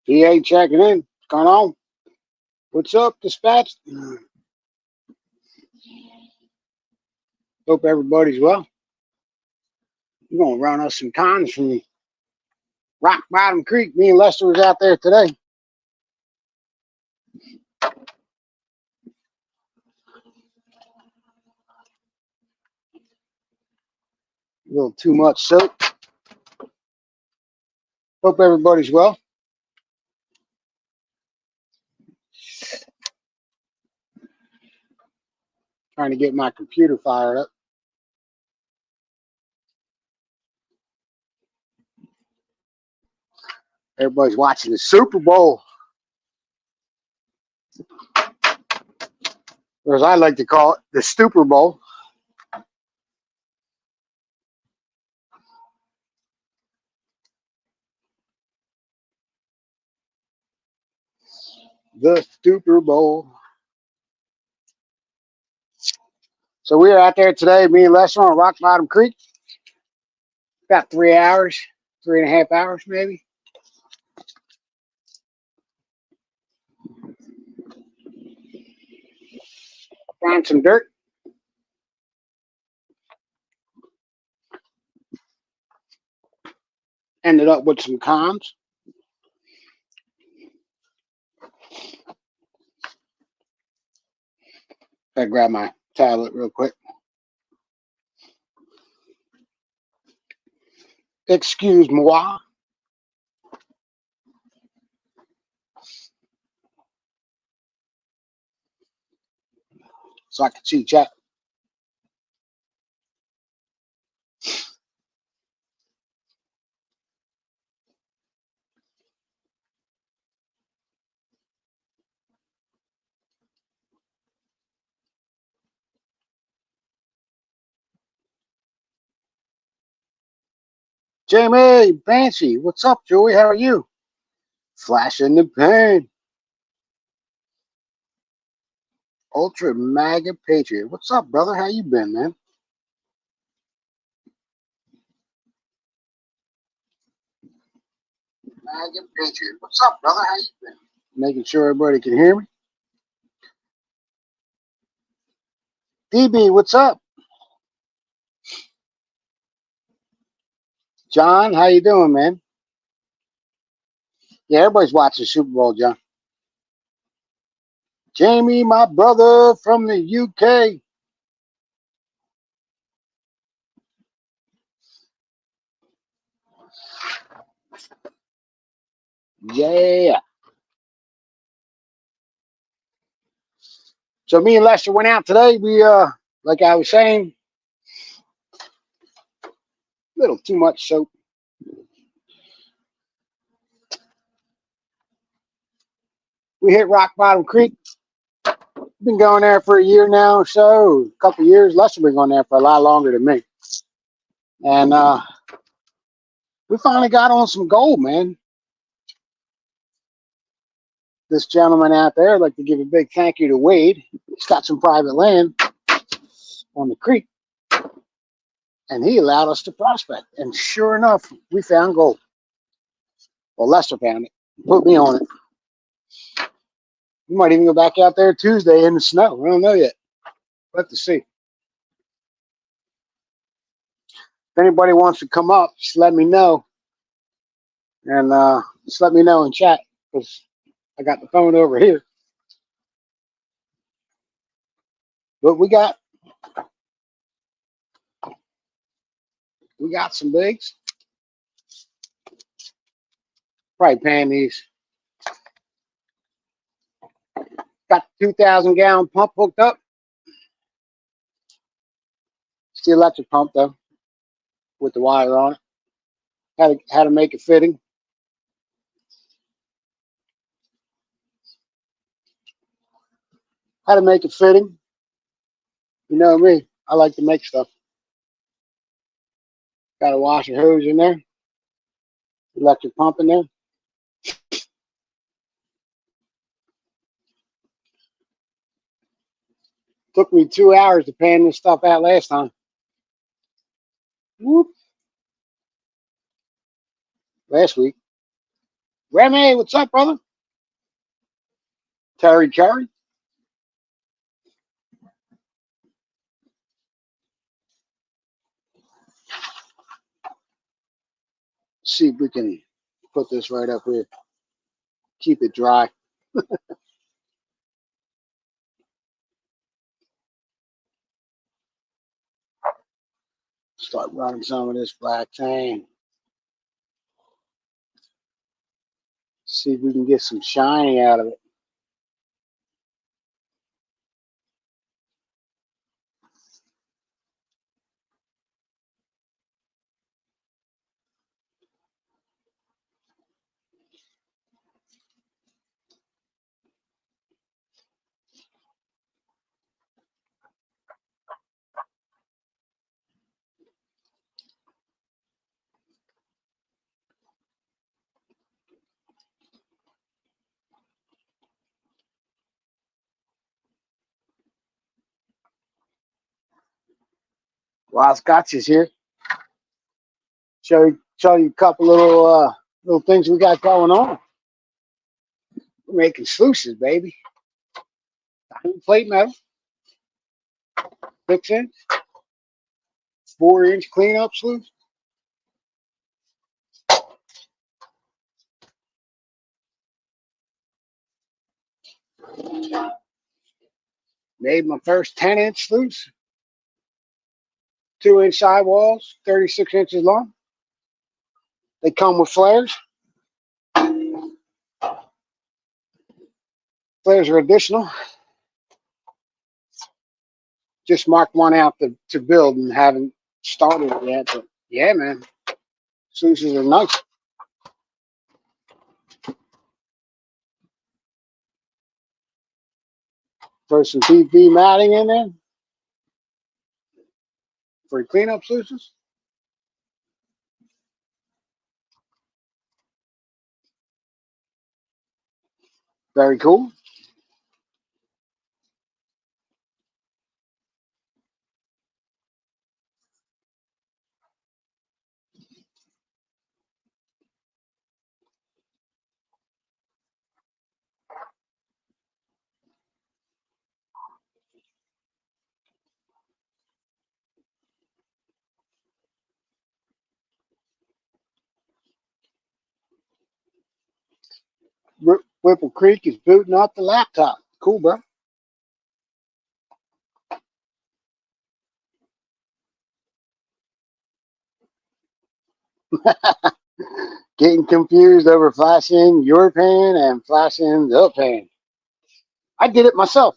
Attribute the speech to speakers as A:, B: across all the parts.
A: PA checking in. What's going on? What's up, Dispatch? Hope everybody's well. We're going to run us some cons from Rock Bottom Creek. Me and Lester was out there today. A little too much soap. Hope everybody's well. Trying to get my computer fired up. Everybody's watching the Super Bowl. Or as I like to call it, the Stupor Bowl. The Stupor Bowl. So we are out there today, me and Lester on Rock Bottom Creek. About 3 hours, 3.5 hours maybe. Found some dirt. Ended up with some cons. Gotta grab my tablet real quick. Excuse moi. So I can see chat. Jamie, Banshee, what's up, Joey? How are you? Flash in the pan. Ultra Mega Patriot. What's up, brother? How you been, man? Mega Patriot. What's up, brother? How you been? Making sure everybody can hear me. DB, what's up? John, how you doing, man? Yeah, everybody's watching Super Bowl, John. Jamie, my brother from the UK. Yeah. So me and Lester went out today. We like I was saying, a little too much soap. We hit Rock Bottom Creek. Been going there for a year now or so, a couple of years. Lester been going there for a lot longer than me. And we finally got on some gold, man. This gentleman out there, I'd like to give a big thank you to Wade. He's got some private land on the creek. And he allowed us to prospect. And sure enough, we found gold. Well, Lester found it. Put me on it. We might even go back out there Tuesday in the snow. I don't know yet. We'll have to see. If anybody wants to come up, just let me know. And just let me know in chat, because I got the phone over here. But we got some bigs. Probably paying these. Got the 2,000-gallon pump hooked up. It's the electric pump though, with the wire on it. How to make it fitting. How to make it fitting. You know me. I like to make stuff. Got a washer hose in there. Electric pump in there. Took me 2 hours to pan this stuff out last time. Whoop. Last week. Remy, what's up, brother? Terry Curry. See if we can put this right up here. Keep it dry. Start running some of this black tang. See if we can get some shiny out of it. Wild Scotch is here. Show you a couple little things we got going on. We're making sluices, baby. Diamond plate metal, 6 inch, 4 inch cleanup sluice. Made my first 10-inch sluice, 2 inch sidewalls, 36 inches long. They come with flares. Flares are additional. Just marked one out to build and haven't started it yet. But yeah, man, sluices are nice. Throw some PV matting in there for cleanup sluices. Very cool. Whipple Creek is booting up the laptop. Cool, bro. Getting confused over flashing your pan and flashing the pan. I did it myself.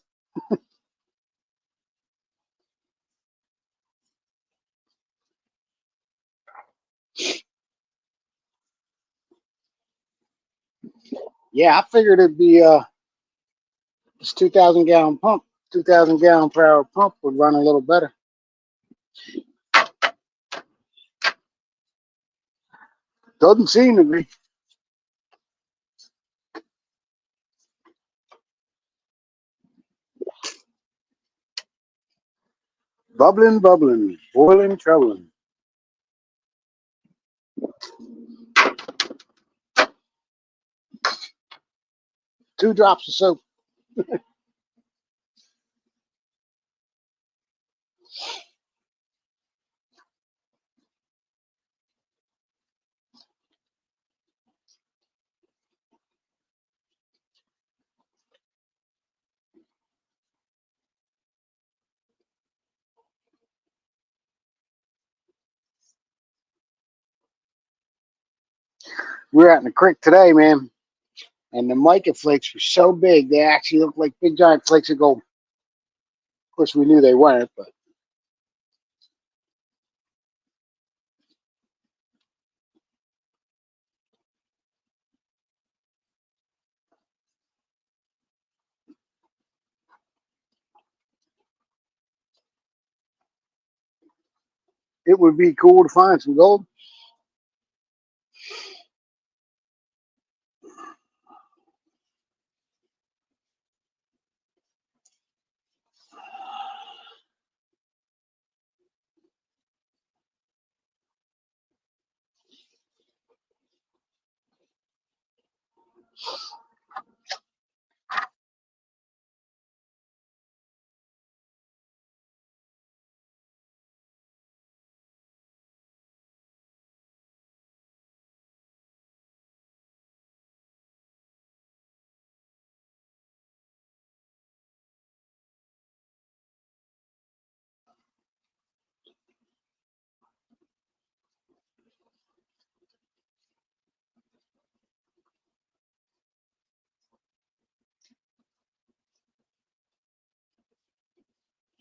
A: Yeah, I figured it'd be this 2,000 gallon pump, 2,000 gallon per hour pump would run a little better. Doesn't seem to be. Bubbling, bubbling, boiling, troubling. 2 drops of soap. We were out in the creek today, man, and the mica flakes were so big they actually looked like big giant flakes of gold. Of course, we knew they weren't, but it would be cool to find some gold.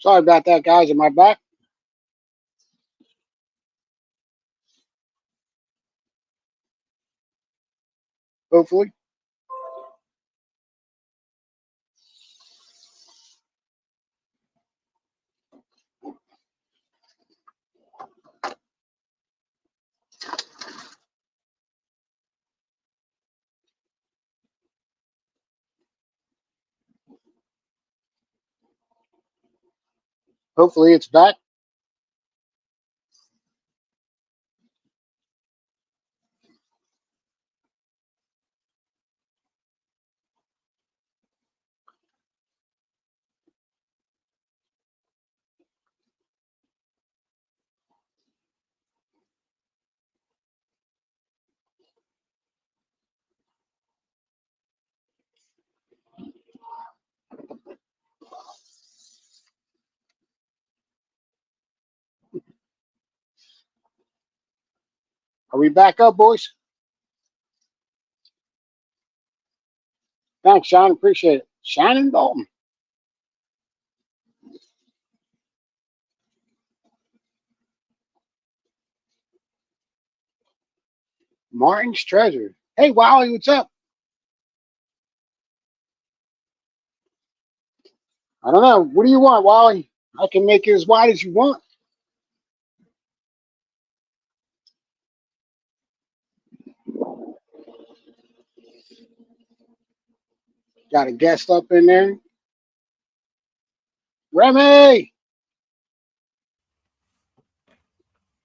A: Sorry about that, guys. Am I back? Hopefully. Hopefully it's back. Are we back up, boys? Thanks, Sean. Appreciate it. Shannon Dalton. Martin's Treasure. Hey, Wally, what's up? I don't know. What do you want, Wally? I can make it as wide as you want. Got a guest up in there. Remy!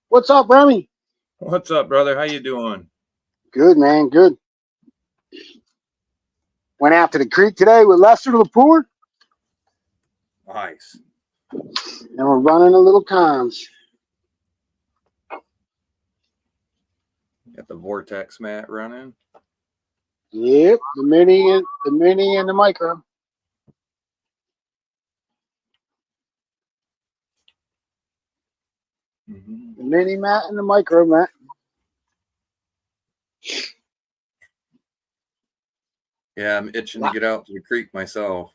A: What's up, Remy?
B: What's up, brother? How you doing?
A: Good, man. Good. Went out to the creek today with Lester Lepore.
B: Nice.
A: And we're running a little cons.
B: Got the vortex mat running.
A: Yep, the mini and the micro.
B: Mm-hmm.
A: The mini mat and the micro mat.
B: Yeah, I'm itching to get out to the creek myself.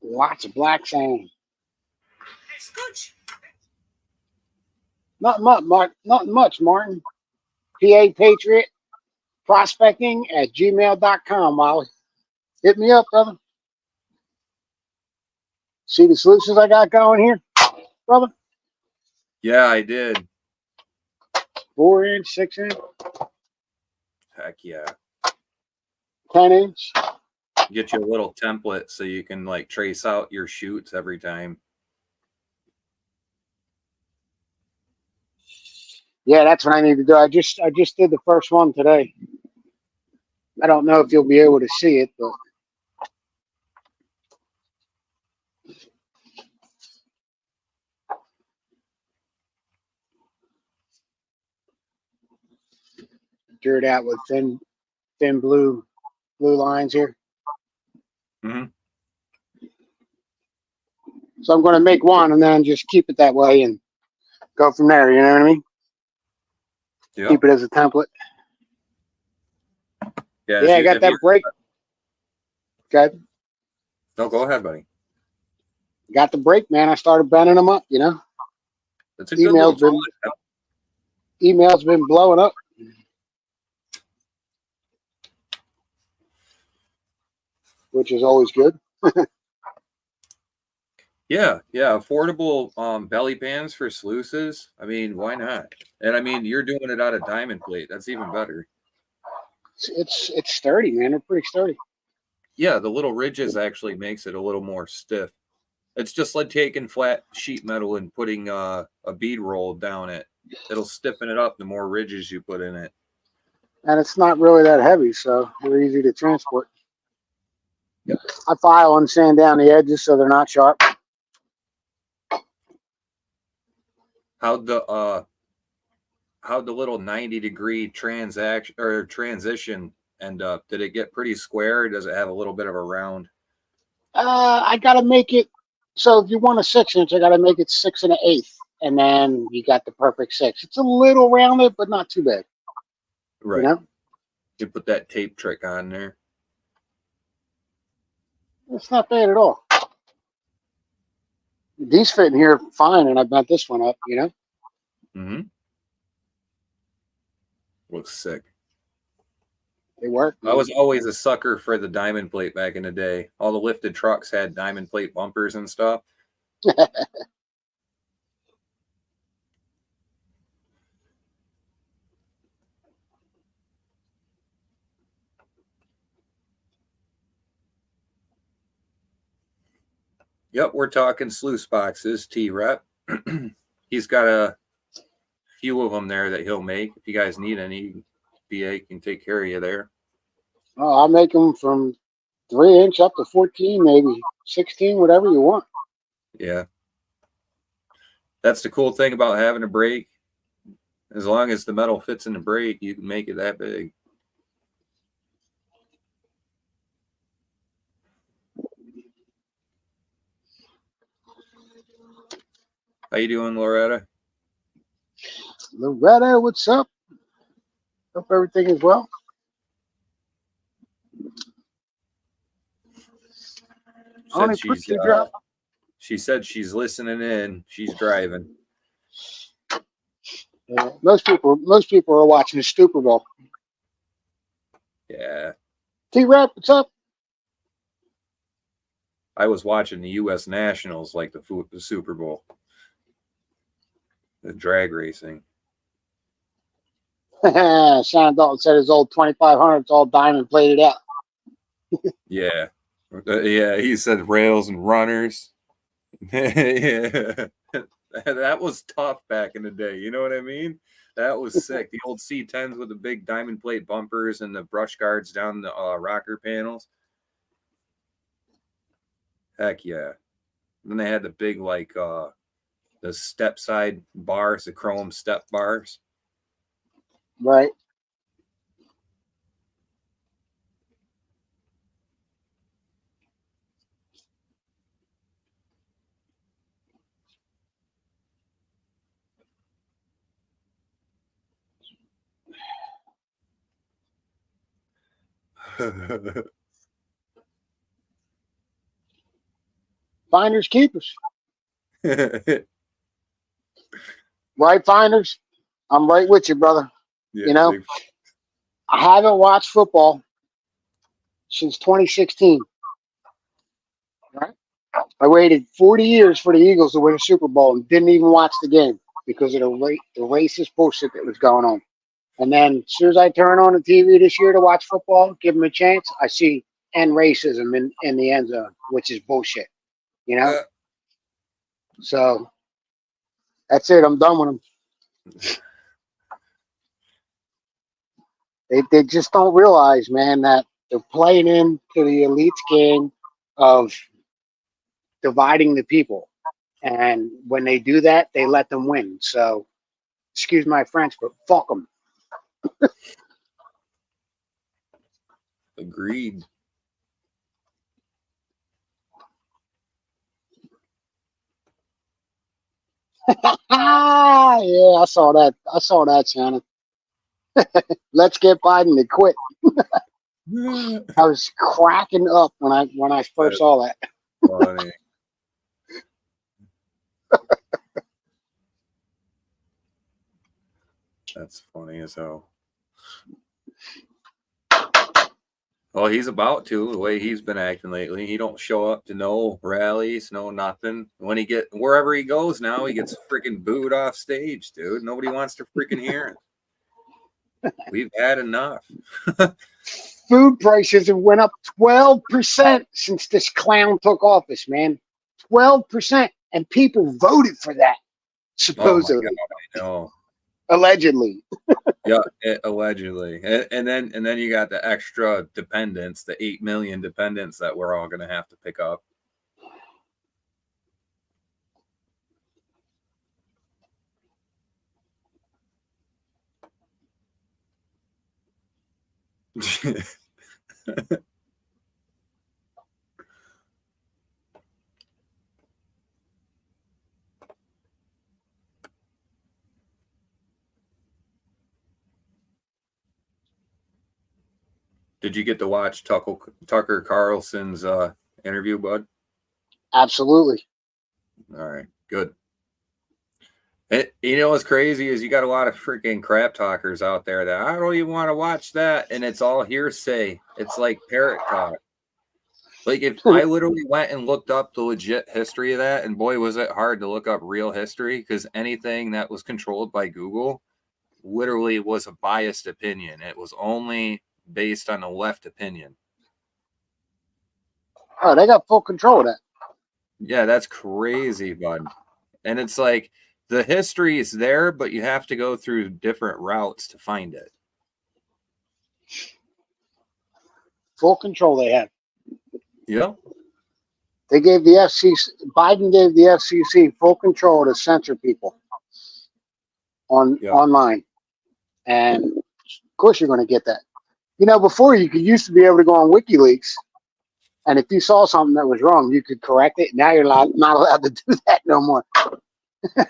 A: Lots of black sand.
C: Scooch.
A: Not much, Martin. PA Patriot prospecting at gmail.com, Molly. Hit me up, brother. See the solutions I got going here, brother?
B: Yeah, I did.
A: 4-inch, 6-inch,
B: Heck yeah.
A: 10-inch.
B: Get you a little template so you can like trace out your shoots every time.
A: Yeah, that's what I need to do. I just did the first one today. I don't know if you'll be able to see it, but drew it out with thin blue lines here.
B: Mm-hmm.
A: So I'm going to make one and then just keep it that way and go from there. You know what I mean?
B: Yep.
A: Keep it as a template.
B: Yeah,
A: I got that break. Okay.
B: No, go ahead, buddy.
A: Got the break, man. I started bending them up, you know.
B: It's a good little tool.
A: Email's been blowing up. Which is always good.
B: Yeah, affordable belly pans for sluices. I mean, why not? And I mean, you're doing it out of diamond plate. That's even better.
A: It's sturdy, man. They're pretty sturdy.
B: Yeah, the little ridges actually makes it a little more stiff. It's just like taking flat sheet metal and putting a bead roll down it. It'll stiffen it up the more ridges you put in it.
A: and it's not really that heavy, so they're easy to transport.
B: Yep.
A: I file and sand down the edges so they're not sharp.
B: How'd the little 90-degree transition end up? Did it get pretty square, or does it have a little bit of a round?
A: I gotta make it so if you want a 6-inch, I gotta make it 6 1/8, and then you got the perfect 6. It's a little rounded, but not too bad.
B: Right.
A: You know,
B: You put that tape trick on there.
A: it's not bad at all. These fit in here fine, and I bent this one up. You know.
B: Mm-hmm. Looks sick.
A: They work.
B: I was always a sucker for the diamond plate back in the day. All the lifted trucks had diamond plate bumpers and stuff. Yep, we're talking sluice boxes, T-Rep. He's got a few of them there that he'll make. If you guys need any, BA can take care of you there.
A: Oh, I'll make them from 3-inch up to 14, maybe 16, whatever you want.
B: Yeah. That's the cool thing about having a brake. As long as the metal fits in the brake, you can make it that big. How you doing, Loretta?
A: Loretta, what's up? Hope everything is well. Only pretty drop.
B: She said she's listening in. She's driving.
A: Most people are watching the Super Bowl.
B: Yeah.
A: T-Rep, what's up?
B: I was watching the U.S. Nationals, like the Super Bowl. The drag racing.
A: Sean Dalton said his old 2500 is all diamond plated out.
B: Yeah. Yeah, he said rails and runners. Yeah. That was tough back in the day. You know what I mean? That was sick. The old C10s with the big diamond plate bumpers and the brush guards down the rocker panels. Heck yeah. Then they had the big, like, the step side bars, the chrome step bars.
A: Right. Finders keepers. Right, finders? I'm right with you, brother.
B: Yeah,
A: you know, I haven't watched football since 2016. Right? I waited 40 years for the Eagles to win a Super Bowl and didn't even watch the game because of the racist bullshit that was going on. And then as soon as I turn on the TV this year to watch football, give them a chance, I see end racism in the end zone, which is bullshit. You know? So that's it. I'm done with them. They just don't realize, man, that they're playing into the elite's game of dividing the people. And when they do that, they let them win. So, excuse my French, but fuck them.
B: Agreed.
A: Yeah, I saw that. I saw that, Shannon. Let's get Biden to quit. I was cracking up when I first saw that.
B: Funny. That's funny as hell. Well, he's about to, the way he's been acting lately. He don't show up to no rallies, no nothing. When he wherever he goes now, he gets freaking booed off stage, dude. Nobody wants to freaking hear him. We've had enough.
A: Food prices have went up 12% since this clown took office, man. 12%. And people voted for that, supposedly.
B: Oh my God, I know.
A: Allegedly.
B: Yeah, allegedly. And then you got the extra dependents, the 8 million dependents that we're all going to have to pick up. Did you get to watch Tucker Carlson's interview, bud?
A: Absolutely.
B: All right, good. You know what's crazy is you got a lot of freaking crap talkers out there that I don't even want to watch that, and it's all hearsay. It's like parrot talk. Like if I literally went and looked up the legit history of that, and boy, was it hard to look up real history because anything that was controlled by Google literally was a biased opinion. It was only based on a left opinion.
A: Oh, they got full control of that.
B: Yeah, that's crazy, bud. And it's like the history is there, but you have to go through different routes to find it.
A: Full control they have.
B: Yeah.
A: They gave the FCC, Biden gave the FCC full control to censor people online. And of course you're going to get that. You know, before you used to be able to go on WikiLeaks, and if you saw something that was wrong, you could correct it. Now you're not allowed to do that no more.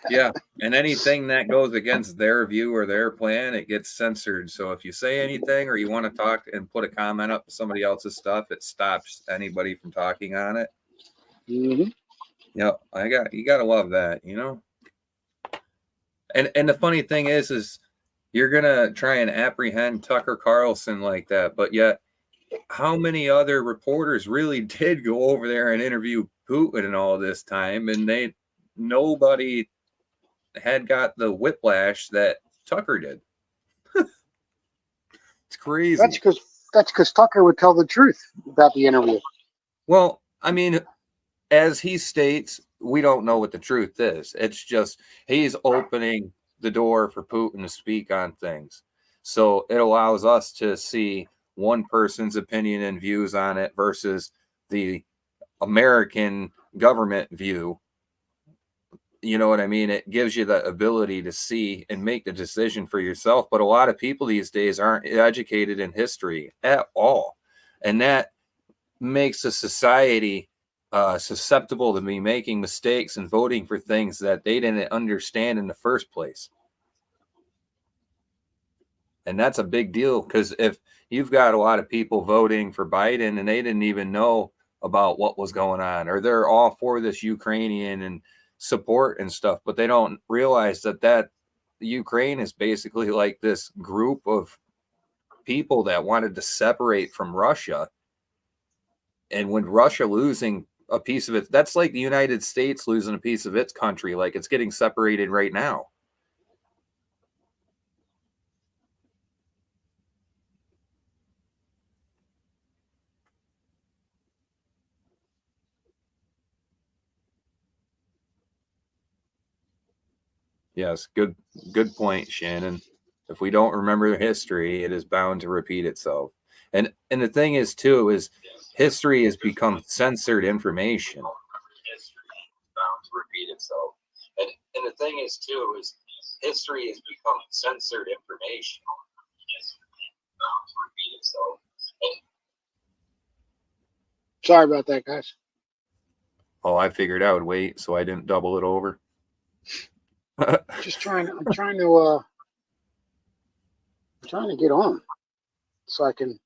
B: Yeah, and anything that goes against their view or their plan, it gets censored. So if you say anything or you want to talk and put a comment up to somebody else's stuff, it stops anybody from talking on it.
A: Mm-hmm.
B: Yep, you gotta love that, you know. And the funny thing is you're gonna try and apprehend Tucker Carlson like that, but yet how many other reporters really did go over there and interview Putin and all this time, and nobody had got the whiplash that Tucker did. It's crazy.
A: That's because Tucker would tell the truth about the interview.
B: Well, I mean, as he states, we don't know what the truth is. It's just he's opening the door for Putin to speak on things. So it allows us to see one person's opinion and views on it versus the American government view. You know what I mean? It gives you the ability to see and make the decision for yourself. But a lot of people these days aren't educated in history at all. And that makes a society susceptible to be making mistakes and voting for things that they didn't understand in the first place. And that's a big deal because if you've got a lot of people voting for Biden and they didn't even know about what was going on, or they're all for this Ukrainian and support and stuff, but they don't realize that Ukraine is basically like this group of people that wanted to separate from Russia. And when Russia losing a piece of it, that's like the United States losing a piece of its country, like it's getting separated right now. Yes, good point, Shannon. If we don't remember history, it is bound to repeat itself. And the thing is too is history has become censored information. History is bound to repeat itself. And the thing is too is history has become censored information. History is bound to repeat itself.
A: Sorry about that, guys.
B: Oh, I figured I would wait so I didn't double it over.
A: I'm trying to get on so I can.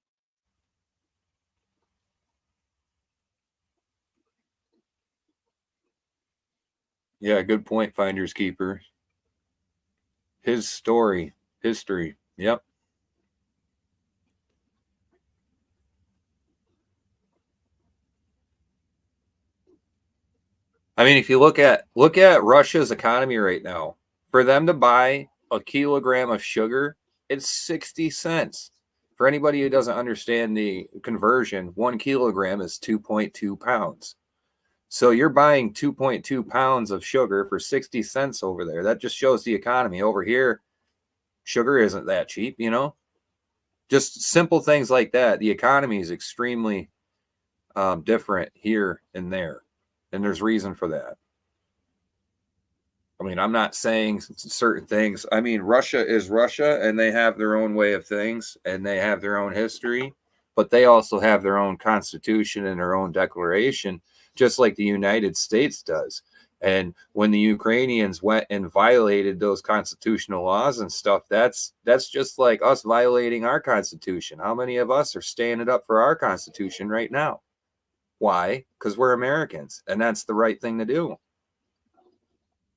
B: Yeah, good point, Finders Keeper. His story, history. Yep. I mean, if you look at Russia's economy right now, for them to buy a kilogram of sugar, it's 60 cents. For anybody who doesn't understand the conversion, 1 kilogram is 2.2 pounds. So you're buying 2.2 pounds of sugar for 60 cents over there. That just shows the economy. Over here, Sugar isn't that cheap, you know? Just simple things like that. The economy is extremely different here and there. And there's reason for that. I mean, I'm not saying certain things. I mean, Russia is Russia, and they have their own way of things, and they have their own history, but they also have their own constitution and their own declaration, just like the United States does. And when the Ukrainians went and violated those constitutional laws and stuff, that's just like us violating our constitution. How many of us are standing up for our constitution right now? Why? Because we're Americans, and that's the right thing to do.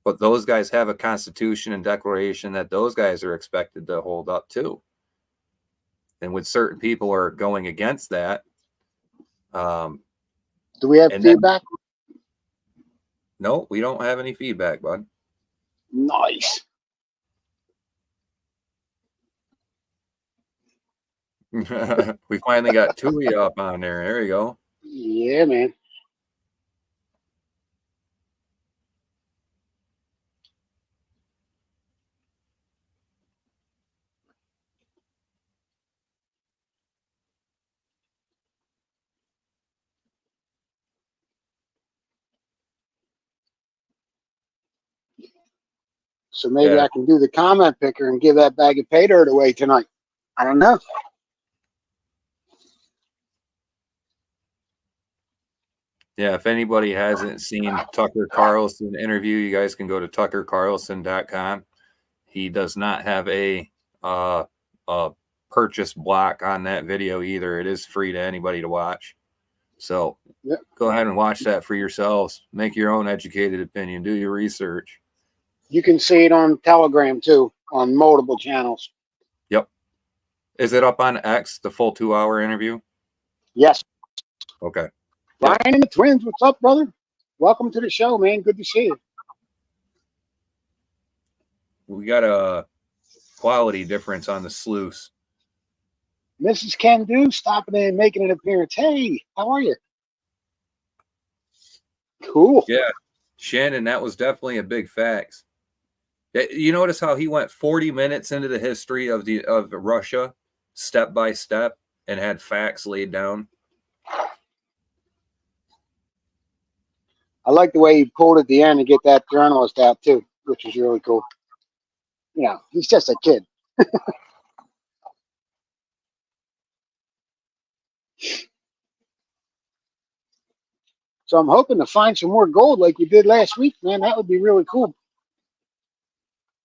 B: But those guys have a constitution and declaration that those guys are expected to hold up to. And when certain people are going against that,
A: Do we have feedback?
B: No, we don't have any feedback, bud.
A: Nice.
B: We finally got Tui up on there. There you go.
A: Yeah, man. So maybe
B: Yeah.
A: I can do the comment picker and give that bag of pay dirt away tonight. I don't know.
B: Yeah, if anybody hasn't seen Tucker Carlson interview, you guys can go to tuckercarlson.com. He does not have a purchase block on that video either. It is free to anybody to watch. So
A: Yep.
B: Go ahead and watch that for yourselves. Make your own educated opinion. Do your research.
A: You can see it on Telegram too, on multiple channels.
B: Yep. Is it up on X, the full 2-hour interview?
A: Yes.
B: Okay.
A: Ryan and the twins, what's up, brother? Welcome to the show, man. Good to see you.
B: We got a quality difference on the sluice.
A: Mrs. Can Do stopping in and making an appearance. Hey, how are you? Cool.
B: Yeah, Shannon, that was definitely a big fact. You notice how he went 40 minutes into the history of Russia, step by step, and had facts laid down.
A: I like the way he pulled at the end to get that journalist out too, which is really cool. You know, he's just a kid. So I'm hoping to find some more gold like we did last week, man. That would be really cool.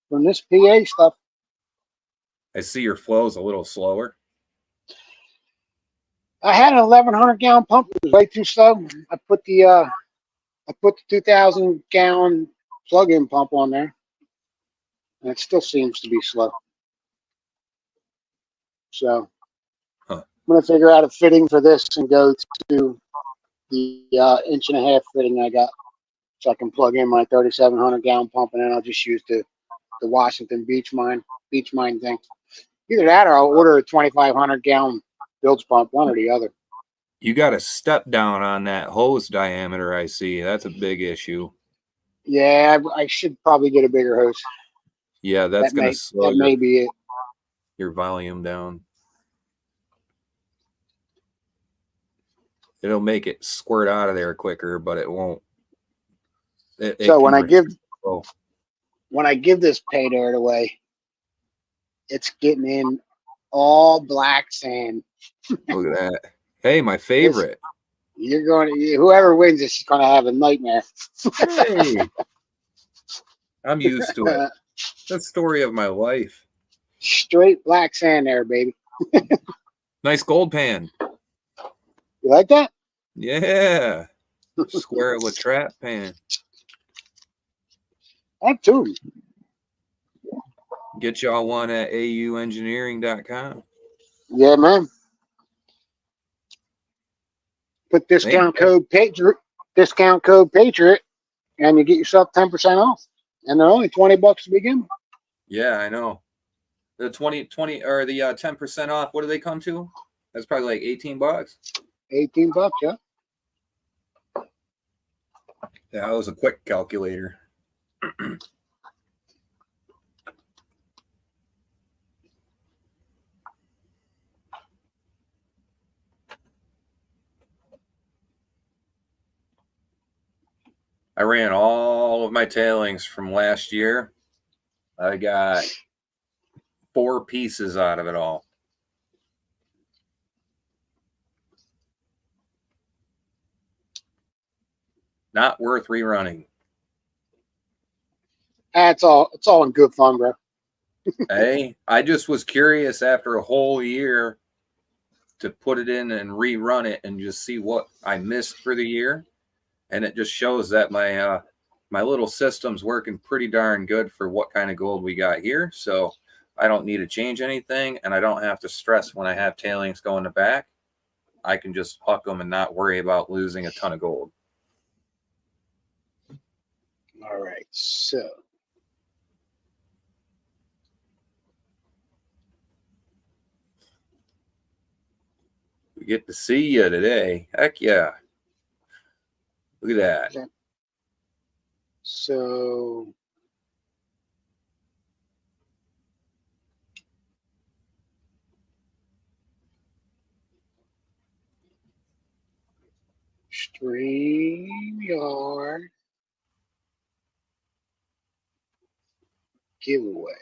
A: From this PA stuff.
B: I see your flow's a little slower.
A: I had an 1,100 gallon pump. It was way too slow. I put the 2,000 gallon plug-in pump on there, and it still seems to be slow. So I'm gonna figure out a fitting for this and go to the 1.5-inch fitting I got, so I can plug in my 3,700 gallon pump, and then I'll just use the Washington beach mine thing. Either that or I'll order a 2,500 gallon bilge pump, one or the other.
B: You got a step down on that hose diameter, I see. That's a big issue.
A: Yeah, I should probably get a bigger hose.
B: Yeah, that's going to slow
A: may be it.
B: Your volume down. It'll make it squirt out of there quicker, but it won't.
A: So when I give this pay dirt away, it's getting in all black sand.
B: Look at that. Hey, my favorite.
A: Whoever wins this is going to have a nightmare.
B: Hey, I'm used to it. That's the story of my life.
A: Straight black sand there, baby.
B: Nice gold pan.
A: You like that?
B: Yeah. Square La Trappe pan.
A: That too.
B: Get y'all one at auengineering.com.
A: Yeah, man. Put discount code Patriot, and you get yourself 10% off. And they're only $20 to begin with.
B: Yeah, I know. The 20 or the 10% off, what do they come to? That's probably like $18.
A: $18, yeah.
B: Yeah, that was a quick calculator. I ran all of my tailings from last year. I got 4 pieces out of it all. Not worth rerunning.
A: It's all in good fun, bro.
B: Hey, I just was curious after a whole year to put it in and rerun it and just see what I missed for the year. And it just shows that my little system's working pretty darn good for what kind of gold we got here. So I don't need to change anything, and I don't have to stress when I have tailings going to back. I can just huck them and not worry about losing a ton of gold.
A: All right, so
B: We get to see you today. Heck yeah. Look at that.
A: okay. So StreamYard giveaway.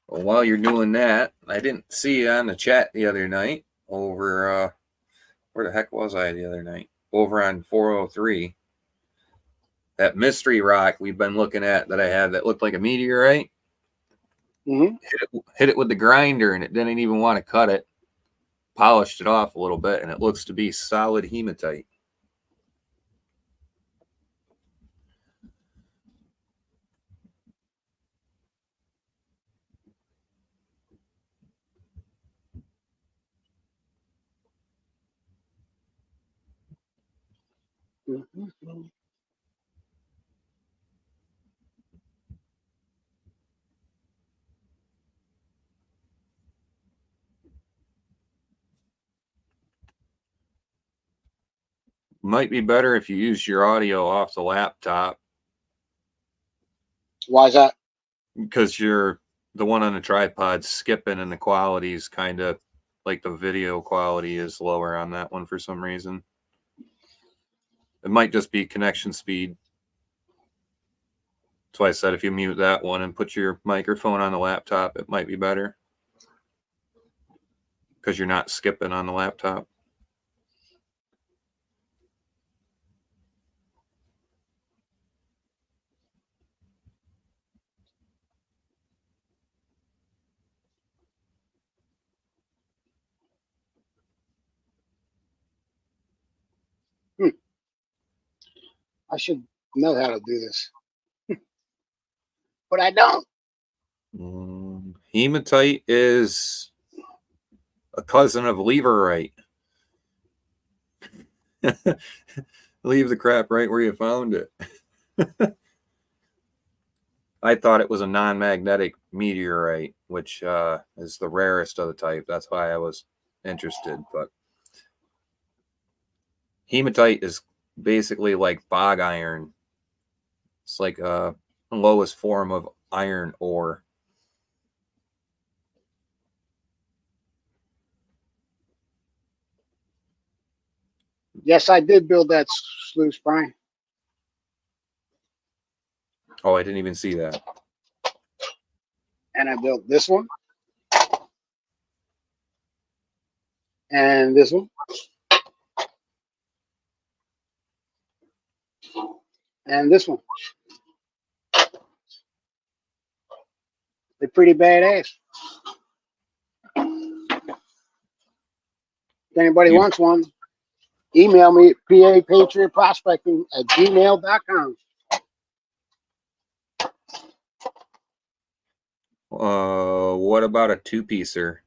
B: Well, while you're doing that, I didn't see you on the chat the other night over, where the heck was I the other night? Over on 403. That mystery rock we've been looking at that I had that looked like a meteorite.
A: Mm-hmm.
B: Hit it with the grinder, and it didn't even want to cut it. Polished it off a little bit, and it looks to be solid hematite.
A: Mm-hmm.
B: Might be better if you use your audio off the laptop,
A: Why is that?
B: because you're the one on the tripod skipping, and the quality is kind of like the video quality is lower on that one for some reason. It might just be connection speed. That's why I said if you mute that one and put your microphone on the laptop, it might be better, because you're not skipping on the laptop.
A: I should know how to do this, but I don't.
B: Hematite is a cousin of leverite. Leave the crap right where you found it. I thought it was a non-magnetic meteorite, which is the rarest of the type. That's why I was interested. But hematite is basically like bog iron. It's like the lowest form of iron ore.
A: Yes, I did build that sluice, Brian.
B: Oh, I didn't even see that.
A: And I built this one. And this one. And this one. They're pretty badass. If anybody wants one, email me at papatriotprospecting@gmail.com.
B: What about a 2-piecer?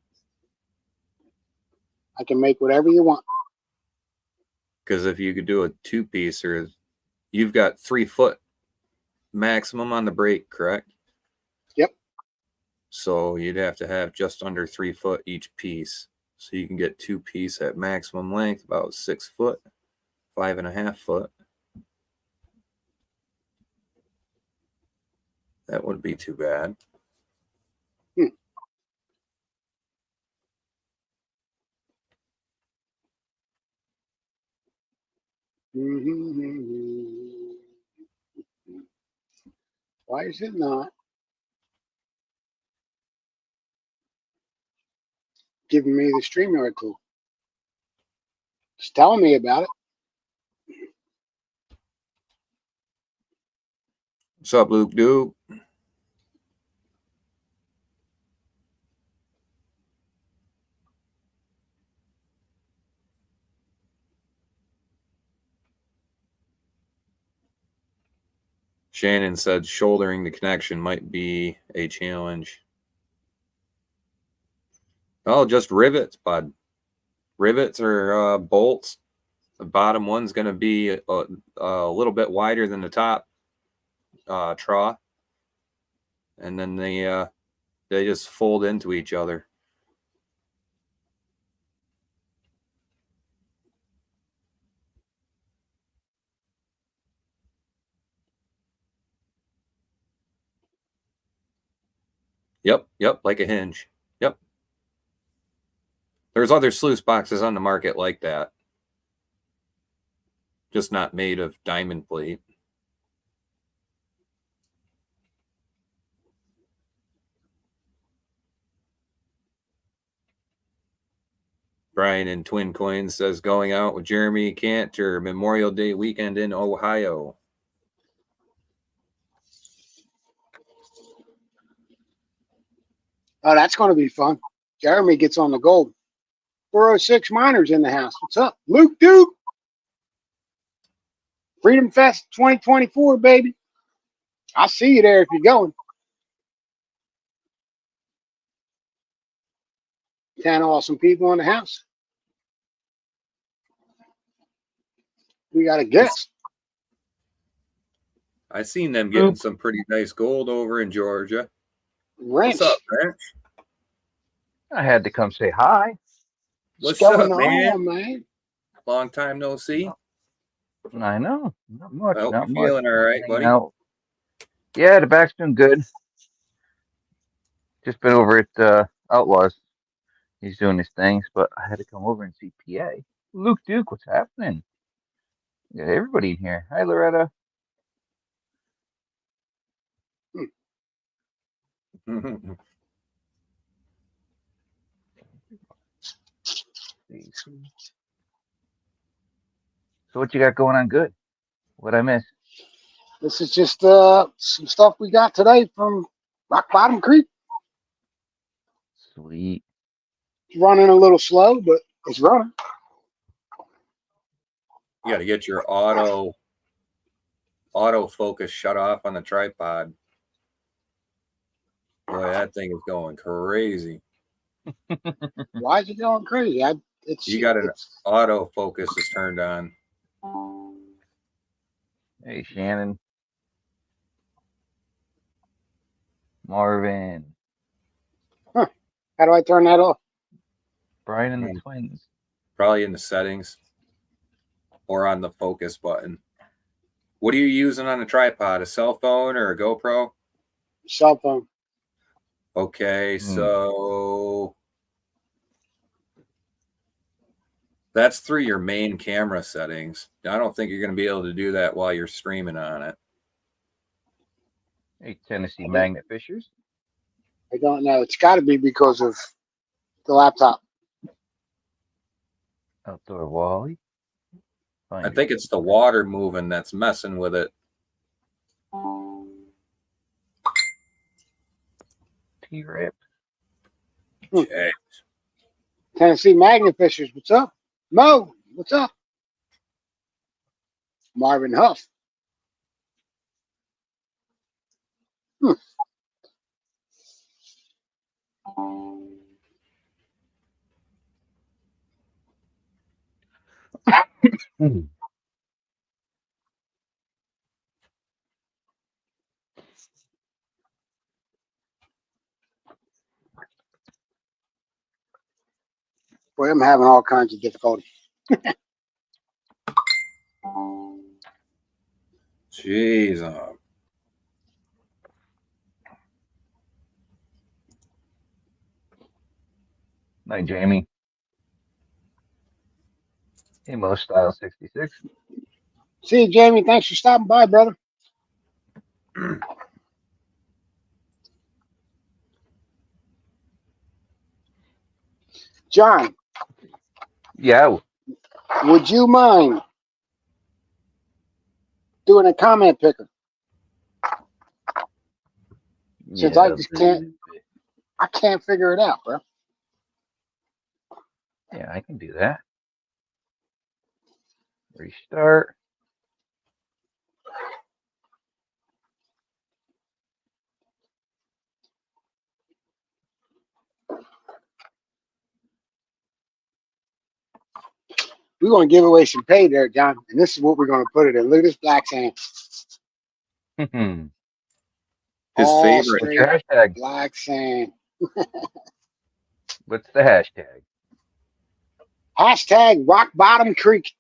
A: I can make whatever you want.
B: Because if you could do a 2-piecer, you've got 3 foot maximum on the break, correct?
A: Yep.
B: So you'd have to have just under 3 foot each piece. So you can get 2 piece at maximum length, about 6 foot, 5.5 foot. That wouldn't be too bad.
A: Why is it not giving me the StreamYard tool? It's telling me about it.
B: What's up, Luke Duke? Shannon said shouldering the connection might be a challenge. Oh, just rivets, bud. Rivets or bolts. The bottom one's going to be a little bit wider than the top trough. And then they just fold into each other. Yep, like a hinge. Yep. There's other sluice boxes on the market like that. Just not made of diamond plate. Brian in Twin Coins says going out with Jeremy Cantor Memorial Day weekend in Ohio.
A: Oh, that's going to be fun. Jeremy gets on the gold. 406 Miners in the house. What's up? Luke Duke. Freedom Fest 2024, baby. I'll see you there if you're going. 10 awesome people in the house. We got a guest.
B: I seen them getting some pretty nice gold over in Georgia.
A: Wrench.
B: What's up, Wrench?
D: I had to come say hi.
B: What's
A: going
B: up, man?
A: on, man?
B: Long time no see.
D: I know. Not much.
B: I hope
D: Not
B: you're
D: much.
B: feeling all right,
D: Hanging
B: buddy.
D: out. Yeah, the back's doing good. Just been over at Outlaws. He's doing his things, but I had to come over and see PA. Luke Duke, what's happening? We got everybody in here. Hi, Loretta. So what you got going on good? What'd I miss?
A: This is just some stuff we got today from Rock Bottom Creek.
D: Sweet.
A: It's running a little slow, but it's running.
B: You got to get your autofocus shut off on the tripod. Boy, that thing is going crazy.
A: Why is it going crazy?
B: You got an autofocus is turned on.
D: Hey, Shannon. Marvin.
A: How do I turn that off?
D: Brian and the twins.
B: Probably in the settings or on the focus button. What are you using on a tripod? A cell phone or a GoPro?
A: Cell phone.
B: Okay, so that's through your main camera settings. I don't think you're going to be able to do that while you're streaming on it.
D: Hey, Tennessee Magnet Fishers.
A: I don't know. It's got to be because of the laptop.
D: Outdoor Wally.
B: I think it's the water moving that's messing with it.
D: T-Rip.
B: Okay.
A: Tennessee Magnet Fishers. What's up? Mo, what's up? Marvin Huff. Boy, I'm having all kinds of difficulty.
B: Jeez.
D: Night, Jamie. Hey, Mo Style 66.
A: See you, Jamie. Thanks for stopping by, brother. John,
D: Yeah.
A: would you mind doing a comment picker? Since I just can't, I can't figure it out, bro.
D: Yeah, I can do that. Restart.
A: We're going to give away some pay there, John. And this is what we're going to put it in. Look at this black sand.
B: His
A: All
B: favorite.
D: What's your
A: straight
D: hashtag?
A: black sand.
D: What's the hashtag?
A: Hashtag rock bottom creek.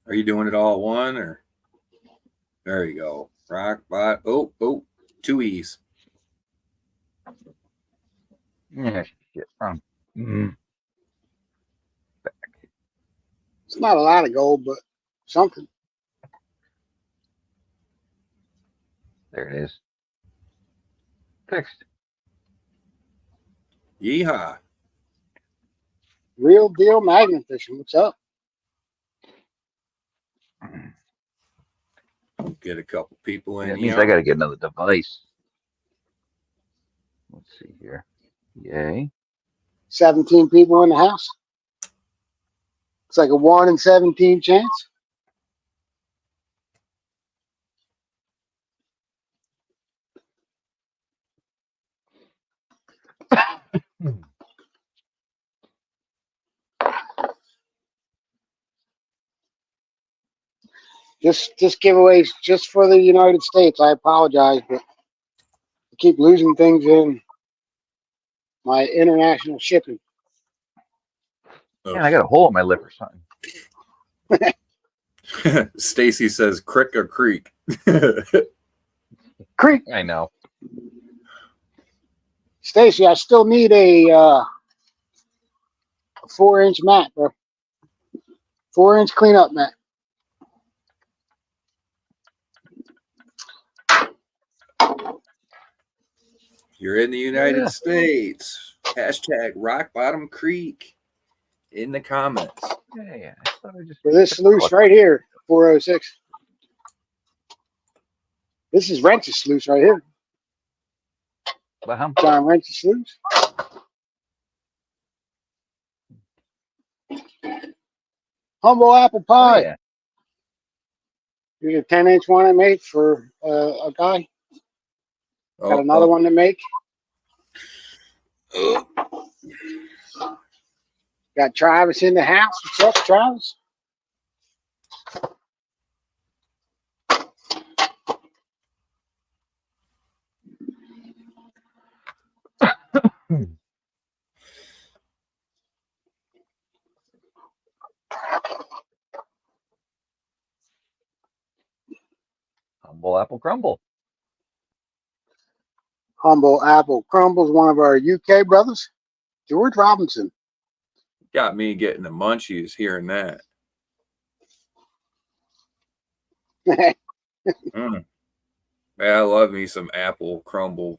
B: Are you doing it all at one or? There you go. Rock bot. Oh, 2 E's.
D: Yeah, shit. Back.
A: It's not a lot of gold, but something.
D: There it is. Fixed.
B: Yeehaw.
A: Real deal magnet fishing. What's up?
B: Get a couple people in.
D: That means I got to get another device. Let's see here. Yay.
A: 17 people in the house. It's like a 1 in 17 chance. Just giveaways just for the United States. I apologize, but I keep losing things in my international shipping.
B: Oh.
D: Man, I got a hole in my lip or something.
B: Stacy says crick or creek.
A: Creek.
D: I know.
A: Stacy, I still need a 4-inch mat, bro. 4-inch cleanup mat.
B: You're in the United States. Hashtag rock bottom creek in the comments.
D: Yeah. I thought I just
A: For this sluice right here, 406. This is Wrench's sluice right here.
D: Well,
A: John Wrench's sluice. Humble apple pie.
D: yeah.
A: Here's a 10-inch one I made for a guy. Got another one to make. Got Travis in the house. What's up, Travis?
D: Humble apple crumble.
A: Humble apple crumbles. One of our UK brothers, George Robinson.
B: Got me getting the munchies hearing that. Yeah, I love me some apple crumble.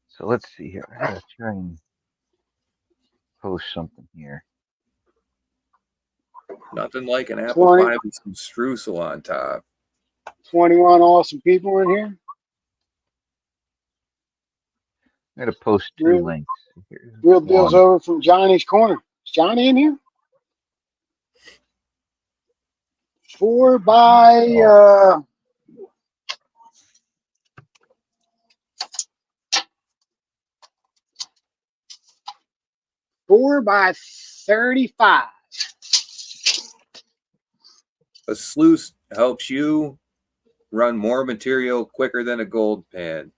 D: So let's see here. I gotta try and post something here.
B: Nothing like an apple
A: 20.
B: pie with some streusel on top.
A: 21 awesome people in here.
D: I gotta post 2
A: Real-
D: links. Here's
A: Real deal's
D: one.
A: over from Johnny's Corner. Is Johnny in here? 4 by 35.
B: A sluice helps you run more material quicker than a gold pan.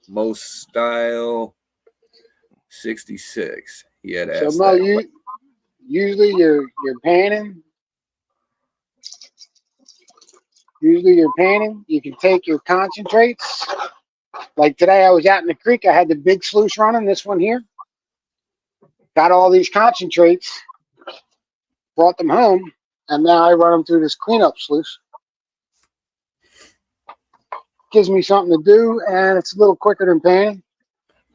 B: Most style 66. He had
A: So
B: asked
A: Mo,
B: that.
A: usually you're panning. Usually you're panning. You can take your concentrates. Like today, I was out in the creek. I had the big sluice running. This one here. Got all these concentrates. Brought them home, and now I run them through this cleanup sluice. Gives me something to do, and it's a little quicker than panning.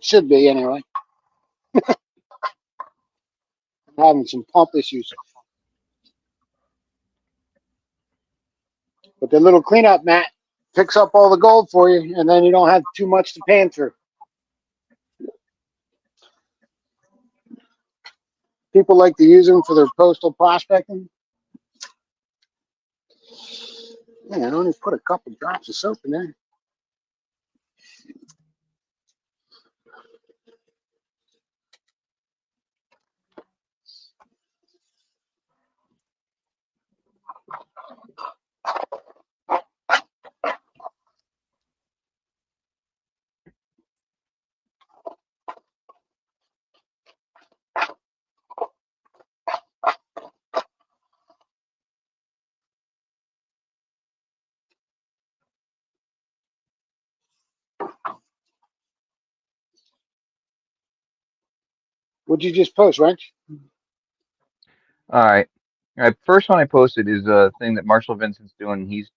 A: Should be anyway. I'm having some pump issues. But the little cleanup mat picks up all the gold for you, and then you don't have too much to pan through. People like to use them for their postal prospecting. Man, I only put a couple drops of soap in there. What'd you just post, Wrench?
D: All right. All right. First one I posted is a thing that Marshall Vincent's doing. He's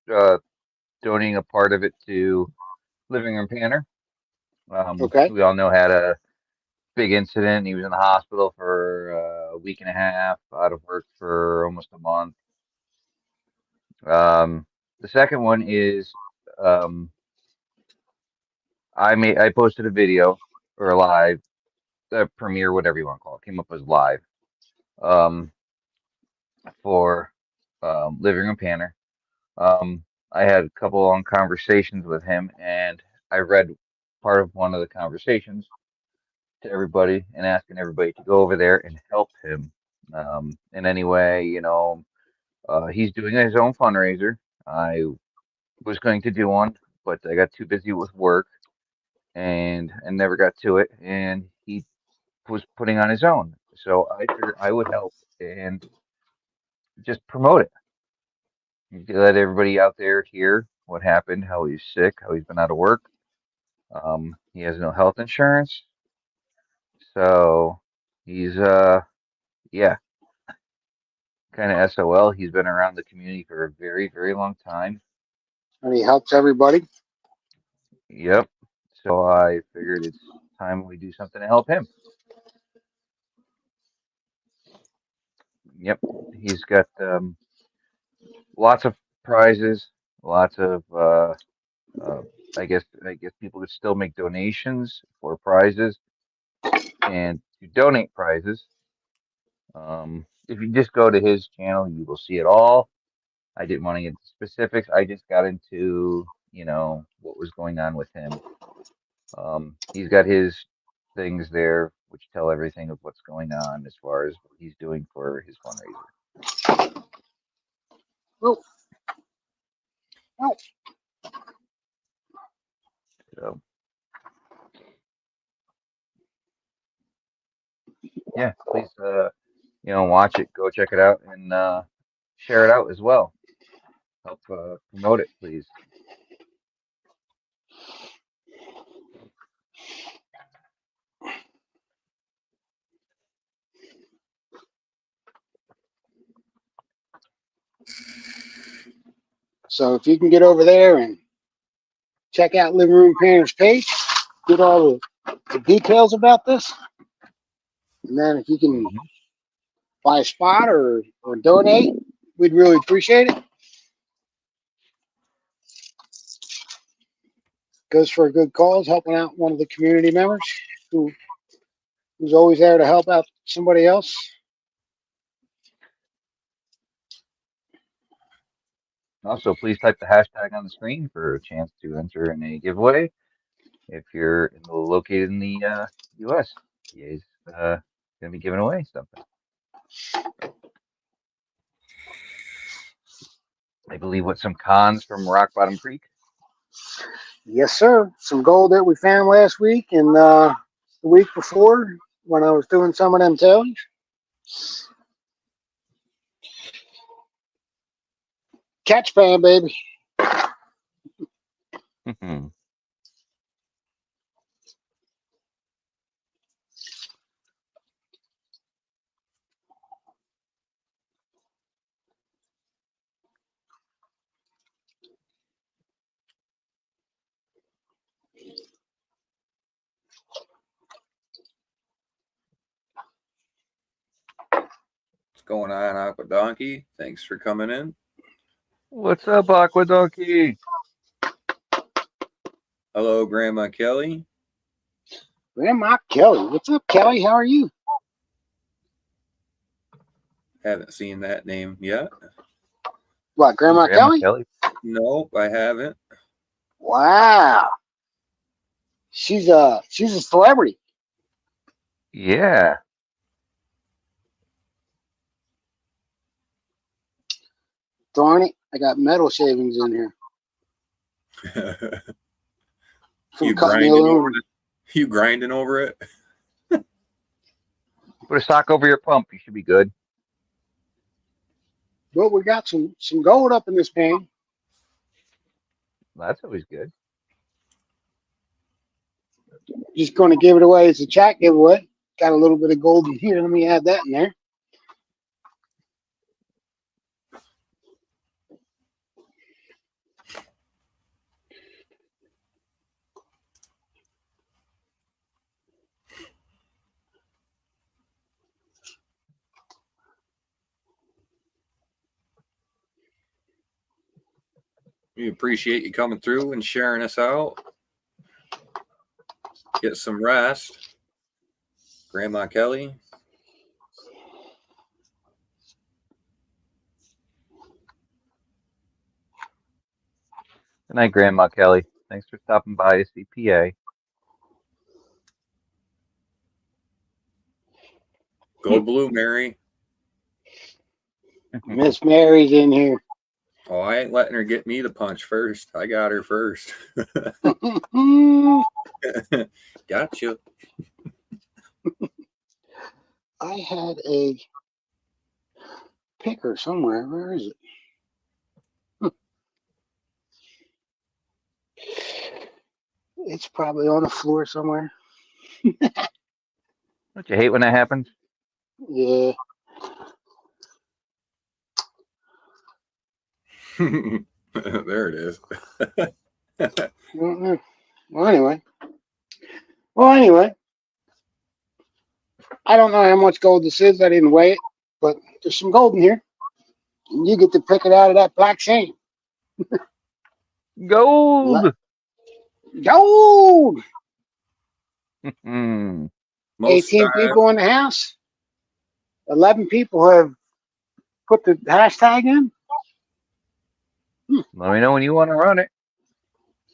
D: donating a part of it to Living Room Painter.
A: Okay.
D: We all know had a big incident. He was in the hospital for a week and a half, out of work for almost a month. The second one is um, I posted a video or a live, premiere, whatever you want to call it. Came up as live um, for Living Room Painter. Um, I had a couple long conversations with him, and I read part of one of the conversations to everybody and asking everybody to go over there and help him in any way. He's doing his own fundraiser. I was going to do one, but I got too busy with work and never got to it. And he was putting on his own, so I figured I would help and just promote it. Let everybody out there hear what happened, how he's sick, how he's been out of work. He has no health insurance, so he's yeah, kind of SOL. He's been around the community for a very, very long time.
A: And he helps everybody.
D: Yep. So I figured it's time we do something to help him. Yep. He's got lots of prizes, lots of I guess people could still make donations for prizes and to donate prizes. If you just go to his channel, you will see it all. I didn't want to get into specifics. I just got into, what was going on with him. He's got his things there, which tell everything of what's going on as far as what he's doing for his fundraiser.
A: Oh, oh.
D: So, yeah, please, watch it, go check it out, and share it out as well. Help promote it, please.
A: So if you can get over there and check out Living Room Painter's page, get all the details about this. And then if you can
D: Mhm.
A: buy a spot or donate, we'd really appreciate it. Goes for a good cause, helping out one of the community members who's always there to help out somebody else.
D: Also, please type the hashtag on the screen for a chance to enter in a giveaway if you're located in the U.S. PA's going to be giving away something. I believe with some cons from Rock Bottom Creek.
A: Yes, sir. Some gold that we found last week and the week before when I was doing some of them tailings. Catch fan, baby.
B: What's going on, Aqua Donkey? Thanks for coming in.
D: What's up, Aqua Donkey?
B: Hello, Grandma Kelly.
A: Grandma Kelly. What's up, Kelly? How are you?
B: Haven't seen that name yet.
A: What, Grandma Kelly?
B: Nope, I haven't.
A: Wow. She's a celebrity.
D: Yeah.
A: Darn it. I got metal shavings in here.
B: You
A: From cutting the
B: grinding over
A: aluminum.
B: it? You grinding over it?
D: Put a sock over your pump. You should be good.
A: But we got some gold up in this pan.
D: That's always good.
A: Just going to give it away as a chat giveaway. Got a little bit of gold in here. Let me add that in there.
B: We appreciate you coming through and sharing us out. Get some rest. Grandma Kelly.
D: Good night, Grandma Kelly. Thanks for stopping by to see PA.
B: Go blue, Mary.
A: Miss Mary's in here.
B: Oh, I ain't letting her get me the punch first. I got her first. Gotcha.
A: I had a picker somewhere. Where is it? It's probably on the floor somewhere.
D: Don't you hate when that happens?
A: Yeah.
B: There it is.
A: Well, anyway. I don't know how much gold this is. I didn't weigh it, but there's some gold in here. And you get to pick it out of that black sand.
D: Gold!
A: Gold!
B: Most
A: 18 people in the house. 11 people have put the hashtag in.
D: Let me know when you want to run it.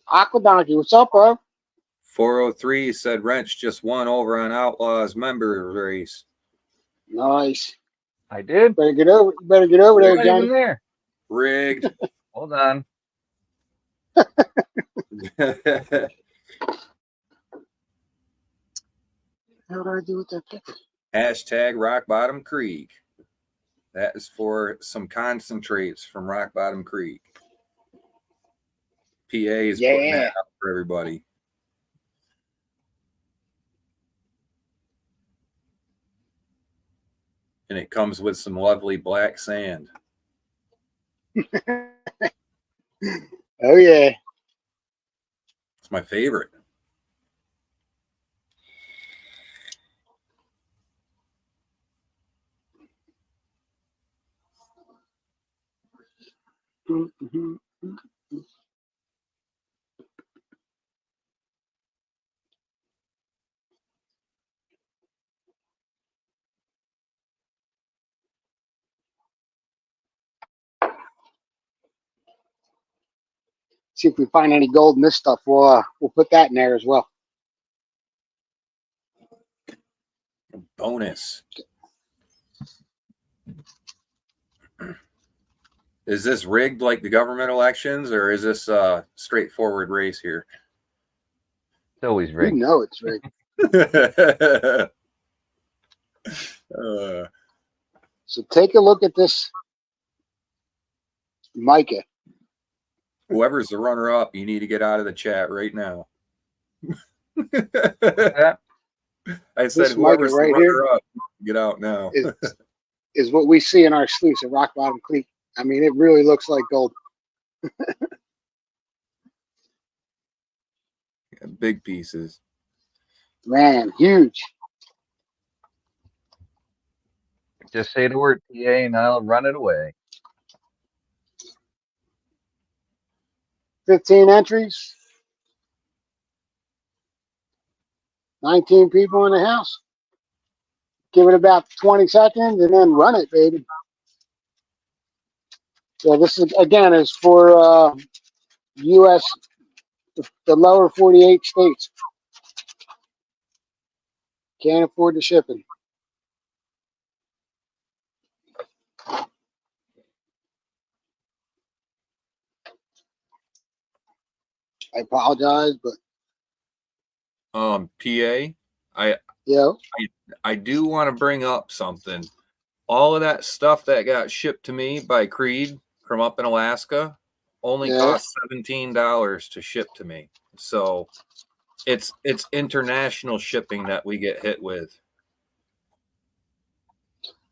A: Aqua Donkey, what's up, bro?
B: 403 said Wrench just won over on Outlaws member race.
A: Nice.
D: I did.
A: Better get over there,
D: Not
A: Johnny.
D: even there.
B: Rigged.
D: Hold on.
A: How do I do with that picker?
B: Hashtag Rock Bottom Creek. That is for some concentrates from Rock Bottom Creek. PA is putting that out for everybody. And it comes with some lovely black sand.
A: Oh, yeah.
B: It's my favorite.
A: Mm-hmm. See if we find any gold in this stuff. We'll put that in there as well.
B: Bonus. Is this rigged like the government elections, or is this a straightforward race here?
D: It's always
A: You
D: rigged.
A: know it's rigged. So take a look at this Micah.
B: Whoever's the runner-up, you need to get out of the chat right now.
D: Yeah.
B: I said,
A: This Micah
B: whoever's
A: right
B: the
A: here
B: runner-up, get out now.
A: is what we see in our sluice at Rock Bottom Creek. I mean, it really looks like gold.
B: Big pieces.
A: Man, huge.
D: Just say the word PA and I'll run it away.
A: 15 entries. 19 people in the house. Give it about 20 seconds and then run it, baby. So this is, again, is for U.S., the lower 48 states. Can't afford the shipping. I apologize, but
B: PA,
A: yeah,
B: I do want to bring up something. All of that stuff that got shipped to me by Creed from up in Alaska only
A: Yeah.
B: cost $17 to ship to me. So it's international shipping that we get hit with.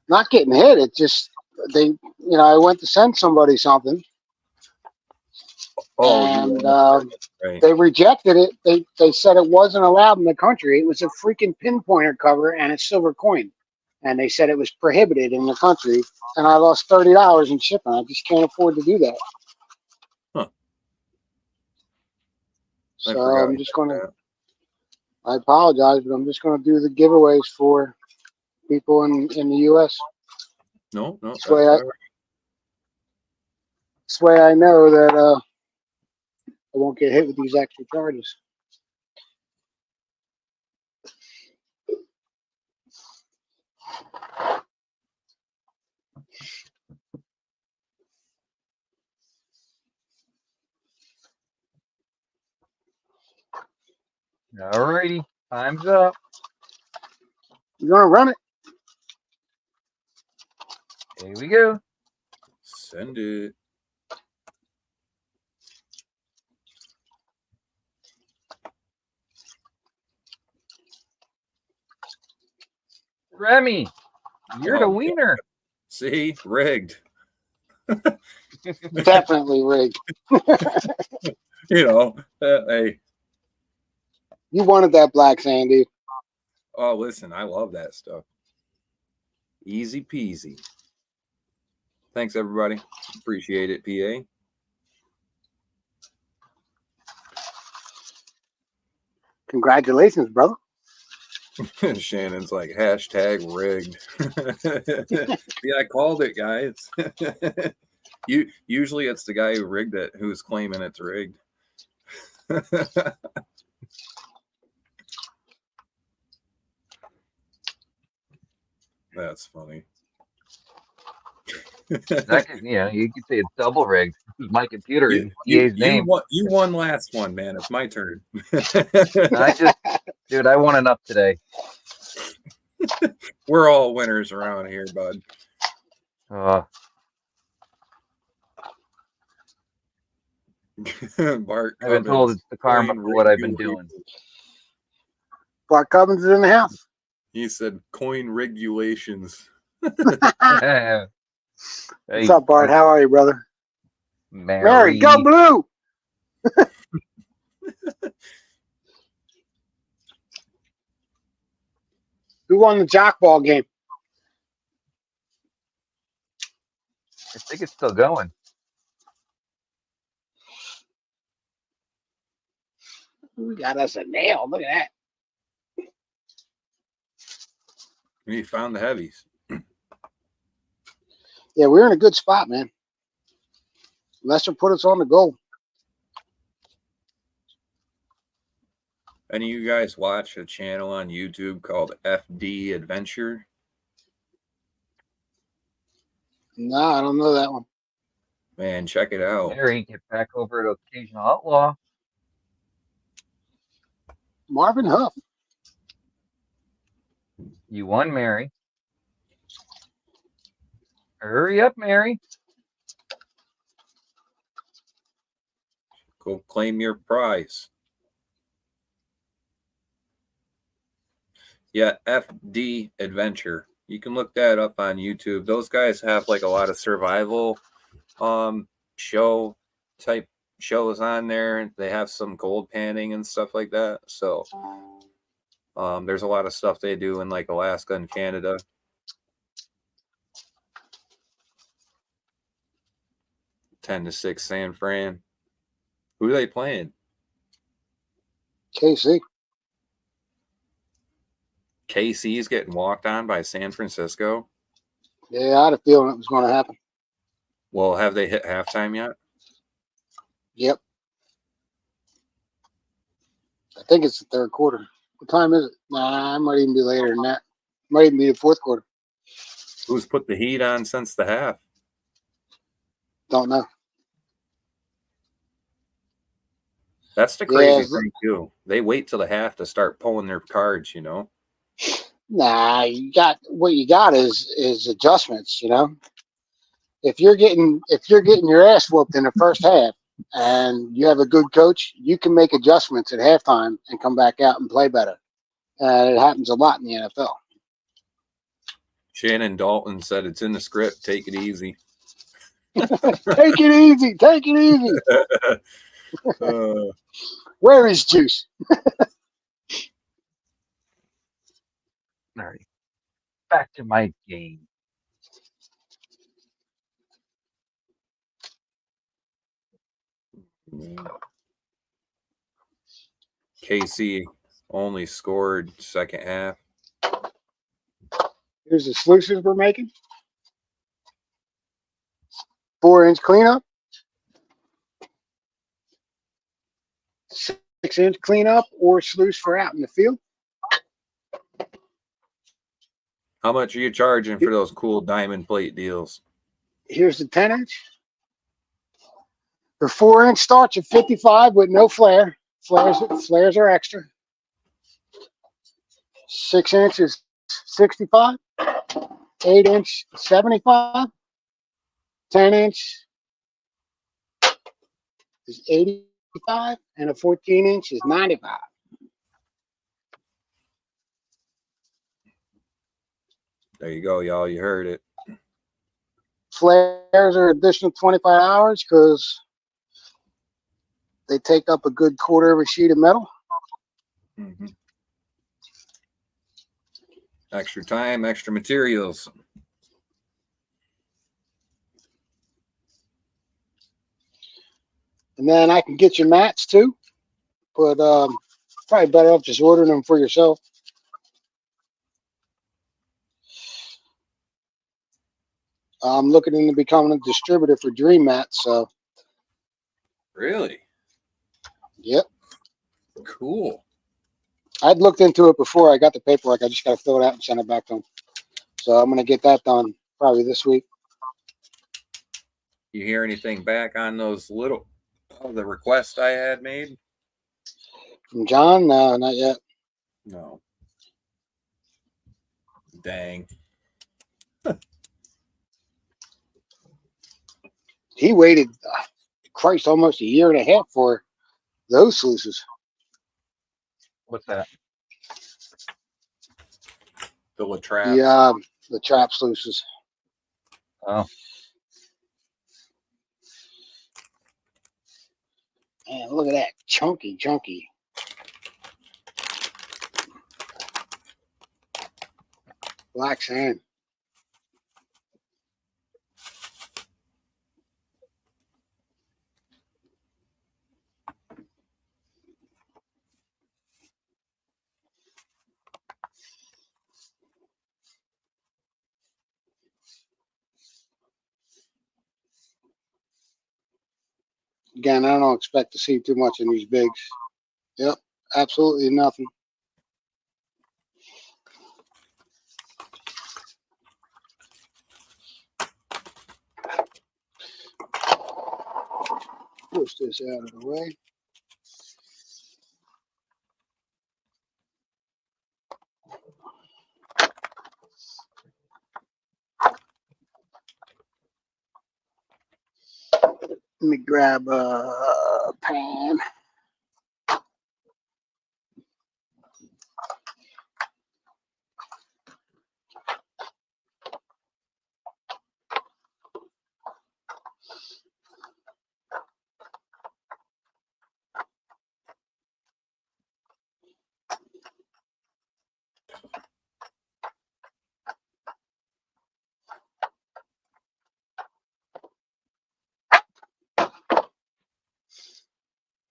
A: not getting hit. It just I went to send somebody something, and
B: right.
A: they rejected it. They said it wasn't allowed in the country. It was a freaking pinpointer cover and a silver coin, and they said it was prohibited in the country. And I lost $30 in shipping. I just can't afford to do that.
B: Huh.
A: So I'm just going to. I apologize, but I'm just going to do the giveaways for people in the U.S.
B: No,
A: This way I know that I won't get hit with these extra charges.
D: Alrighty, time's up.
A: You going to run it?
D: Here we go.
B: Send it.
D: Remy, you're the
B: Oh,
D: wiener.
B: See, rigged.
A: Definitely rigged.
B: Hey.
A: You wanted that black sand, dude.
B: Oh, listen, I love that stuff. Easy peasy. Thanks, everybody. Appreciate it, PA.
A: Congratulations, brother.
B: Shannon's like, hashtag rigged. See, I called it, guys. Usually it's the guy who rigged it who's claiming it's rigged. That's funny.
D: You could say it's double rigged. This is my computer and
B: You
D: PA's name.
B: won last one, man. It's my turn.
D: Dude, I won enough today.
B: We're all winners around here, bud. Bart
D: I've been told it's the karma for what I've been doing.
A: Bart Cubbins is in the house.
B: He said coin regulations.
D: Hey,
A: What's up, Bart? How are you, brother?
D: Mary,
A: go blue! Who won the jock ball game?
D: I think it's still going.
A: We got us a nail. Look at that.
B: He found the heavies.
A: Yeah, we're in a good spot, man. Lester put us on the goal.
B: Any of you guys watch a channel on YouTube called FD Adventure?
A: No, I don't know that one.
B: Man, check it out.
D: Mary, get back over to Occasional Outlaw.
A: Marvin Huff.
D: You won, Mary. Hurry up, Mary.
B: Go claim your prize. Yeah, FD Adventure. You can look that up on YouTube. Those guys have like a lot of survival show type shows on there. They have some gold panning and stuff like that. So there's a lot of stuff they do in like Alaska and Canada. Ten to 6 San Fran. Who are they playing?
A: KC.
B: KC's getting walked on by San Francisco.
A: Yeah, I had a feeling it was going to happen.
B: Well, have they hit halftime yet?
A: Yep. I think it's the third quarter. What time is it? Nah, it might even be later than that. Might even be the fourth quarter.
B: Who's put the heat on since the half?
A: Don't know.
B: That's the crazy
A: Yeah,
B: thing too. They wait till the half to start pulling their cards, you know.
A: nah, what you got is adjustments, you know. If you're getting your ass whooped in the first half and you have a good coach, you can make adjustments at halftime and come back out and play better. It happens a lot in the NFL.
B: Shannon Dalton said it's in the script. Take it easy.
A: Take it easy. Take it easy. Where is Juice?
D: All right. Back to my game.
B: KC only scored second half.
A: Here's the solutions we're making. 4-inch cleanup. 6-inch cleanup or sluice for out in the field.
B: How much are you charging for those cool diamond plate deals?
A: Here's the 10-inch. The 4-inch starts at 55 with no flare. Flares are extra. 6-inch is 65. 8-inch 75. 10-inch is 85, and a 14-inch is 95.
B: There you go, y'all. You heard it.
A: Flares are additional 25 hours because they take up a good quarter of a sheet of metal.
B: Mm-hmm. Extra time, extra materials.
A: And then I can get you mats too, but probably better off just ordering them for yourself. I'm looking into becoming a distributor for Dream Mats. So,
B: Really?
A: yep.
B: Cool.
A: I'd looked into it before. I got the paperwork. I just got to fill it out and send it back to them. So I'm going to get that done probably this week.
B: You hear anything back on those the request I had made?
A: From John? No, not yet.
B: No. Dang.
A: He waited, Christ, almost a year and a half for those sluices.
D: What's that?
B: The Latraps.
A: The trap sluices.
D: Oh,
A: Man, look at that. Chunky. Black sand. Again, I don't expect to see too much in these bigs. Yep. Absolutely nothing. Push this out of the way. Let me grab a pan.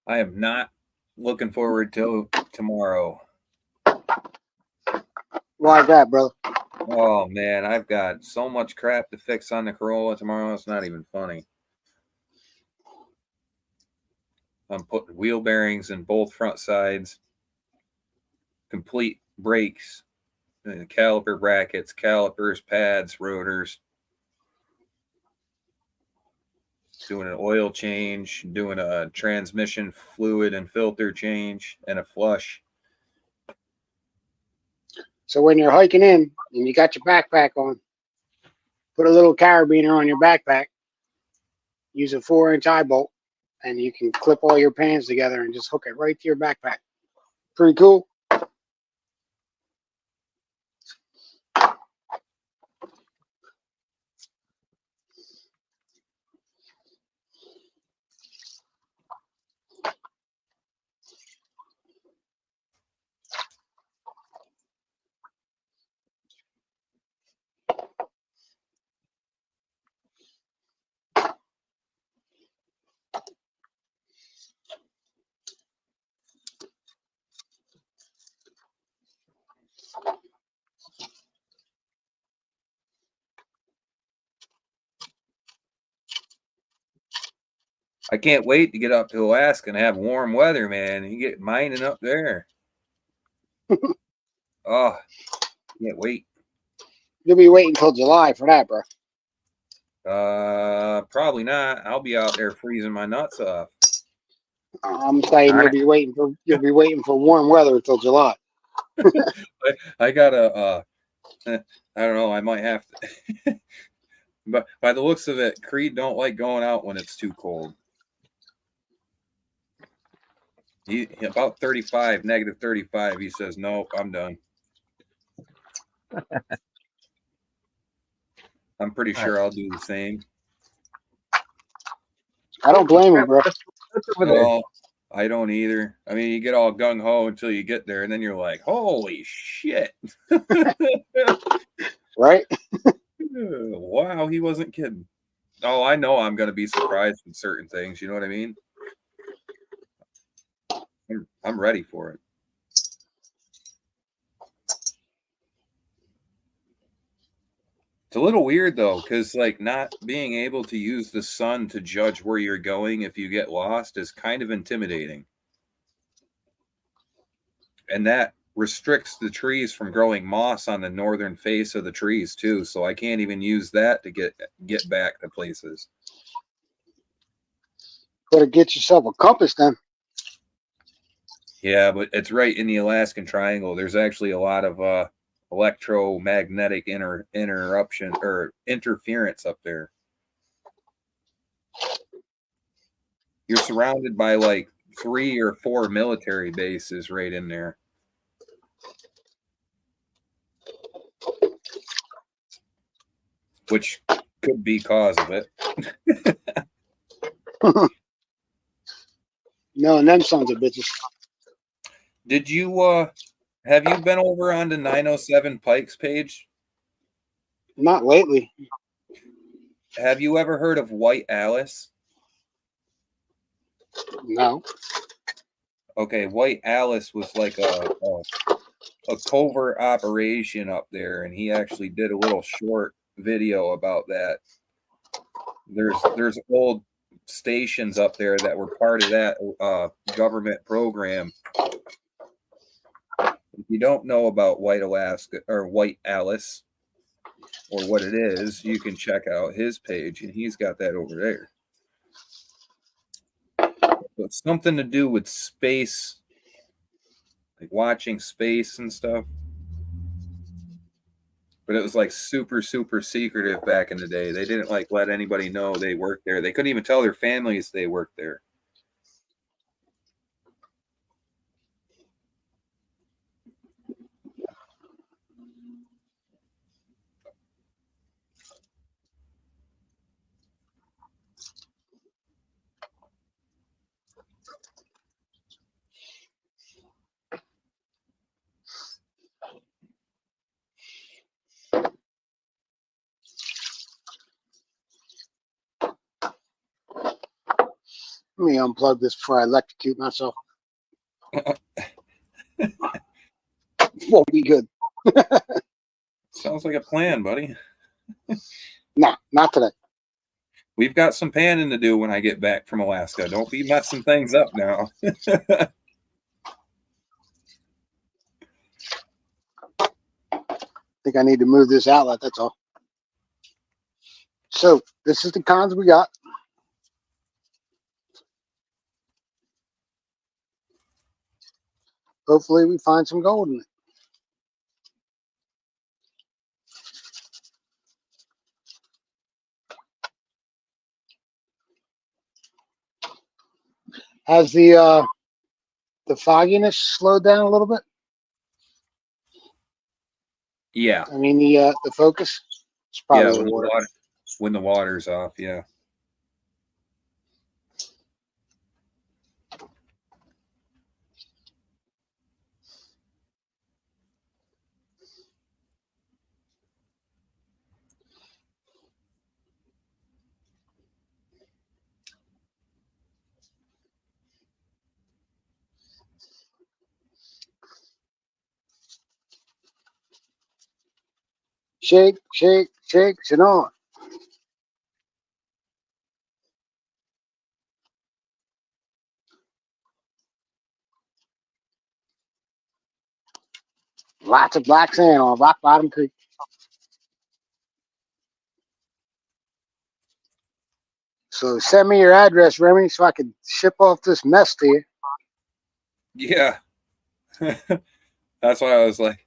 B: I am not looking forward to tomorrow.
A: Why that, brother?
B: Oh man, I've got so much crap to fix on the Corolla tomorrow. It's not even funny. I'm putting wheel bearings in both front sides, complete brakes, caliper brackets, calipers, pads, rotors. Doing an oil change, doing a transmission fluid and filter change, and a flush.
A: So when you're hiking in and you got your backpack on, put a little carabiner on your backpack, use a 4-inch eye bolt, and you can clip all your pans together and just hook it right to your backpack. Pretty cool.
B: I can't wait to get up to Alaska and have warm weather, man. You get mining up there. Oh, can't wait.
A: You'll be waiting until July for that, bro.
B: Probably not. I'll be out there freezing my nuts off.
A: I'm saying you'll be waiting for warm weather until July.
B: I gotta I don't know, I might have to but by the looks of it, Creed don't like going out when it's too cold. He about 35, negative 35, he says, nope, I'm done. I'm pretty sure I'll do the same.
A: I don't blame him, bro.
D: That's over there.
B: No, I don't either. I mean, you get all gung ho until you get there, and then you're like, holy shit.
A: Right?
B: Wow, he wasn't kidding. Oh, I know I'm going to be surprised with certain things. You know what I mean? I'm ready for it. It's a little weird though, because like not being able to use the sun to judge where you're going if you get lost is kind of intimidating. And that restricts the trees from growing moss on the northern face of the trees too. So I can't even use that to get back to places.
A: Better get yourself a compass then.
B: Yeah, but it's right in the Alaskan Triangle. There's actually a lot of electromagnetic interruption or interference up there. You're surrounded by like 3 or 4 military bases right in there. Which could be cause of it.
A: No, and them sons of bitches.
B: Did you have you been over on the 907 Pikes page?
A: Not lately.
B: Have you ever heard of White Alice?
A: No.
B: Okay, White Alice was like a covert operation up there, and he actually did a little short video about that. There's old stations up there that were part of that government program If you don't know about White Alaska or White Alice or what it is, you can check out his page, and he's got that over there. So it's something to do with space, like watching space and stuff. But it was like super, super secretive back in the day. They didn't like let anybody know they worked there. They couldn't even tell their families they worked there.
A: Let me unplug this before I electrocute myself. Won't be good.
B: Sounds like a plan, buddy.
A: Nah, not today.
B: We've got some panning to do when I get back from Alaska. Don't be messing things up now.
A: I think I need to move this outlet, that's all. So this is the cons we got. Hopefully we find some gold in it. Has the fogginess slowed down a little bit?
B: Yeah.
A: I mean the focus? It's probably
B: Yeah,
A: the water.
B: when the water's off, yeah.
A: Shake, shake, shake, it on. Lots of black sand on Rock Bottom Creek. So send me your address, Remy, so I can ship off this mess to you.
B: Yeah. That's why I was like,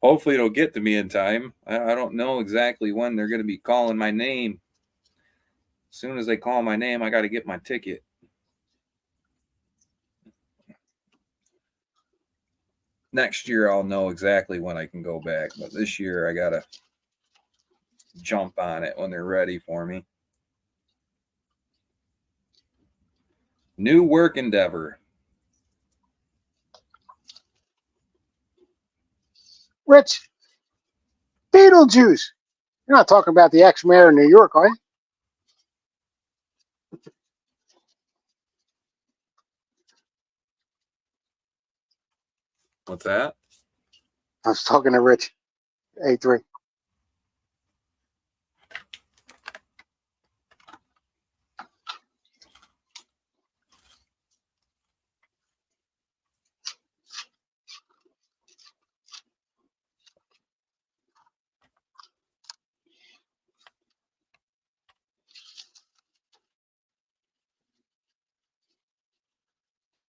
B: hopefully it'll get to me in time. I don't know exactly when they're going to be calling my name. As soon as they call my name, I got to get my ticket. Next year, I'll know exactly when I can go back. But this year, I got to jump on it when they're ready for me. New work endeavor.
A: Rich, Beetlejuice. You're not talking about the ex-mayor of New York, are you?
B: What's that?
A: I was talking to Rich, A3.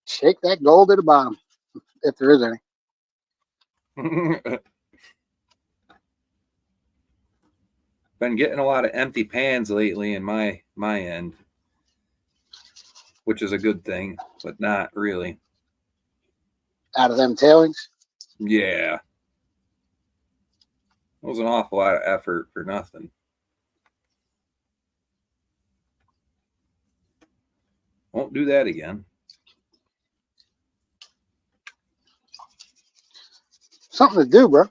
A: Shake that gold at the bottom, if there is any.
B: Been getting a lot of empty pans lately in my end, which is a good thing, but not really.
A: Out of them tailings.
B: Yeah. It was an awful lot of effort for nothing. Won't do that again.
A: Something to do, bro.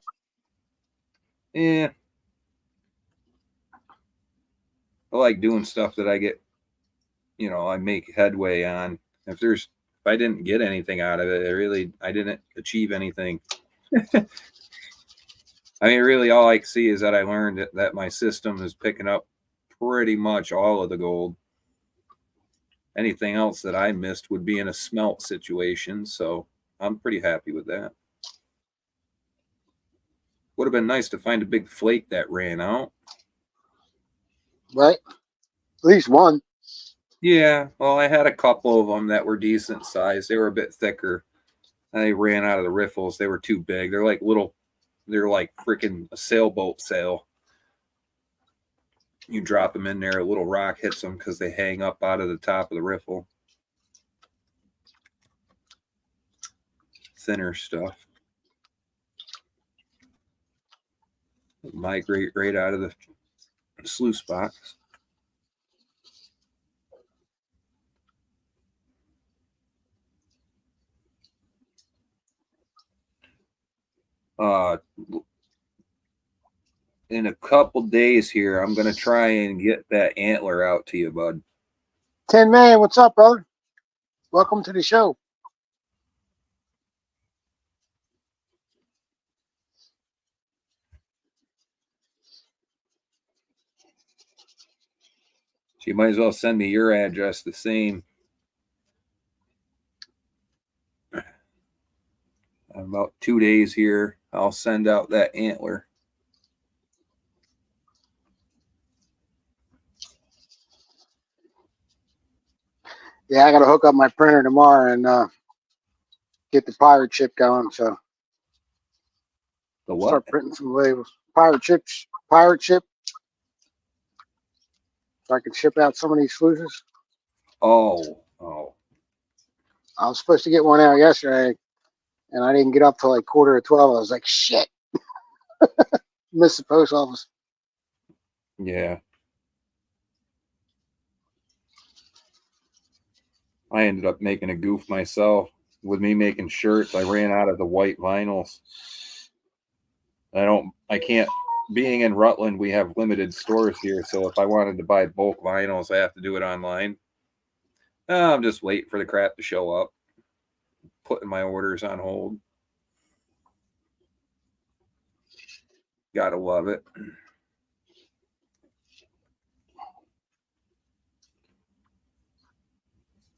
B: Yeah. I like doing stuff that I get, I make headway on. If I didn't get anything out of it, I didn't achieve anything. I mean, really, all I see is that I learned that my system is picking up pretty much all of the gold. Anything else that I missed would be in a smelt situation, so I'm pretty happy with that. Would have been nice to find a big flake that ran out.
A: Right? At least one.
B: Yeah, well, I had a couple of them that were decent size. They were a bit thicker. They ran out of the riffles. They were too big. They're like freaking a sailboat sail. You drop them in there, a little rock hits them because they hang up out of the top of the riffle. Thinner stuff. Migrate right out of the sluice box. In a couple days here, I'm going to try and get that antler out to you, bud.
A: 10 Man, what's up, brother? Welcome to the show.
B: So you might as well send me your address the same. About 2 days here, I'll send out that antler.
A: Yeah, I got to hook up my printer tomorrow and get the pirate chip going. So
B: The what?
A: start printing some labels. Pirate chip. So I can ship out some of these sluices.
B: Oh.
A: I was supposed to get one out yesterday, and I didn't get up till like 11:45. I was like, shit. Missed the post office.
B: Yeah. I ended up making a goof myself with me making shirts. I ran out of the white vinyls. I can't, being in Rutland, we have limited stores here. So if I wanted to buy bulk vinyls, I have to do it online. I'm just waiting for the crap to show up, putting my orders on hold. Gotta love it.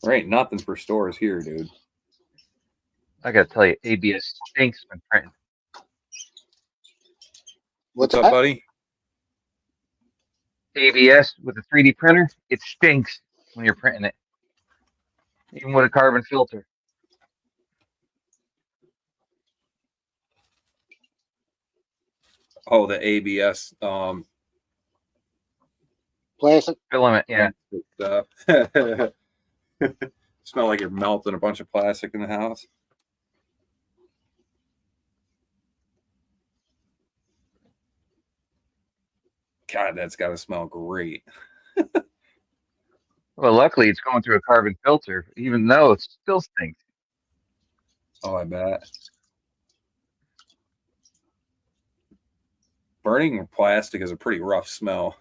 B: There ain't nothing for stores here, dude.
D: I gotta tell you, ABS stinks when printing.
B: What's up, buddy?
D: ABS with a 3D printer, it stinks when you're printing it, even with a carbon filter.
B: Oh, the ABS
A: Plastic.
D: Filament, yeah.
B: stuff. Smell like you're melting a bunch of plastic in the house. God, that's got to smell great.
D: Well, luckily it's going through a carbon filter, even though it still stinks.
B: Oh, I bet. Burning plastic is a pretty rough smell.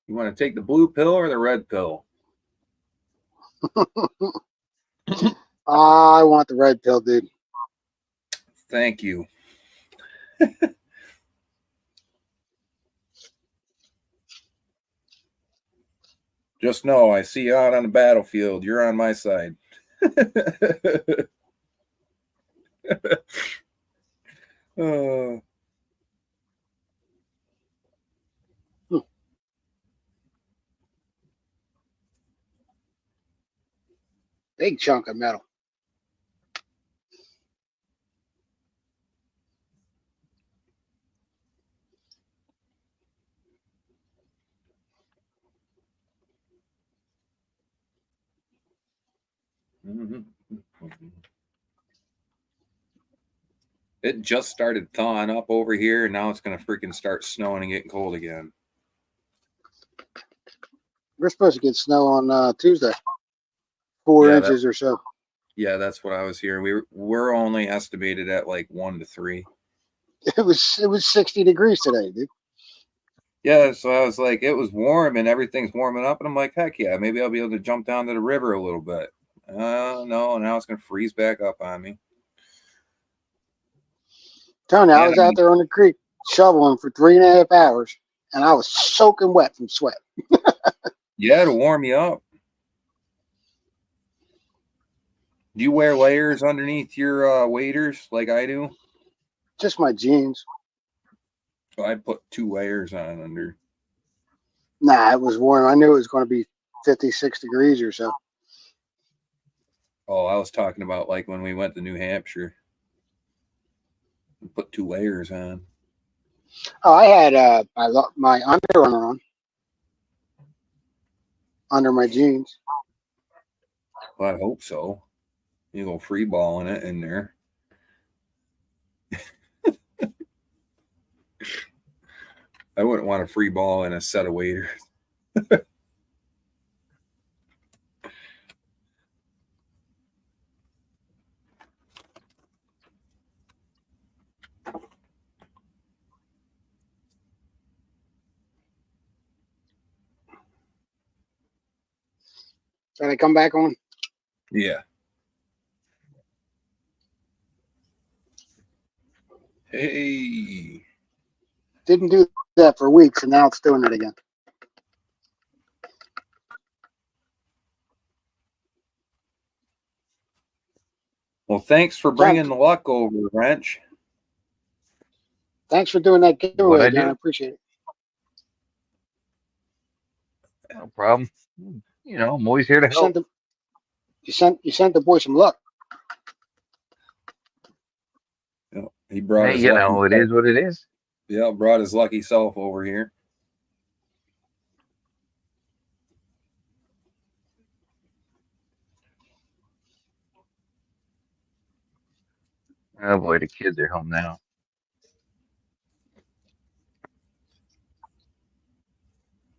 B: You want to take the blue pill or the red pill?
A: I want the red pill, dude.
B: Thank you. Just know I see you out on the battlefield. You're on my side. Oh.
A: Big chunk of metal.
B: It just started thawing up over here, and now it's going to freaking start snowing and getting cold again.
A: We're supposed to get snow on Tuesday, 4
B: Yeah,
A: inches or so.
B: Yeah, that's what I was hearing. We're only estimated at like 1 to 3.
A: It was 60 degrees today, dude.
B: Yeah, so I was like, it was warm and everything's warming up, and I'm like, heck yeah, maybe I'll be able to jump down to the river a little bit. No, now it's gonna freeze back up on me.
A: Tony, I
B: And
A: was out there on the creek shoveling for 3.5 hours, and I was soaking wet from sweat.
B: yeah, to warm you up. Do you wear layers underneath your waders like I do?
A: Just my jeans.
B: So I put 2 layers on under.
A: Nah, it was warm. I knew it was going to be 56 degrees or so.
B: Oh, I was talking about like when we went to New Hampshire. Put 2 layers on.
A: Oh, I had my Under Armour on under my jeans.
B: Well, I hope so. You go free balling it in there. I wouldn't want a free ball in a set of waders.
A: Did I come back on?
B: Yeah. Hey.
A: Didn't do that for weeks, and now it's doing it again.
B: Well, thanks for bringing the luck over, Wrench.
A: Thanks for doing that
D: What
A: giveaway,
D: I
A: John.
D: do?
A: I appreciate it.
D: No problem. You know, I'm always here to
A: You
D: help.
A: sent the boy some luck.
B: He brought
D: Hey,
B: his
D: you
B: lucky
D: know, it
B: self.
D: is what it is.
B: Yeah, brought his lucky self over here.
D: Oh boy, the kids are home now.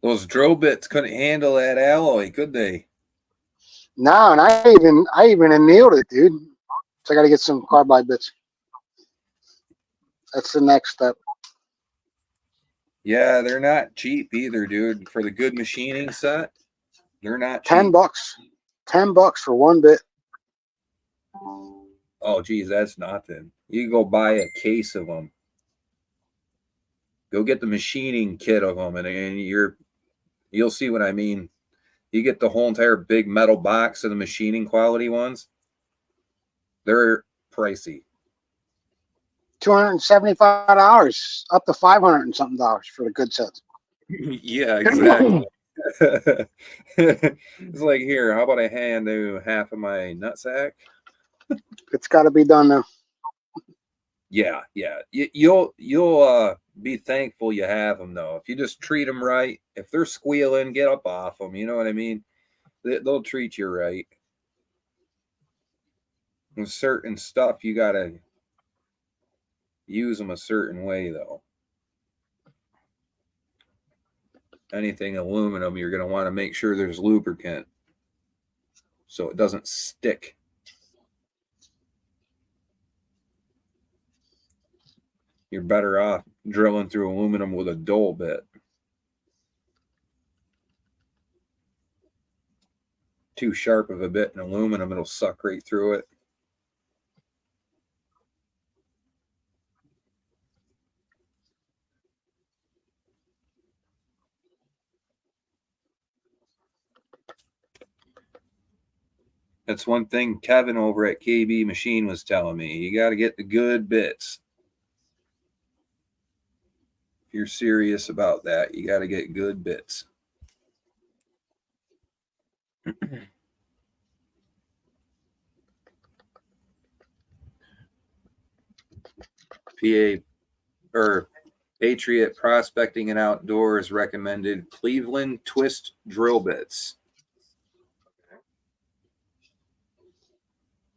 B: Those drill bits couldn't handle that alloy, could they?
A: No, and I even annealed it, dude. So I got to get some carbide bits. That's the next step.
B: Yeah, they're not cheap either, dude. For the good machining set, they're not cheap.
A: $10. $10 for one bit.
B: Oh, geez, that's nothing. You can go buy a case of them. Go get the machining kit of them, and you'll see what I mean. You get the whole entire big metal box of the machining quality ones. They're pricey.
A: $275, up to $500 and something for the good sets.
B: Yeah, exactly. It's like, here, how about I hand you half of my nutsack?
A: It's got to be done now.
B: Yeah. You'll be thankful you have them though. If you just treat them right, if they're squealing, get up off them. You know what I mean? They'll treat you right. With certain stuff, you gotta use them a certain way though. Anything aluminum, you're gonna want to make sure there's lubricant so it doesn't stick. You're better off drilling through aluminum with a dull bit. Too sharp of a bit in aluminum, it'll suck right through it. That's one thing Kevin over at KB Machine was telling me. You got to get the good bits. If you're serious about that, you got to get good bits. PA or Patriot Prospecting and Outdoors recommended Cleveland Twist drill bits.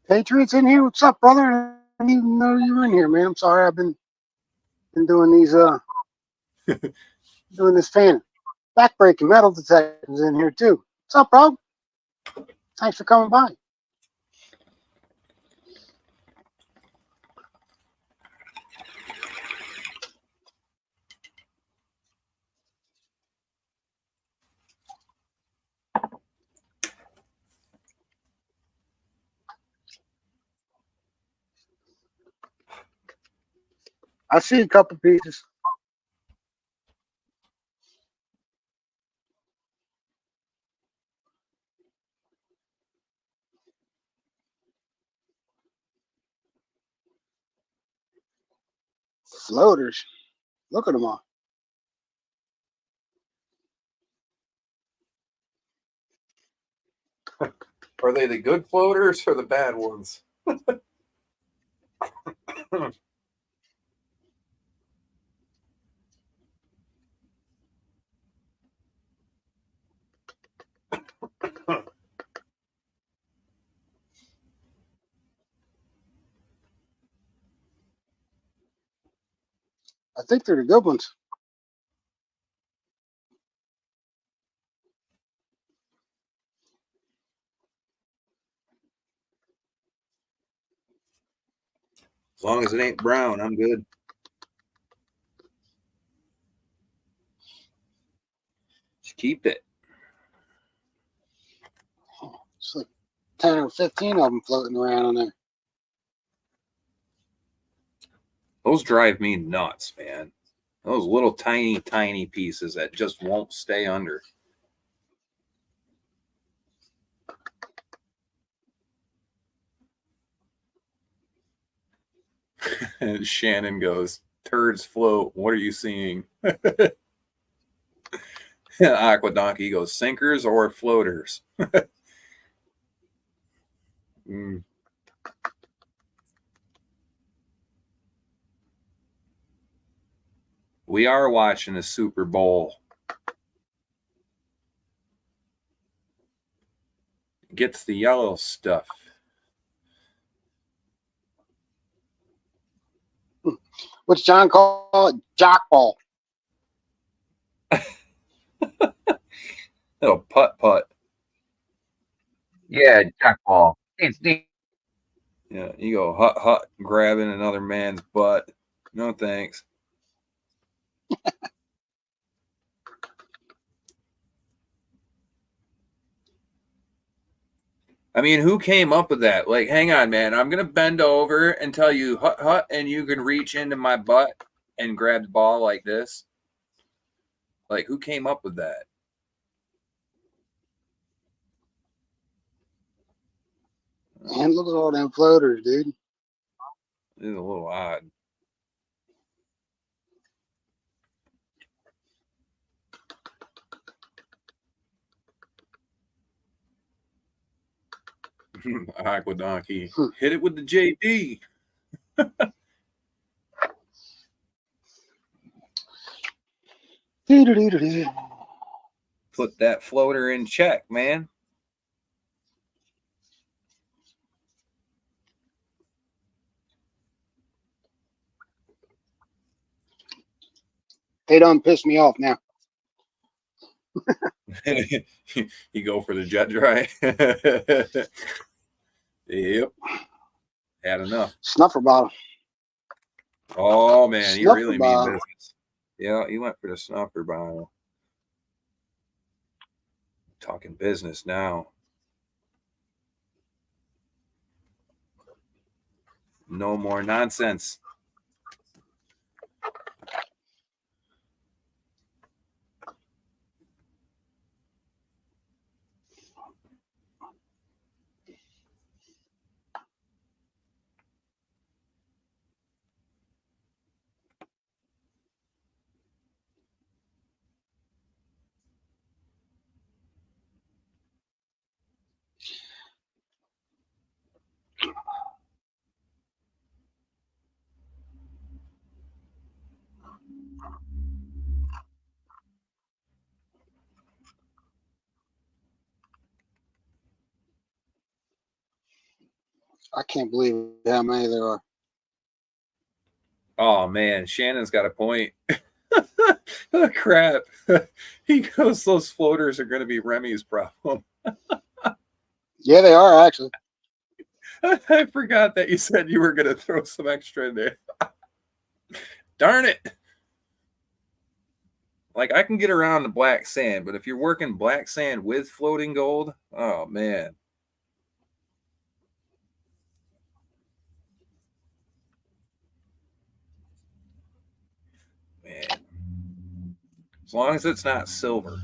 A: Patriots in here? What's up, brother? I didn't even know you were in here, man. I'm sorry. I've been doing these doing this fanning. Backbreaking metal detectors in here too. What's up, bro? Thanks for coming by. I see a couple pieces. Floaters. Look at them all.
B: Are they the good floaters or the bad ones?
A: I think they're the good ones.
B: As long as it ain't brown, I'm good. Just keep it.
A: It's like 10 or 15 of them floating around on there.
B: Those drive me nuts, man. Those little tiny pieces that just won't stay under. And Shannon goes, turds float. What are you seeing? Aqua Donkey goes, sinkers or floaters? Mm. We are watching a Super Bowl. Gets the yellow stuff.
A: What's John call it? Jock ball.
B: Little putt.
D: Yeah, jackball. It's neat.
B: Yeah, you go hut, grabbing another man's butt. No thanks. I mean, who came up with that? Like, hang on, man. I'm gonna bend over and tell you hut, and you can reach into my butt and grab the ball like this. Like, who came up with that?
A: And look at all them floaters, dude.
B: This is a little odd. Aqua Donkey. Hit it with the JD. Put that floater in check, man.
A: They done pissed me off now.
B: You go for the jet dry. Yep. Had enough.
A: Snuffer bottle.
B: Oh man, you
A: Snuffer
B: really
A: bottle.
B: mean business. Yeah, you went for the snuffer bottle. Talking business now. No more nonsense.
A: I can't believe how many there are.
B: Oh man, Shannon's got a point. Oh, crap. He goes, those floaters are going to be Remy's problem.
A: Yeah, they are actually.
B: I forgot that you said you were going to throw some extra in there. Darn it. Like, I can get around the black sand, but if you're working black sand with floating gold, oh, man. Man. As long as it's not silver.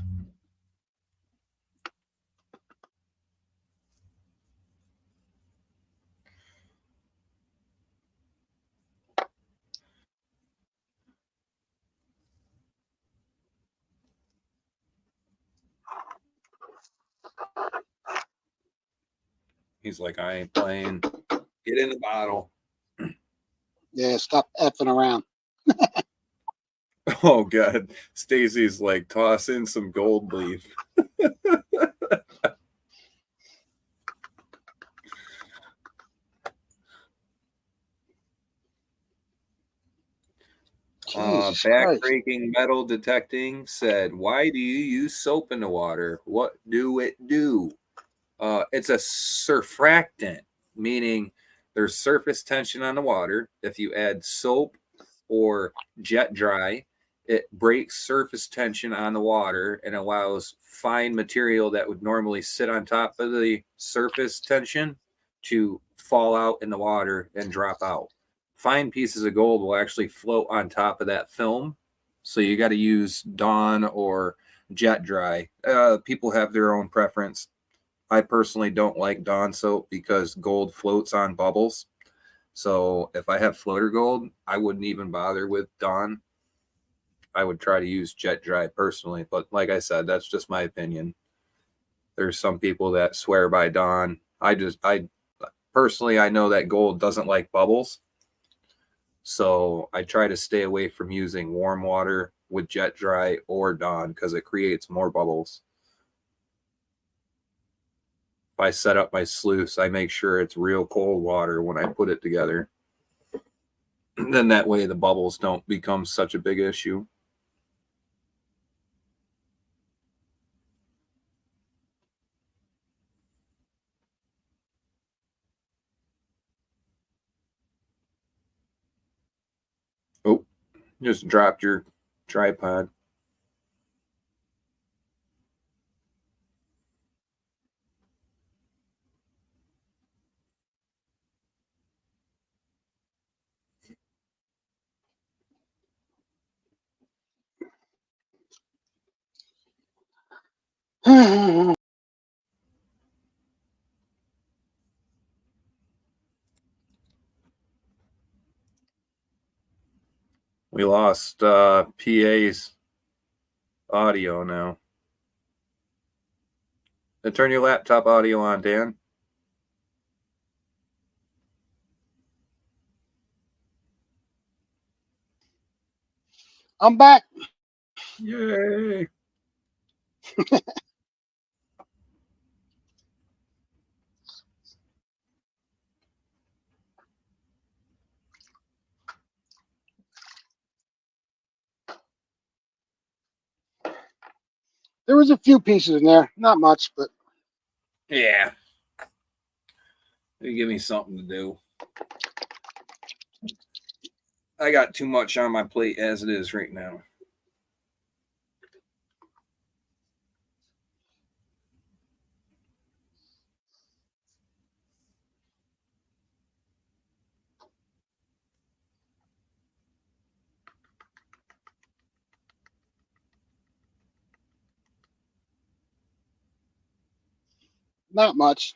B: He's like, I ain't playing. Get in the bottle.
A: Yeah, stop effing around.
B: Oh, God. Stacy's like, toss in some gold leaf.
A: Jesus Christ.
B: Backbreaking metal detecting said, why do you use soap in the water? What do it do? It's a surfactant, meaning there's surface tension on the water. If you add soap or jet dry, it breaks surface tension on the water and allows fine material that would normally sit on top of the surface tension to fall out in the water and drop out. Fine pieces of gold will actually float on top of that film. So you got to use Dawn or jet dry. People have their own preference. I personally don't like Dawn soap because gold floats on bubbles. So if I have floater gold, I wouldn't even bother with Dawn. I would try to use jet dry personally. But like I said, that's just my opinion. There's some people that swear by Dawn. I personally, I know that gold doesn't like bubbles. So I try to stay away from using warm water with jet dry or Dawn because it creates more bubbles. If I set up my sluice, I make sure it's real cold water when I put it together. Then that way the bubbles don't become such a big issue. Oh, just dropped your tripod. We lost PA's audio now. Turn your laptop audio on, Dan.
A: I'm back.
B: Yay.
A: There was a few pieces in there, not much, but
B: Yeah. You give me something to do. I got too much on my plate as it is right now.
A: not much.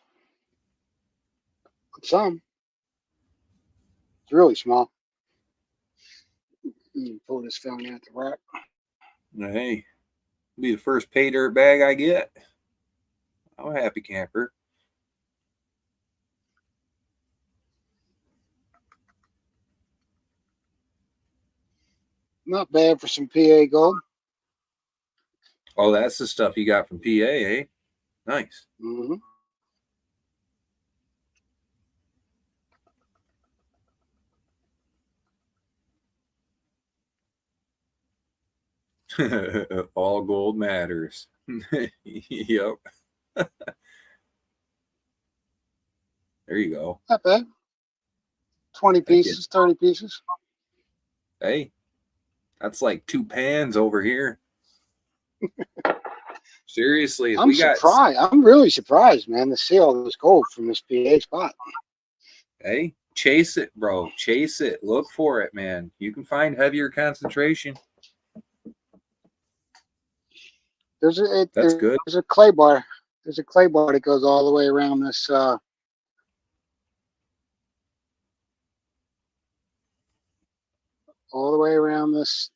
A: But some. It's really small. Pull this film out the rack.
B: Hey, be the first pay dirt bag I get. I'm a happy camper.
A: Not bad for some PA gold.
B: Oh, that's the stuff you got from PA, eh? Nice.
A: Mm-hmm.
B: All gold matters. Yep. There you go.
A: Not bad. 20
B: Thank you.
A: pieces, 30 pieces.
B: Hey, that's like 2 pans over here. Seriously,
A: I'm
B: we got.
A: surprised. I'm really surprised, man, to see all this gold from this PA spot.
B: Hey, chase it, bro. Chase it. Look for it, man. You can find heavier concentration.
A: There's a
B: That's good.
A: there's a clay bar. There's a clay bar that goes all the way around this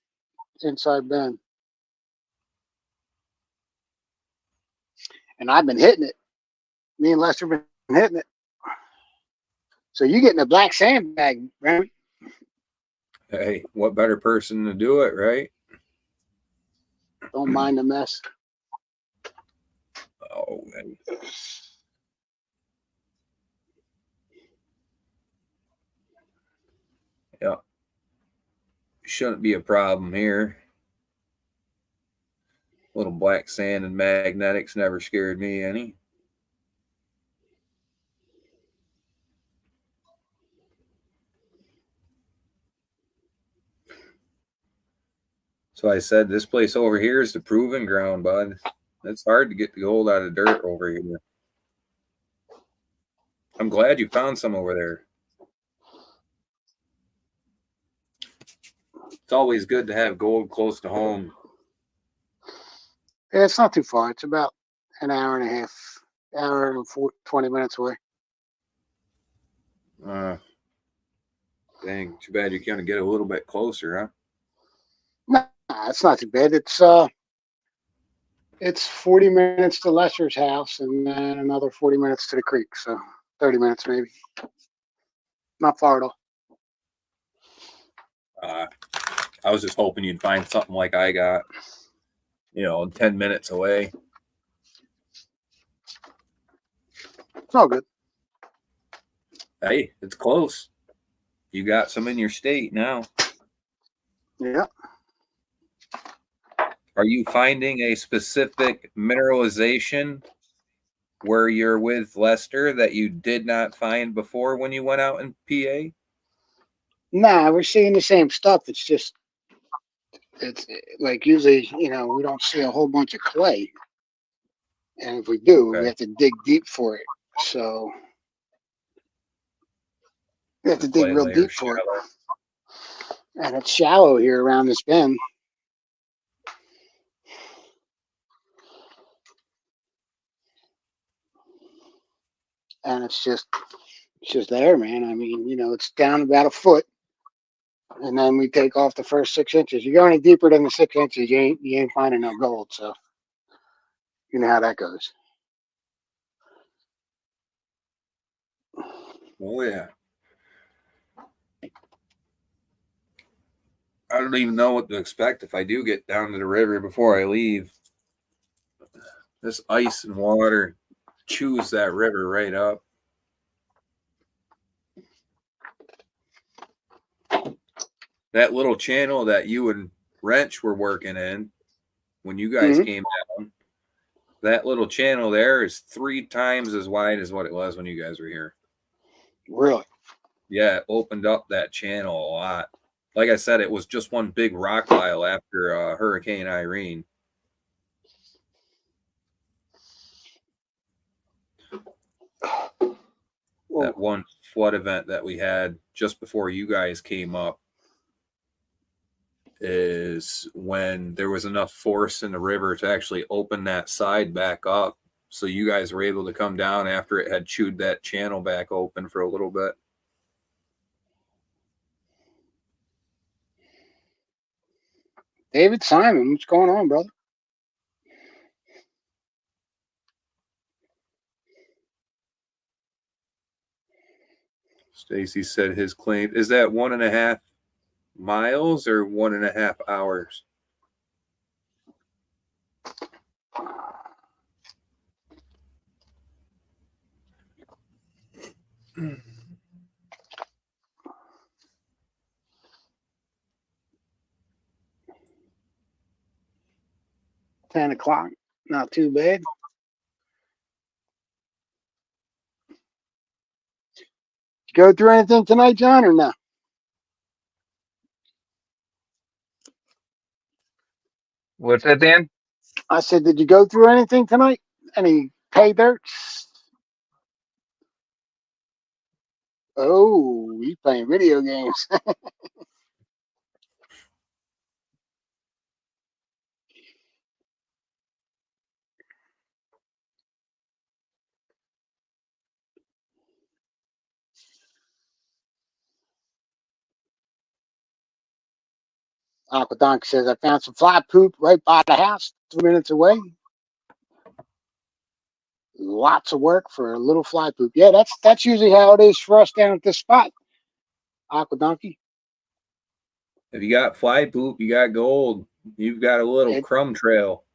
A: inside bend. And I've been hitting it. Me and Lester been hitting it. So you're getting a black sandbag, right?
B: Hey, what better person to do it, right?
A: Don't mind the mess.
B: Oh, man. Yeah. Shouldn't be a problem here. Little black sand and magnetics never scared me any. So I said this place over here is the proving ground, bud. It's hard to get the gold out of dirt over here. I'm glad you found some over there. It's always good to have gold close to home.
A: Yeah, it's not too far. It's about an hour and a half, hour and 20 minutes away.
B: Dang, too bad you can't get a little bit closer, huh?
A: Nah, it's not too bad. It's 40 minutes to Lester's house and then another 40 minutes to the creek. So 30 minutes maybe. Not far at all.
B: I was just hoping you'd find something like I got, 10 minutes away.
A: It's all good.
B: Hey, it's close. You got some in your state now.
A: Yeah.
B: Are you finding a specific mineralization where you're with Lester that you did not find before when you went out in PA?
A: Nah, we're seeing the same stuff. It's like usually, we don't see a whole bunch of clay. And if we do, we
B: Okay.
A: have to dig deep for it. So we have to
B: The
A: dig
B: clay
A: real
B: layer
A: deep for it.
B: shallow.
A: And it's shallow here around this bend. And it's just there, man. I mean, it's down about a foot. And then we take off the first 6 inches. You go any deeper than the 6 inches, you ain't finding no gold. So you know how that goes.
B: Oh, yeah. I don't even know what to expect if I do get down to the river before I leave. This ice and water chews that river right up. That little channel that you and Wrench were working in when you guys came down, that little channel there is 3 times as wide as what it was when you guys were here.
A: Really?
B: Yeah, it opened up that channel a lot. Like I said, it was just one big rock pile after Hurricane Irene. That one flood event that we had just before you guys came up is when there was enough force in the river to actually open that side back up. So you guys were able to come down after it had chewed that channel back open for a little bit.
A: David Simon, what's going on, brother?
B: Stacy said his claim is that 1.5 miles or 1.5 hours.
A: 10 o'clock. Not too bad. Go through anything tonight, John, or no?
D: What's that, Dan?
A: I said, did you go through anything tonight? Any pay dirts? Oh, he's playing video games. Aquadonk says, I found some fly poop right by the house, 3 minutes away. Lots of work for a little fly poop. Yeah, that's usually how it is for us down at this spot. Aquadonkey.
B: If you got fly poop, you got gold. You've got a little crumb trail.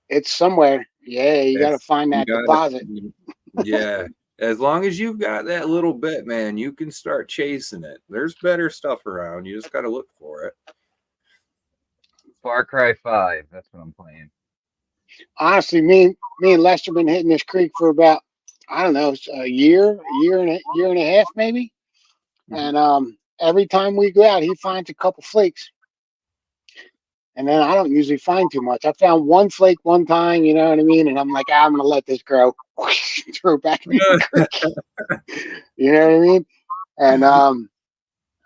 A: It's somewhere. Yeah, you got to find that deposit.
B: Yeah. As long as you've got that little bit, man, you can start chasing it. There's better stuff around. You just got to look for it.
D: Far Cry 5. That's what I'm playing.
A: Honestly, me and Lester been hitting this creek for about, I don't know, a year and a half maybe.
B: Mhm.
A: And every time we go out, he finds a couple flakes. And then I don't usually find too much. I found one flake one time, you know what I mean? And I'm like, I'm gonna let this grow. Throw it back in the creek. You know what I mean? And I'm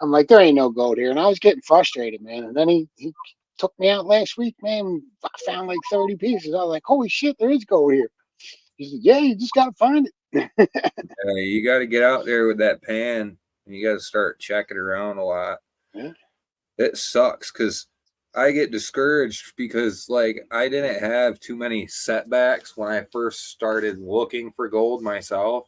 A: like, there ain't no gold here. And I was getting frustrated, man. And then he took me out last week, man. I found like 30 pieces. I was like, holy shit, there is gold here. He said, yeah, you just gotta find it.
B: You got to get out there with that pan and you got to start checking around a lot.
A: Yeah.
B: It sucks because I get discouraged because like I didn't have too many setbacks when I first started looking for gold myself.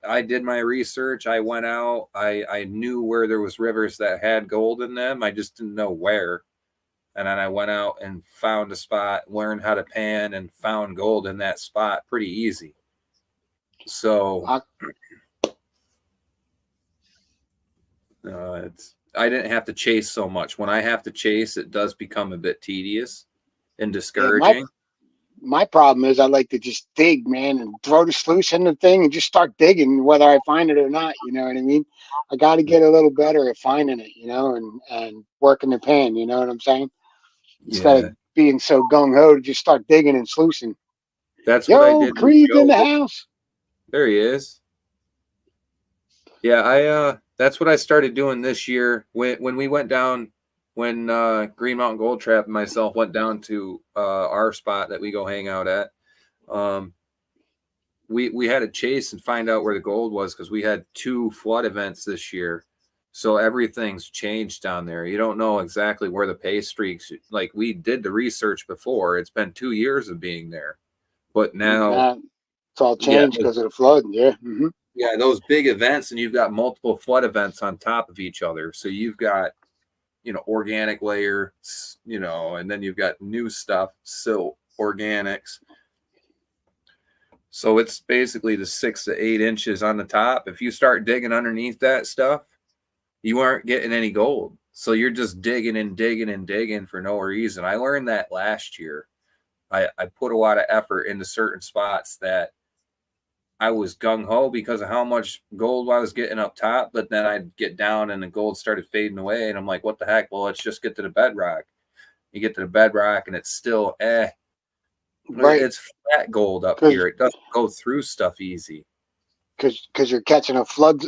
B: I did my research. I went out. I knew where there was rivers that had gold in them. I just didn't know where. And then I went out and found a spot, learned how to pan, and found gold in that spot pretty easy. So I didn't have to chase so much. When I have to chase, it does become a bit tedious and discouraging.
A: Yeah, my problem is I like to just dig, man, and throw the sluice in the thing and just start digging, whether I find it or not. You know what I mean? I got to get a little better at finding it, you know, and working the pan. You know what I'm saying? Instead of being so gung ho to just start digging and sluicing.
B: That's what I did.
A: Creed's in the house.
B: There he is. Yeah, that's what I started doing this year when we went down. When Green Mountain Gold Trap and myself went down to our spot that we go hang out at, we had to chase and find out where the gold was because we had 2 flood events this year. So everything's changed down there. You don't know exactly where the pay streaks. Like we did the research before. It's been 2 years of being there, but now
A: it's all changed because of the flood. Yeah. Mm-hmm.
B: Yeah, those big events, and you've got multiple flood events on top of each other. So you've got, organic layer, and then you've got new stuff, silt, organics. So it's basically the 6 to 8 inches on the top. If you start digging underneath that stuff, you aren't getting any gold. So you're just digging and digging and digging for no reason. I learned that last year. I put a lot of effort into certain spots that I was gung-ho because of how much gold I was getting up top, but then I'd get down and the gold started fading away, and I'm like, what the heck? Well, let's just get to the bedrock. You get to the bedrock, and it's still,
A: right.
B: It's flat gold up here. It doesn't go through stuff easy.
A: Because you're catching a flood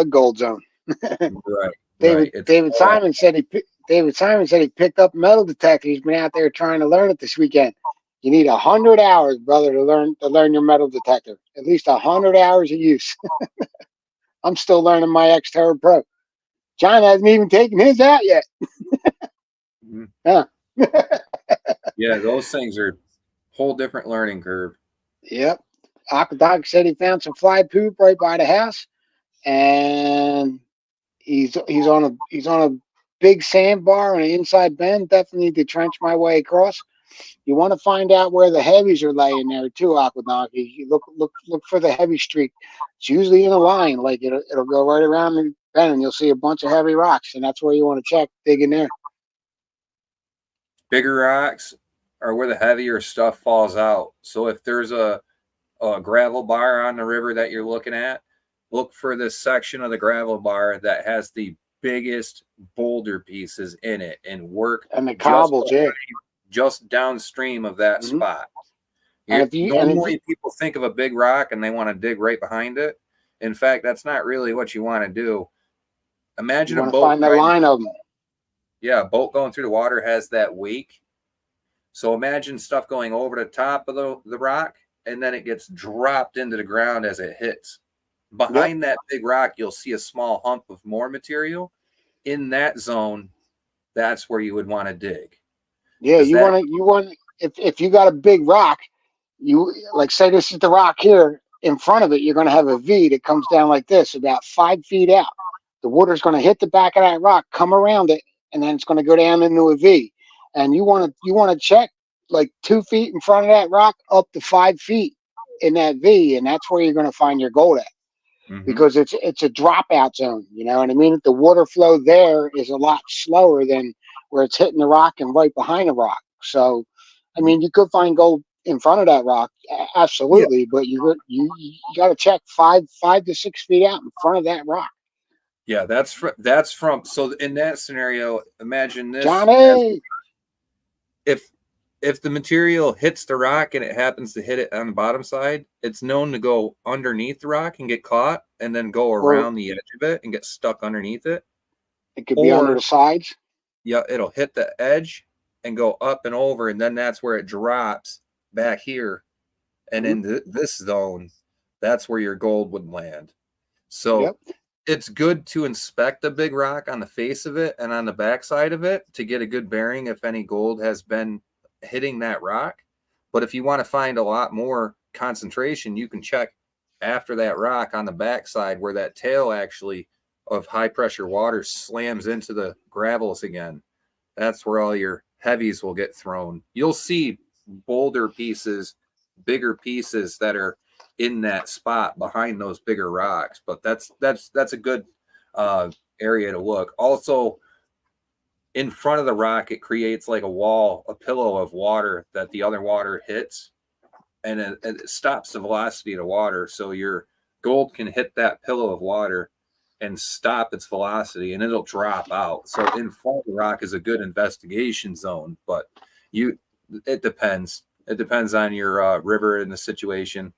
A: gold zone.
B: Right.
A: David Simon said he picked up metal detector. He's been out there trying to learn it this weekend. You need 100 hours, brother, to learn your metal detector. At least 100 hours of use. I'm still learning my Xterra Pro. John hasn't even taken his out yet.
B: Mm-hmm.
A: Yeah.
B: Yeah, those things are a whole different learning curve.
A: Yep. Aquadoc said he found some fly poop right by the house, and he's on a big sandbar on an inside bend. Definitely need to trench my way across. You want to find out where the heavies are laying there too, Aquadoc. You look for the heavy streak. It's usually in a line, like it'll go right around the bend, and you'll see a bunch of heavy rocks, and that's where you want to check, dig in there.
B: Bigger rocks, are where the heavier stuff falls out. So if there's a gravel bar on the river that you're looking at, look for this section of the gravel bar that has the biggest boulder pieces in it and work
A: And the
B: just
A: cobbles, yeah.
B: just downstream of that
A: Mhm.
B: spot.
A: And if you and if
B: Normally people think of a big rock and they want to dig right behind it. In fact, that's not really what you want to do.
A: you
B: Imagine a
A: want to
B: boat
A: find the
B: riding.
A: line of them,
B: Yeah, a boat going through the water has that wake. So imagine stuff going over the top of the rock, and then it gets dropped into the ground as it hits. Behind that big rock, you'll see a small hump of more material. In that zone, that's where you would want to dig.
A: yeah,
B: Because that,
A: you want if you got a big rock, you like say this is the rock here in front of it, you're going to have a V that comes down like this, about 5 feet out. The water's going to hit the back of that rock, come around it, and then it's going to go down into a V. And you want to check like 2 feet in front of that rock up to 5 feet in that V, and that's where you're going to find your gold at. Because it's a dropout zone, you know what I mean? The water flow there is a lot slower than where it's hitting the rock and right behind the rock. So, I mean, you could find gold in front of that rock,
B: yeah,
A: absolutely, but you got to check 5 to 6 feet out in front of that rock.
B: yeah, that's from. So in that scenario, imagine this:
A: Johnny,
B: if if the material hits the rock and it happens to hit it on the bottom side, it's known to go underneath the rock and get caught, and then go
A: or
B: around the edge of it and get stuck underneath it.
A: it could be under
B: Or
A: the sides.
B: yeah, it'll hit the edge and go up and over, and then that's where it drops back here. And
A: Mhm.
B: in this zone, that's where your gold would land. So
A: Yep.
B: it's good to inspect the big rock on the face of it and on the backside of it to get a good bearing if any gold has been hitting that rock. But if you want to find a lot more concentration, you can check after that rock on the backside where that tail actually of high pressure water slams into the gravels again. That's where all your heavies will get thrown. You'll see boulder pieces, bigger pieces that are in that spot behind those bigger rocks. But that's a good area to look. Also, in front of the rock, it creates like a wall, a pillow of water that the other water hits, and it stops the velocity of the water. So your gold can hit that pillow of water and stop its velocity, and it'll drop out. So in front of the rock is a good investigation zone, but you it depends. It depends on your river and the situation.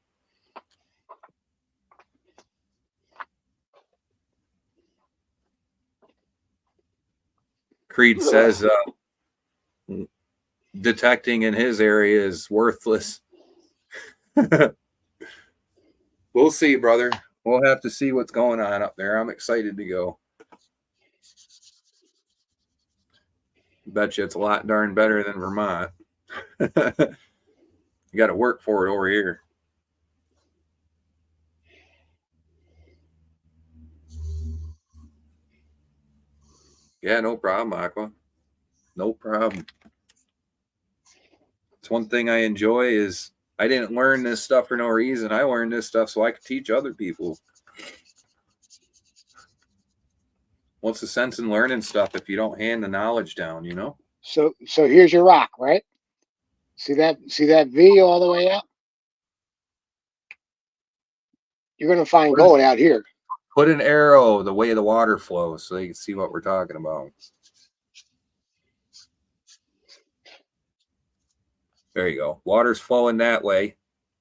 B: Creed says detecting in his area is worthless. We'll see, brother. We'll have to see what's going on up there. I'm excited to go. Bet you it's a lot darn better than Vermont. You got to work for it over here. Yeah, no problem, Aqua. No problem. It's one thing I enjoy is I didn't learn this stuff for no reason. I learned this stuff so I could teach other people. What's the sense in learning stuff if you don't hand the knowledge down, you know?
A: So here's your rock, right? See that V all the way out? You're going to find gold out here.
B: Put an arrow the way the water flows so you can see what we're talking about. There you go. Water's flowing that way.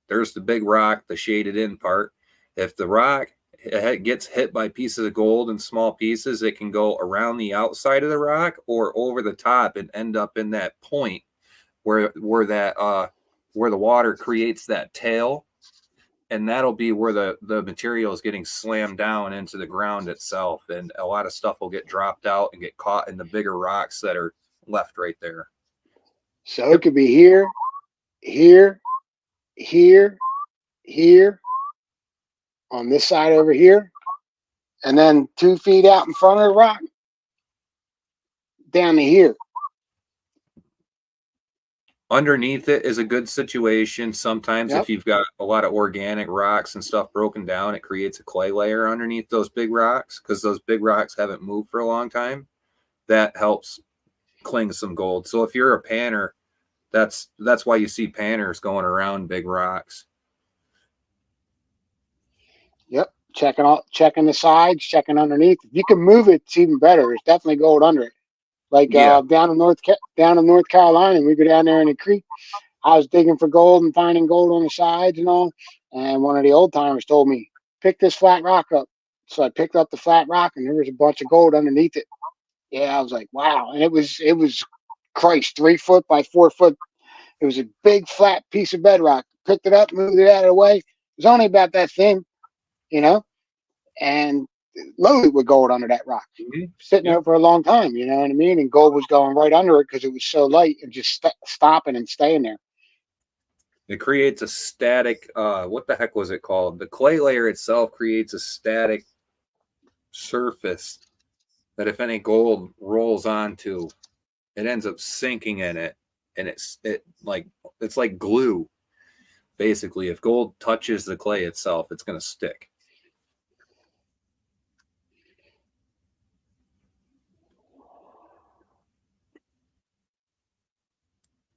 B: There's the big rock, the shaded in part. If the rock gets hit by pieces of gold in small pieces, it can go around the outside of the rock or over the top and end up in that point where the water creates that tail, and that'll be where the material is getting slammed down into the ground itself, and a lot of stuff will get dropped out and get caught in the bigger rocks that are left right there.
A: So it could be here, here, here, here, on this side over here, and then 2 feet out in front of the rock, down to here.
B: Underneath it is a good situation. Sometimes
A: Yep.
B: if you've got a lot of organic rocks and stuff broken down, it creates a clay layer underneath those big rocks because those big rocks haven't moved for a long time. That helps cling some gold. So if you're a panner That's why you see panners going around big rocks.
A: Yep. Checking the sides, checking underneath. If you can move it, it's even better. There's definitely gold under it. Like
B: Yeah.
A: down in North Carolina, we go down there in the creek. I was digging for gold and finding gold on the sides and all. And one of the old timers told me, pick this flat rock up. So I picked up the flat rock and there was a bunch of gold underneath it. Yeah, I was like, wow. And it was Christ, 3 foot by 4 foot. It was a big flat piece of bedrock. Picked it up, moved it out of the way. It was only about that thin, you know, and loaded with gold under that rock.
B: Mhm.
A: Sitting there
B: Yep.
A: for a long time, you know what I mean? And gold was going right under it because it was so light and just stopping and staying there.
B: It creates a static, what the heck was it called? The clay layer itself creates a static surface that if any gold rolls onto, it ends up sinking in it. And it's like glue. Basically, if gold touches the clay itself, it's going to stick.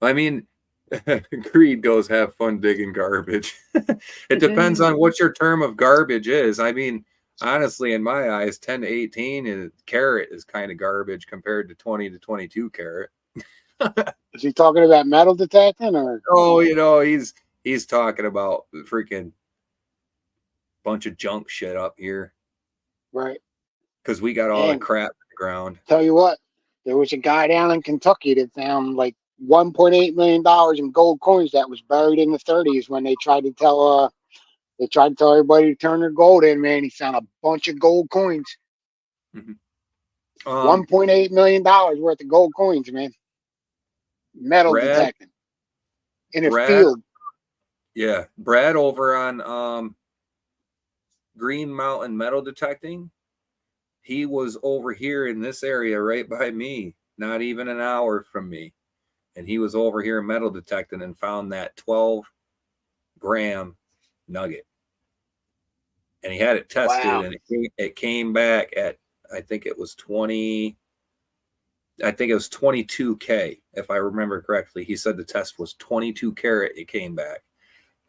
B: I mean, Creed goes, have fun digging garbage. It depends on what your term of garbage is. I mean, honestly, in my eyes, 10 to 18 carat is kind of garbage compared to 20 to 22 carat.
A: Is he talking about metal detecting or?
B: Oh, he's talking about freaking bunch of junk shit up here
A: Right.
B: because we got all the
A: Man,
B: crap in the ground.
A: tell you what, there was a guy down in Kentucky that found like $1.8 million in gold coins that was buried in the 30s when they tried to tell everybody to turn their gold in. Man, he found a bunch of gold coins.
B: Mhm.
A: $1.8 million worth of gold coins, man. Metal
B: Brad,
A: detecting in a
B: Brad,
A: field.
B: yeah, Brad over on Green Mountain Metal Detecting. He was over here in this area right by me, not even an hour from me. And he was over here metal detecting and found that 12-gram nugget. And he had it tested
A: Wow.
B: and it came back at, I think it was 22K, if I remember correctly. He said the test was 22 carat. It came back.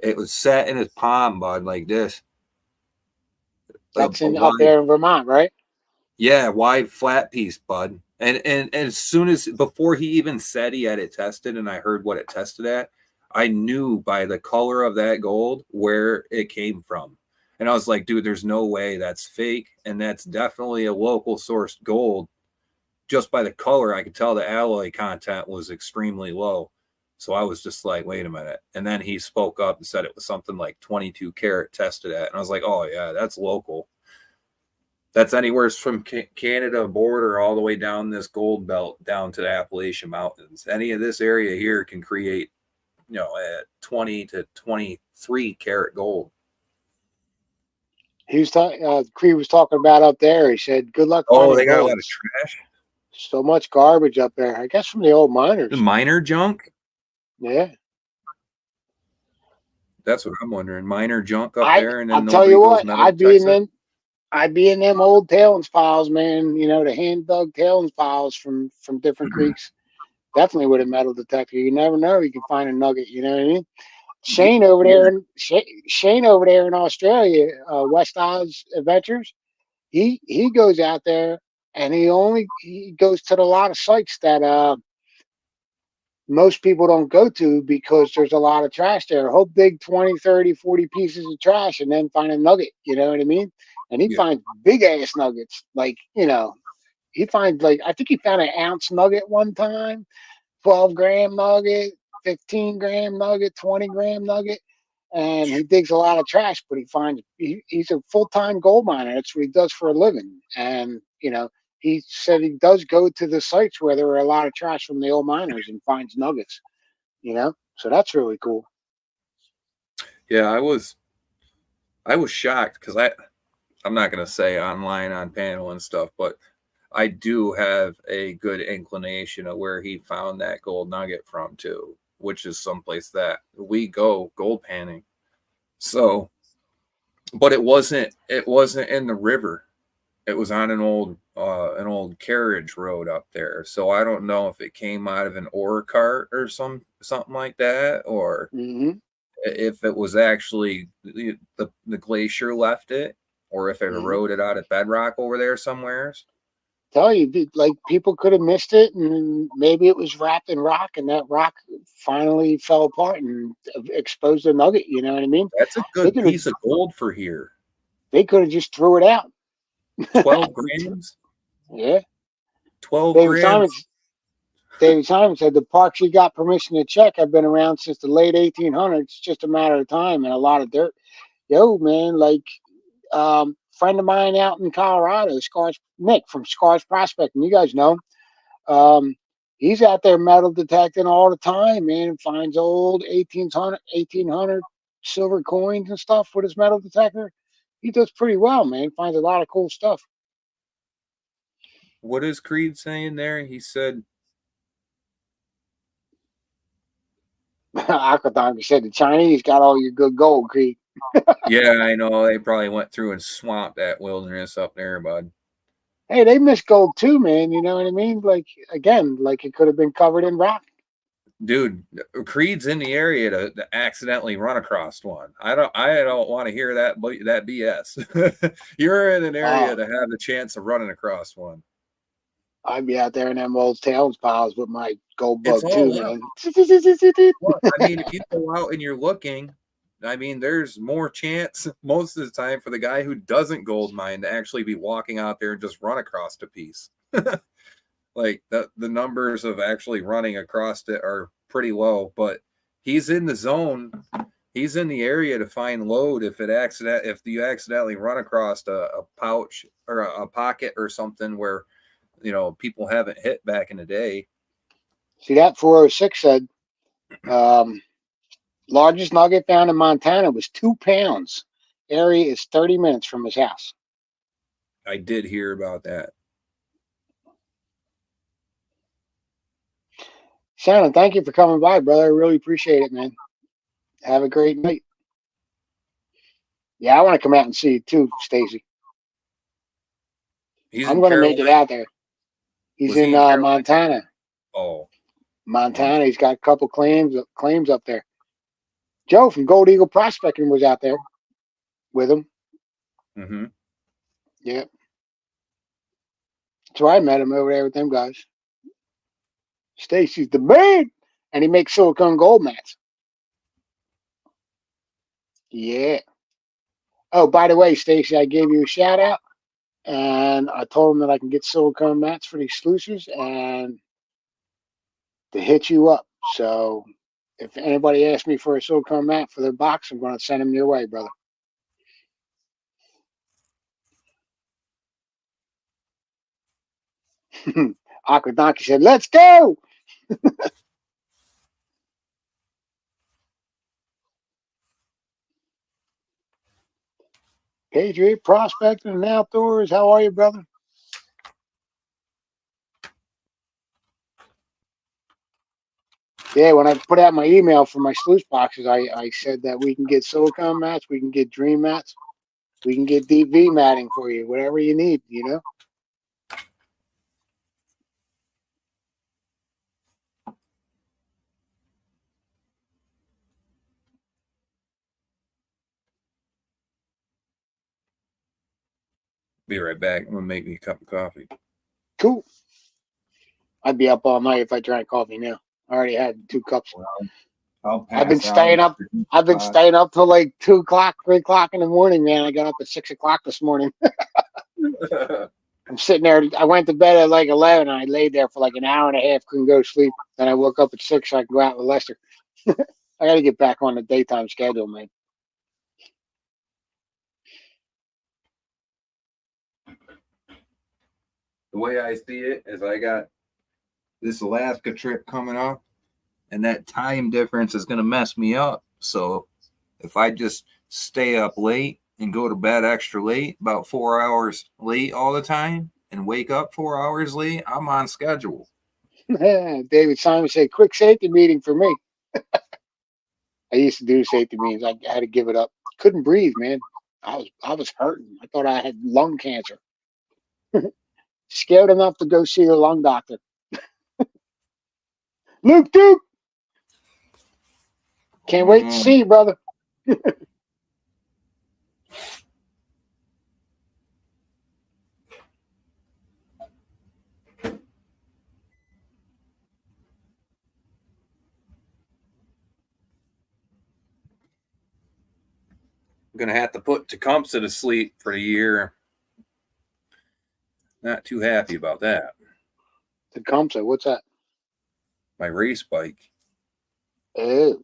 B: It was set in his palm, bud, like this.
A: That's
B: A
A: up
B: wide,
A: there in Vermont, right?
B: yeah, wide flat piece, bud. And as soon as before he even said he had it tested and I heard what it tested at, I knew by the color of that gold where it came from. And I was like, dude, there's no way that's fake. And that's definitely a local sourced gold. Just by the color, I could tell the alloy content was extremely low. So I was just like, wait a minute. And then he spoke up and said it was something like 22 carat tested at. And I was like, oh, yeah, that's local. That's anywhere from Canada border all the way down this gold belt down to the Appalachian Mountains. Any of this area here can create, at 20 to 23 karat gold.
A: He was Cree was talking about up there. He said, "Good luck
B: Oh,
A: finding
B: they got a
A: gold.
B: lot of trash.
A: So much garbage up there. I guess from the old miners."
B: The miner junk?
A: Yeah.
B: That's what I'm wondering. Miner junk up
A: I
B: there, and
A: I'll
B: then
A: tell
B: nobody
A: you
B: goes
A: what,
B: metal detects it.
A: I'd be in them old tailings piles, man. You know, the hand dug tailings piles from different creeks. Definitely with a metal detector. You never know. You can find a nugget. You know what I mean? Shane over
B: Yeah.
A: there in Shane over there in Australia, West Oz Adventures. He goes out there and he goes to a lot of sites that most people don't go to because there's a lot of trash there. He'll dig 20, 30, 40 pieces of trash and then find a nugget. You know what I mean? And he
B: Yeah.
A: finds big ass nuggets. Like, he finds like, I think he found an ounce nugget one time, 12-gram nugget, 15-gram nugget, 20-gram nugget. And he digs a lot of trash, but he's a full-time gold miner. That's what he does for a living. And, he said he does go to the sites where there are a lot of trash from the old miners and finds nuggets, so that's really cool.
B: Yeah, I was shocked because I'm not going to say online on panel and stuff, but I do have a good inclination of where he found that gold nugget from too, which is someplace that we go gold panning. So, but it wasn't in the river. It was on an old carriage road up there. So I don't know if it came out of an ore cart or something like that, or
A: Mm-hmm.
B: if it was actually the glacier left it, or if it
A: Mm-hmm.
B: eroded out of bedrock over there somewhere.
A: Tell you, like people could have missed it, and maybe it was wrapped in rock, and that rock finally fell apart and exposed the nugget. You know what I mean?
B: That's a
A: They
B: good
A: could have,
B: piece of gold for here.
A: they could have just threw it out.
B: 12 grams.
A: Yeah.
B: 12
A: David Simon,
B: grams.
A: David Simon said the parks he got permission to check have been around since the late 1800s. It's just a matter of time and a lot of dirt. Yo, man, like friend of mine out in Colorado, Scars Nick from Scars Prospecting. You guys know him. He's out there metal detecting all the time, man, and finds old 1800 silver coins and stuff with his metal detector. He does pretty well, man. Finds a lot of cool stuff.
B: What is Creed saying there? He said,
A: Akadonka said the Chinese got all your good gold, Creed.
B: yeah, I know. They probably went through and swamped that wilderness up there, bud.
A: Hey, they missed gold too, man. You know what I mean? Like, again, like it could have been covered in rock.
B: Dude, Creed's in the area to accidentally run across one. I don't want to hear that BS. You're in an area to have the chance of running across one.
A: I'd be out there in them old tails piles with my gold
B: It's
A: bug too,
B: all
A: man.
B: Well, I mean, if you go out and you're looking, I mean, there's more chance most of the time for the guy who doesn't gold mine to actually be walking out there and just run across a piece. Like the numbers of actually running across it are pretty low, but he's in the zone. He's in the area to find load if you accidentally run across a pouch or a pocket or something where people haven't hit back in the day.
A: See, that 406 said largest nugget found in Montana was 2 pounds. Area is 30 minutes from his house.
B: I did hear about that.
A: Shannon, thank you for coming by, brother. I really appreciate it, man. Have a great night. Yeah, I want to come out and see you too, Stacy. I'm going to make it out there. He's in Montana.
B: Oh,
A: Montana. He's got a couple claims up there. Joe from Gold Eagle Prospecting was out there with him.
B: Mm-hmm.
A: Yep. That's where I met him over there with them guys. Stacy's the man, and he makes silicone gold mats. Yeah. Oh, by the way, Stacy, I gave you a shout out, and I told him that I can get silicone mats for these sluicers and to hit you up. So if anybody asks me for a silicone mat for their box, I'm going to send them your way, brother. Akadonki said, "Let's go." Patriot Prospecting and Outdoors. How are you, brother? Yeah, when I put out my email for my sluice boxes, I said that we can get silicone mats, we can get dream mats, we can get deep V matting for you, whatever you need,
B: Be right back. I'm gonna make me a cup of coffee.
A: Cool. I'd be up all night if I drank coffee now. I already had 2 cups. I've been staying up. I've been staying up till like 2 o'clock, 3 o'clock in the morning, man. I got up at 6 o'clock this morning. I'm sitting there. I went to bed at like 11. And I laid there for like an hour and a half, couldn't go to sleep. Then I woke up at 6 so I could go out with Lester. I got to get back on the daytime schedule, man.
B: The way I see it is I got this Alaska trip coming up, and that time difference is going to mess me up. So if I just stay up late and go to bed extra late, about 4 hours late all the time, and wake up 4 hours late, I'm on schedule.
A: David Simon said, "Quick safety meeting for me." I used to do safety meetings. I had to give it up. Couldn't breathe, man. I was hurting. I thought I had lung cancer. Scared enough to go see the lung doctor. Luke Duke! Can't wait to see you, brother.
B: I'm gonna have to put Tecumseh to sleep for the year. Not too happy about that.
A: Tecumseh, what's that?
B: My race bike.
A: Oh.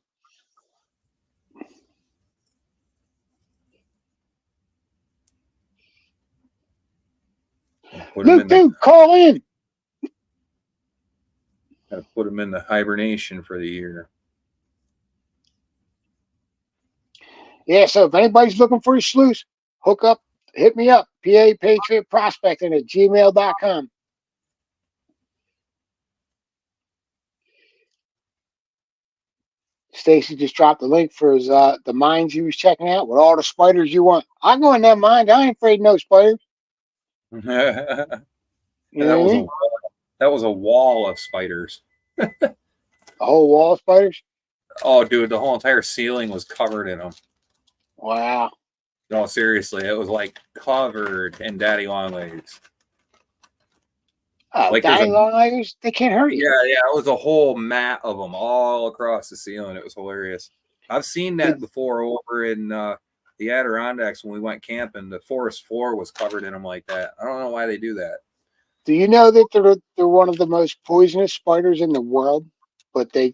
A: Luke Duke, call in.
B: Gotta put him in the hibernation for the year.
A: Yeah, so if anybody's looking for a sluice, hit me up. PA Patriot Prospecting at gmail.com. Stacy just dropped the link for his the mines he was checking out with all the spiders you want. I'll go in that mine. I ain't afraid of no spiders.
B: that
A: You know what I mean?
B: was a wall of spiders.
A: A whole wall of spiders?
B: Oh, dude, the whole entire ceiling was covered in them.
A: Wow.
B: No, seriously, it was like covered in daddy long legs.
A: Oh,
B: Like
A: dying long legs, they can't hurt you.
B: Yeah, it was a whole mat of them all across the ceiling. It was hilarious. I've seen that before over in the Adirondacks when we went camping. The forest floor was covered in them like that. I don't know why they do that.
A: Do you know that they're one of the most poisonous spiders in the world, but their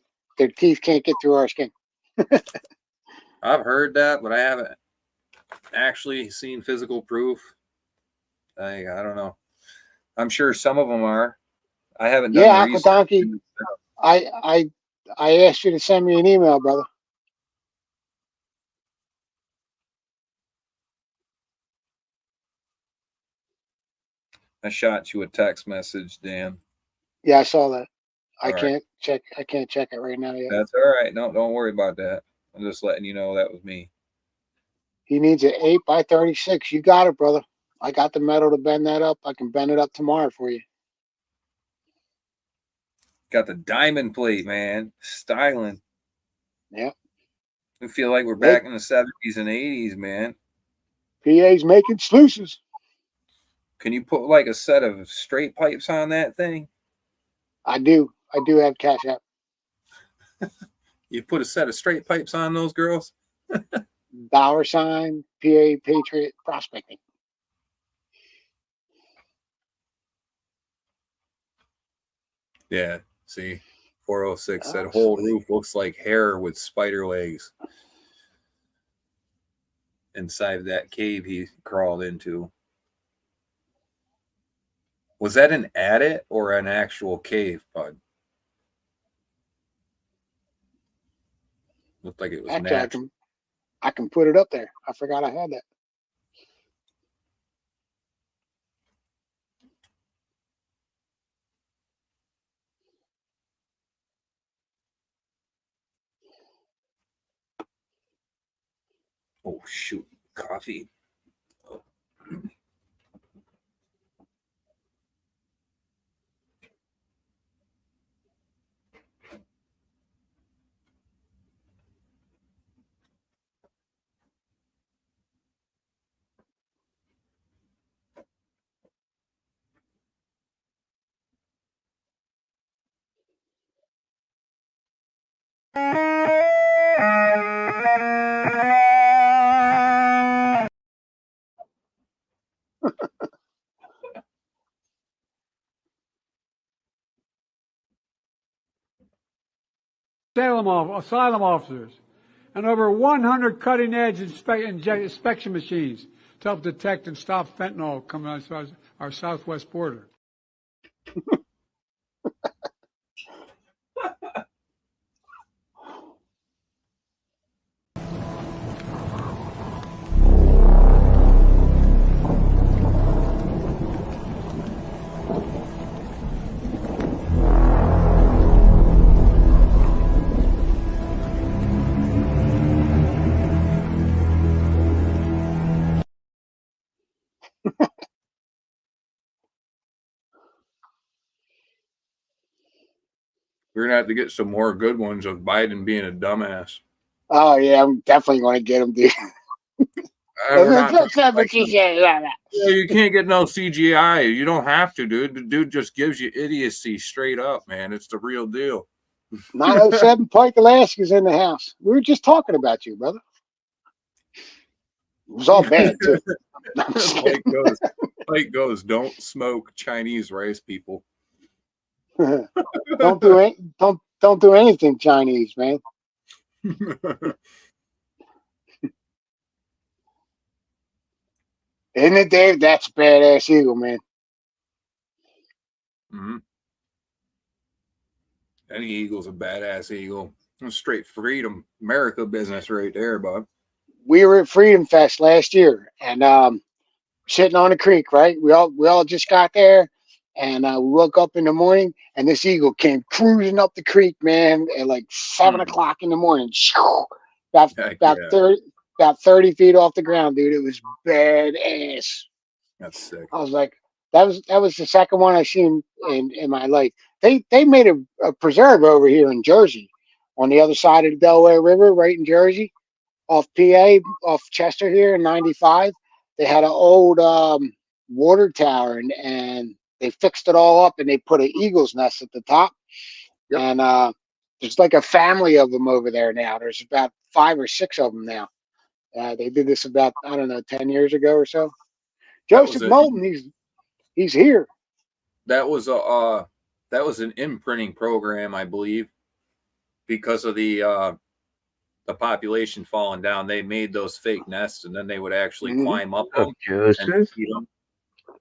A: teeth can't get through our skin?
B: I've heard that, but I haven't actually seen physical proof. I don't know. I'm sure some of them are. I haven't done
A: Aqua Donkey. I asked you to send me an email, brother.
B: I shot you a text message, Dan.
A: Yeah, I saw that. I
B: All
A: can't check it right now yet.
B: That's all right. No, don't worry about that. I'm just letting you know that was me.
A: He needs an 8x36. You got it, brother. I got the metal to bend that up. I can bend it up tomorrow for you.
B: Got the diamond plate, man. Styling.
A: Yeah.
B: I feel like we're back in the 70s and 80s, man.
A: PA's making sluices.
B: Can you put like a set of straight pipes on that thing?
A: I do have Cash App.
B: You put a set of straight pipes on those girls?
A: $, PA Patriot Prospecting.
B: Yeah. See, 406 said whole roof looks like hair with spider legs inside that cave he crawled into. Was that an adit or an actual cave, bud? Looked like it was natural.
A: I can put it up there. I forgot I had that.
B: Oh, shoot. Coffee. Oh.
E: Asylum officers, and over 100 cutting-edge inspection machines to help detect and stop fentanyl coming out our southwest border.
B: We're gonna have to get some more good ones of Biden being a dumbass.
A: Oh yeah, I'm definitely going to get him, dude.
B: We're not talking
A: That's not
B: like
A: what you said. Yeah,
B: yeah, you can't get no CGI. You don't have to, dude. The dude just gives you idiocy straight up, man. It's the real deal.
A: 907 Pike Alaska's in the house. We were just talking about you, brother. It was all bad too. No, I'm just kidding.
B: Pike goes, don't smoke Chinese rice, people.
A: don't do anything Chinese, man. Isn't it, Dave? That's a badass eagle, man.
B: Mm-hmm. Any eagle's a badass eagle. Straight freedom, America business right there, bud.
A: We were at Freedom Fest last year, and sitting on the creek, right? We all just got there, and we woke up in the morning, and this eagle came cruising up the creek, man, at like 7 o'clock in the morning. About
B: Yeah.
A: 30 feet off the ground, dude. It was badass.
B: That's sick.
A: I was like, that was the second one I seen in my life. They made a preserve over here in Jersey, on the other side of the Delaware River, right in Jersey, off PA, off Chester here in '95. They had an old water tower, and they fixed it all up, and they put an eagle's nest at the top.
B: Yep.
A: And there's like a family of them over there now. There's about 5 or 6 of them now. They did this about, I don't know, 10 years ago or so. Joseph Moulton, he's here.
B: That was an imprinting program, I believe, because of the population falling down. They made those fake nests, and then they would actually climb up them and feed them.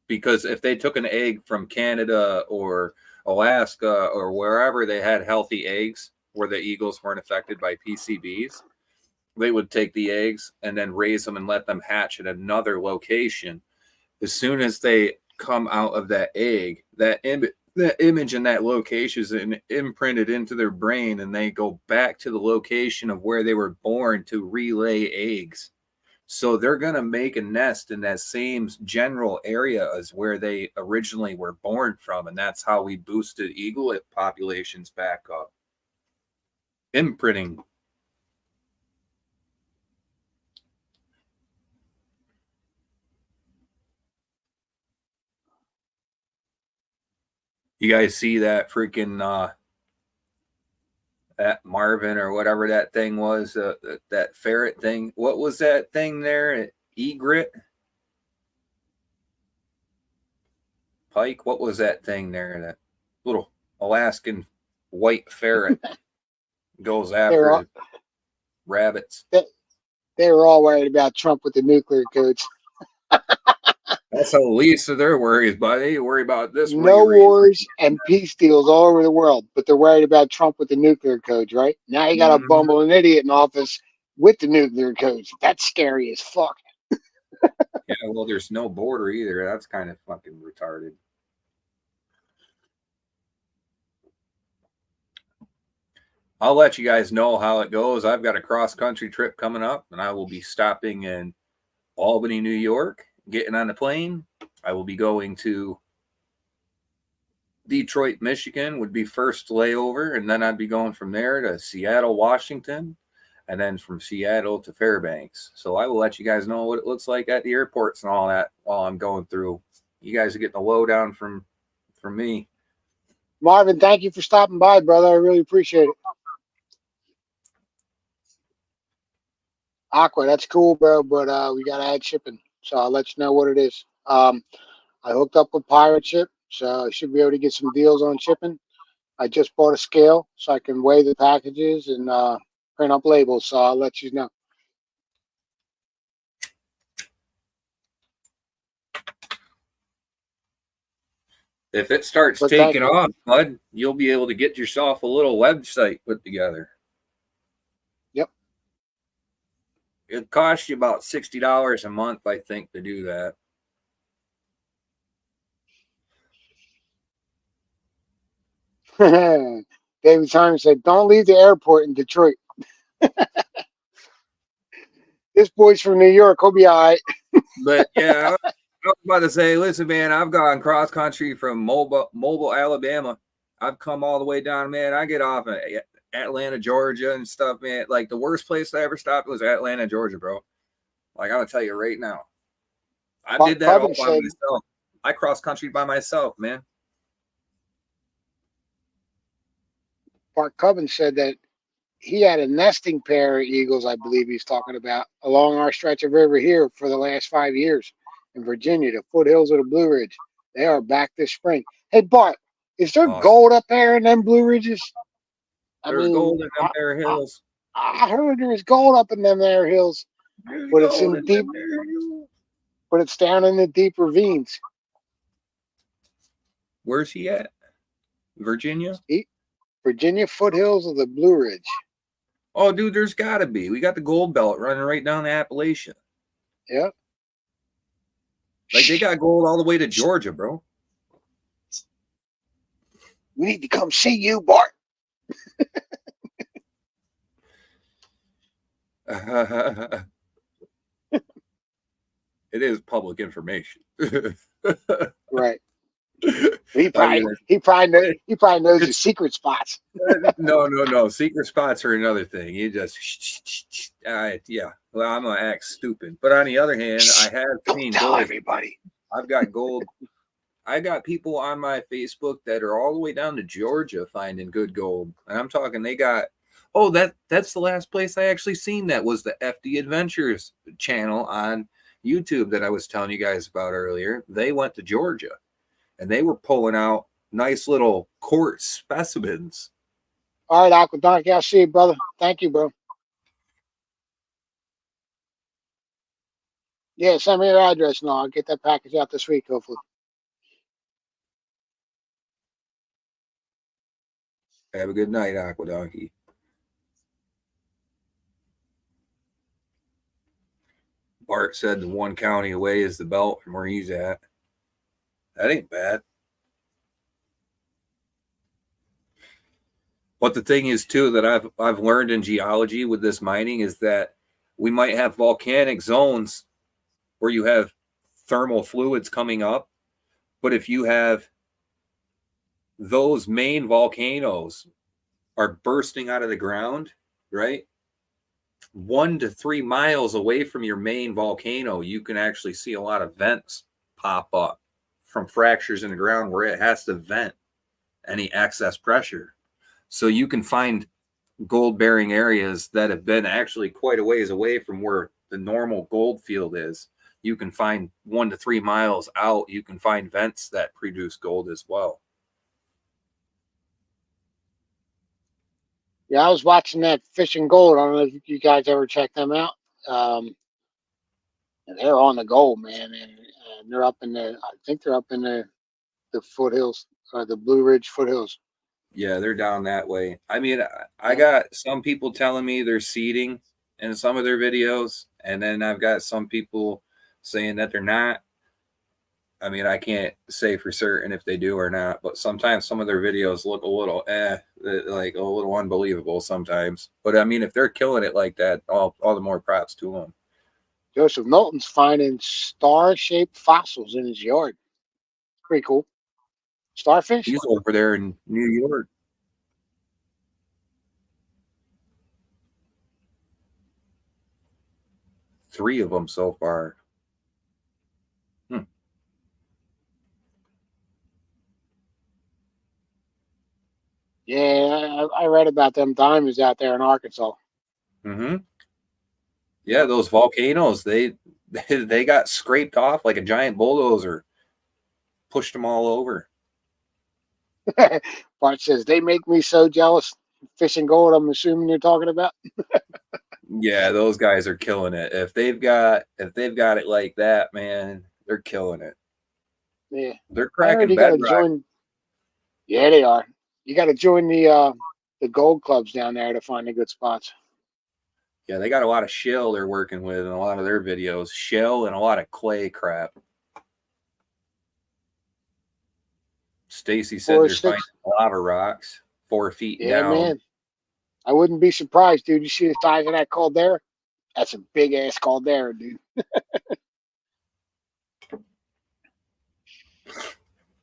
B: Because if they took an egg from Canada or Alaska or wherever they had healthy eggs where the eagles weren't affected by PCBs, they would take the eggs and then raise them and let them hatch at another location. As soon as they come out of that egg, that image in that location is imprinted into their brain, and they go back to the location of where they were born to relay eggs. So they're going to make a nest in that same general area as where they originally were born from, and that's how we boosted eaglet populations back up. Imprinting. You guys see that freaking that Marvin or whatever that thing was, that ferret thing? What was that thing there? Egret? Pike? What was that thing there? That little Alaskan white ferret goes after rabbits.
A: They were all worried about Trump with the nuclear codes.
B: That's the least of their worries, but they worry about this.
A: No wars and peace deals all over the world, but they're worried about Trump with the nuclear codes, right? Now you got a bumble an idiot in office with the nuclear codes. That's scary as fuck.
B: Yeah, well, there's no border either. That's kind of fucking retarded. I'll let you guys know how it goes. I've got a cross-country trip coming up, and I will be stopping in Albany, New York, getting on the plane. I will be going to Detroit, Michigan would be first layover, and then I'd be going from there to Seattle, Washington, and then from Seattle to Fairbanks. So I will let you guys know what it looks like at the airports and all that while I'm going through. You guys are getting a lowdown from me.
A: Marvin, thank you for stopping by, brother. I really appreciate it. Aqua, that's cool, bro, but we got to add shipping, so I'll let you know what it is. I hooked up with Pirate Ship, so I should be able to get some deals on shipping. I just bought a scale so I can weigh the packages and print up labels, so I'll let you know.
B: If it starts taking off, bud, you'll be able to get yourself a little website put together.
A: Yep.
B: It costs you about $60 a month, I think, to do that.
A: David Simon said, "Don't leave the airport in Detroit." This boy's from New York. He'll be all right.
B: But yeah, I was about to say, listen, man, I've gone cross country from Mobile, Alabama, I've come all the way down, man. I get off at Atlanta, Georgia and stuff, man. Like the worst place I ever stopped was Atlanta, Georgia, bro. Like I'm gonna tell you right now. I
A: Mark
B: did that all
A: Cubbin
B: by
A: said,
B: myself. I cross country by myself, man.
A: Mark Cubbin said that he had a nesting pair of eagles, I believe he's talking about, along our stretch of river here for the last 5 years in Virginia, the foothills of the Blue Ridge. They are back this spring. Hey, Bart, is there
B: Awesome.
A: gold up there in them Blue Ridges?
B: There's gold in them there hills.
A: I heard there's gold up in them there hills,
B: There's
A: but it's
B: gold
A: in deep,
B: them there hills.
A: but it's down in the deep ravines.
B: Where's he at? Virginia?
A: Virginia foothills of the Blue Ridge.
B: Oh, dude, there's gotta be. We got the gold belt running right down the Appalachian.
A: Yep.
B: Like they got gold all the way to Georgia, bro.
A: We need to come see you, Bart.
B: It is public information.
A: Right. He probably knows the secret spots.
B: No. Secret spots are another thing. You just, yeah. Well, I'm gonna act stupid. But on the other hand, I have seen
A: Tell
B: gold.
A: everybody.
B: I've got gold. I got people on my Facebook that are all the way down to Georgia finding good gold, and I'm talking. They got. Oh, that's the last place I actually seen that was the FD Adventures channel on YouTube that I was telling you guys about earlier. They went to Georgia. And they were pulling out nice little quartz specimens.
A: All right, Aqua Donkey, I'll see you, brother. Thank you, bro. Yeah, send me your address and I'll get that package out this week, hopefully.
B: Have a good night, Aqua Donkey. Bart said the one county away is the belt from where he's at. That ain't bad. But the thing is, too, that I've learned in geology with this mining is that we might have volcanic zones where you have thermal fluids coming up. But if you have those main volcanoes are bursting out of the ground, right? 1 to 3 miles away from your main volcano, you can actually see a lot of vents pop up from fractures in the ground where it has to vent any excess pressure. So you can find gold bearing areas that have been actually quite a ways away from where the normal gold field is. You can find 1 to 3 miles out. You can find vents that produce gold as well.
A: Yeah, I was watching that Fishing Gold. I don't know if you guys ever check them out. And they're on the gold, man. And they're up in the, I think they're up in the foothills, or the Blue Ridge foothills.
B: Yeah, they're down that way. I mean, I got some people telling me they're seeding in some of their videos, and then I've got some people saying that they're not. I mean, I can't say for certain if they do or not, but sometimes some of their videos look a little like a little unbelievable sometimes. But I mean, if they're killing it like that, all the more props to them.
A: Joseph Knowlton's finding star-shaped fossils in his yard. Pretty cool. Starfish?
B: He's over there in New York. Three of them so far.
A: Yeah, I read about them diamonds out there in Arkansas.
B: Mm-hmm. Yeah, those volcanoes, they got scraped off like a giant bulldozer. Pushed them all over.
A: Bart says, they make me so jealous. Fishing Gold, I'm assuming you're talking about.
B: Yeah, those guys are killing it. If they've got it like that, man, they're killing it.
A: Yeah.
B: They're cracking bedrock.
A: Yeah, they are. You got to join the gold clubs down there to find the good spots.
B: Yeah, they got a lot of shell they're working with in a lot of their videos. Shell and a lot of clay crap. Stacy said they're finding lava rocks 4 feet down.
A: Yeah, man. I wouldn't be surprised, dude. You see the size of that caldera? That's a big ass caldera, dude.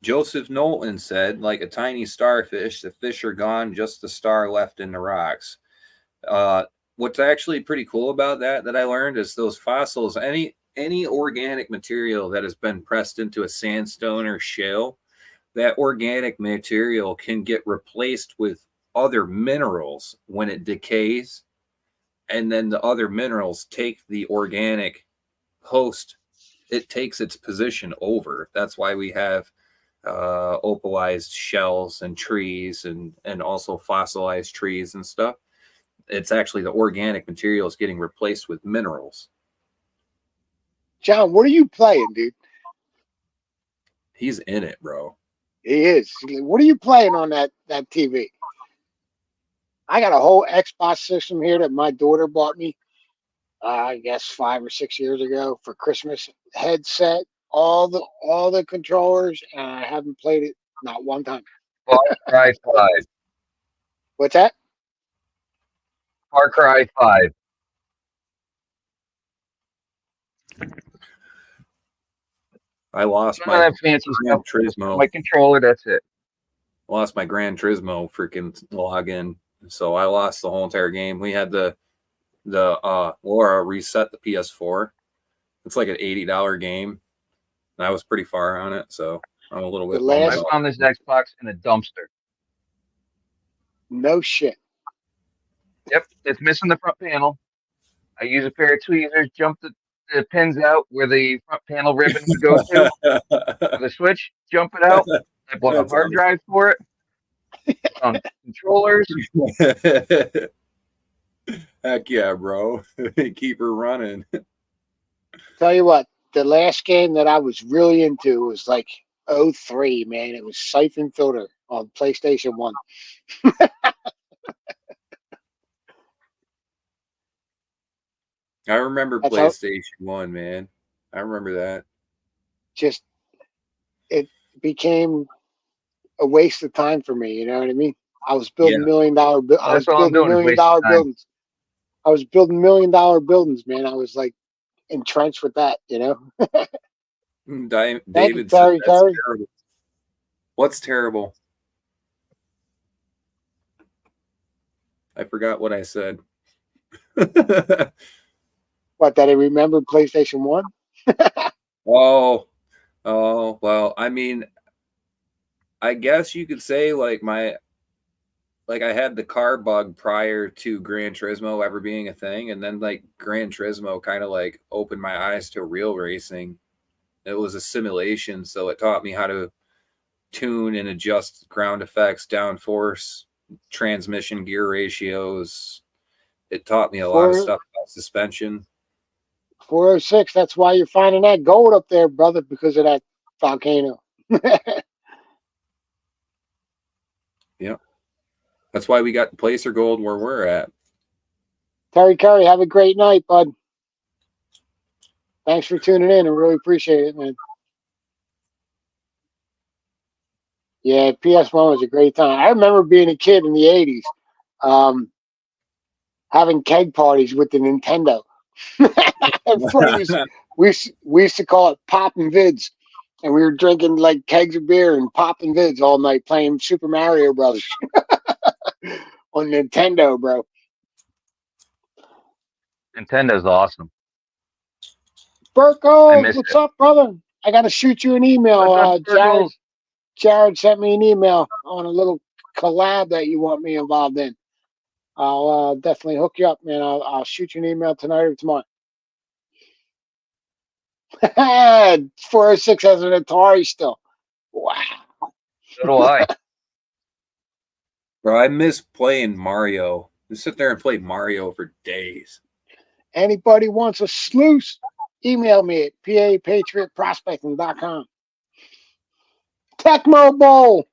B: Joseph Knowlton said, like a tiny starfish, the fish are gone, just the star left in the rocks. What's actually pretty cool about that I learned is those fossils, any organic material that has been pressed into a sandstone or shale, that organic material can get replaced with other minerals when it decays, and then the other minerals take the organic host. It takes its position over. That's why we have opalized shells and trees and also fossilized trees and stuff. It's actually the organic materials getting replaced with minerals.
A: John, what are you playing, dude?
B: He's in it, bro.
A: He is. What are you playing on that TV? I got a whole Xbox system here that my daughter bought me, I guess 5 or 6 years ago for Christmas. Headset, all the controllers, and I haven't played it not one time.
D: Far Cry 5.
A: What's that?
D: Far Cry 5.
B: I lost
D: None of
B: my
D: that fancy
B: Gran
D: stuff.
B: Turismo.
D: My controller, that's it.
B: Lost my Gran Turismo freaking login, so I lost the whole entire game. We had the Laura reset the PS4. It's like an $80 game, and I was pretty far on it, so I'm a little bit bummed
D: I
B: out.
D: found this Xbox in a dumpster.
A: No shit.
D: Yep, it's missing the front panel. I use a pair of tweezers, jump the pins out where the front panel ribbon would go to. The switch, jump it out. I bought a
B: That's
D: hard drive for it. Controllers.
B: Heck yeah, bro. Keep her running.
A: Tell you what, the last game that I was really into was like 03, man. It was Siphon Filter on PlayStation 1.
B: I remember
A: That's how-
B: PlayStation 1, man. I remember that.
A: Just it became a waste of time for me. You know what I mean? I was building
B: Yeah.
A: $1 million. I was
D: That's all I'm
A: building
D: doing is
A: $1 million
D: wasting time.
A: buildings. I was building $1 million buildings, man. I was like entrenched with that. You know. Thank you,
B: David
A: Terry.
B: said that's terrible. What's terrible? I forgot what I said.
A: What, that I remembered PlayStation 1?
B: Oh, well, I mean, I guess you could say like I had the car bug prior to Gran Turismo ever being a thing, and then like Gran Turismo kind of like opened my eyes to real racing. It was a simulation, so it taught me how to tune and adjust ground effects, downforce, transmission gear ratios. It taught me a lot of stuff about suspension.
A: 406. That's why you're finding that gold up there, brother, because of that volcano.
B: Yeah. That's why we got placer gold where we're at.
A: Terry Curry, have a great night, bud. Thanks for tuning in. I really appreciate it, man. Yeah, PS1 was a great time. I remember being a kid in the 80s, having keg parties with the Nintendo. We used to call it popping vids, and we were drinking like kegs of beer and popping vids all night, playing Super Mario Brothers on Nintendo, bro.
D: Nintendo's awesome.
A: Burko,
D: miss
A: what's
D: it.
A: up, brother? I gotta shoot you an email.
D: What's up, Burko?
A: Jared sent me an email on a little collab that you want me involved in. I'll definitely hook you up, man. I'll shoot you an email tonight or tomorrow. 406 has an Atari still. Wow.
D: So do I.
B: Bro, I miss playing Mario. I sit there and play Mario for days.
A: Anybody wants a sluice, email me at papatriotprospecting.com. Tecmo Bowl.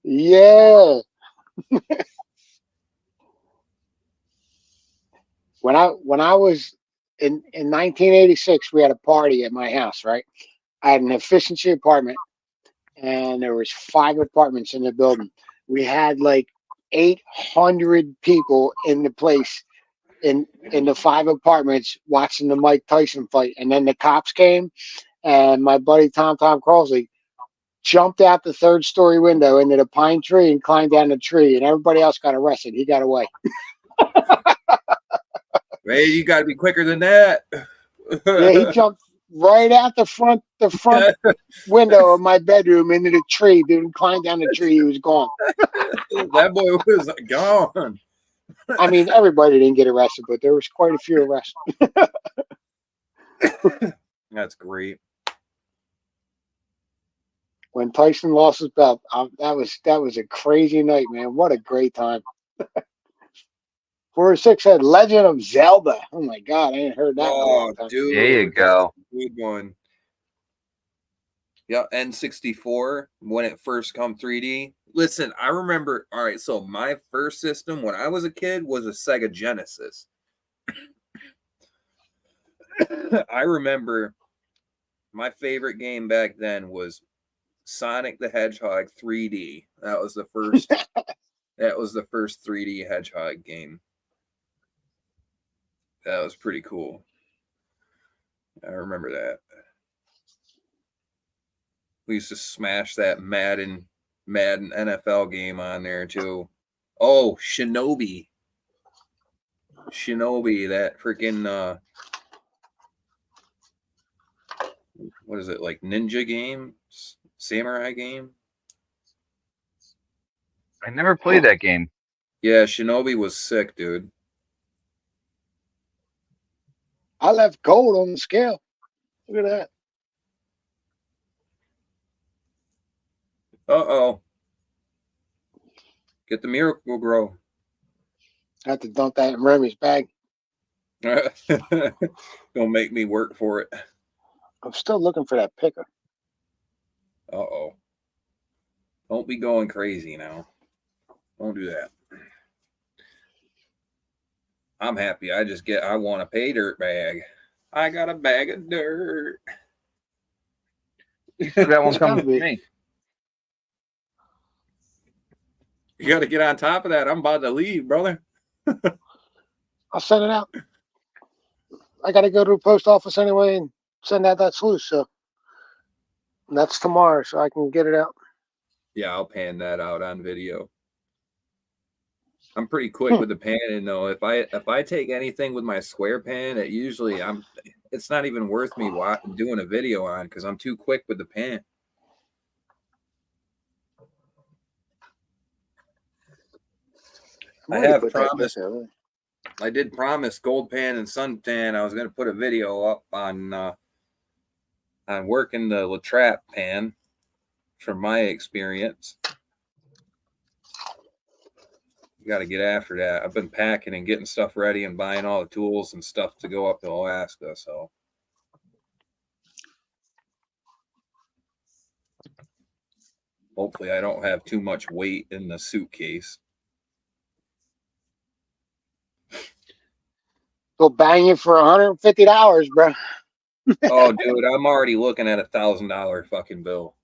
A: Yeah. When I was in 1986, we had a party at my house, right? I had an efficiency apartment, and there was 5 apartments in the building. We had like 800 people in the place in the 5 apartments watching the Mike Tyson fight, and then the cops came and my buddy Tom Crawley jumped out the third-story window into the pine tree and climbed down the tree, and everybody else got arrested. He got away.
B: Hey, you got to be quicker than that.
A: Yeah, he jumped right out the front window of my bedroom into the tree, dude, and climbed down the tree. He was gone.
B: That boy was gone.
A: I mean, everybody didn't get arrested, but there was quite a few arrests.
B: That's great.
A: When Tyson lost his belt, that was a crazy night, man. What a great time. 406 had Legend of Zelda. Oh my God, I ain't heard that in a long time.
B: Dude,
D: There you go.
B: Good one. Yeah, N64 when it first come 3D. Listen, I remember. All right, so my first system when I was a kid was a Sega Genesis. I remember my favorite game back then was Sonic the Hedgehog 3D. That was the first. That was the first 3D Hedgehog game. That was pretty cool. I remember that. We used to smash that Madden NFL game on there too. Oh, Shinobi, that freaking what is it, like ninja game, samurai game?
D: I never played that game.
B: Yeah, Shinobi was sick, dude.
A: I left gold on the scale. Look at that.
B: Uh-oh. Get the Miracle Grow.
A: I have to dump that in Remy's bag.
B: Don't make me work for it.
A: I'm still looking for that picker.
B: Uh-oh. Don't be going crazy now. Don't do that. I'm happy. I want a pay dirt bag. I got a bag of dirt.
D: That one's coming to me.
B: You got to get on top of that. I'm about to leave, brother.
A: I'll send it out. I got to go to the post office anyway and send out that sluice. So that's tomorrow, so I can get it out.
B: Yeah, I'll pan that out on video. I'm pretty quick with the panning though. If I take anything with my square pan, it's not even worth me doing a video on because I'm too quick with the pan. I did promise Gold Pan and Suntan I was going to put a video up on working the La Trappe pan from my experience. You got to get after that. I've been packing and getting stuff ready and buying all the tools and stuff to go up to Alaska. So hopefully I don't have too much weight in the suitcase.
A: Go bang you for $150, bro.
B: Oh, dude, I'm already looking at $1,000 fucking bill.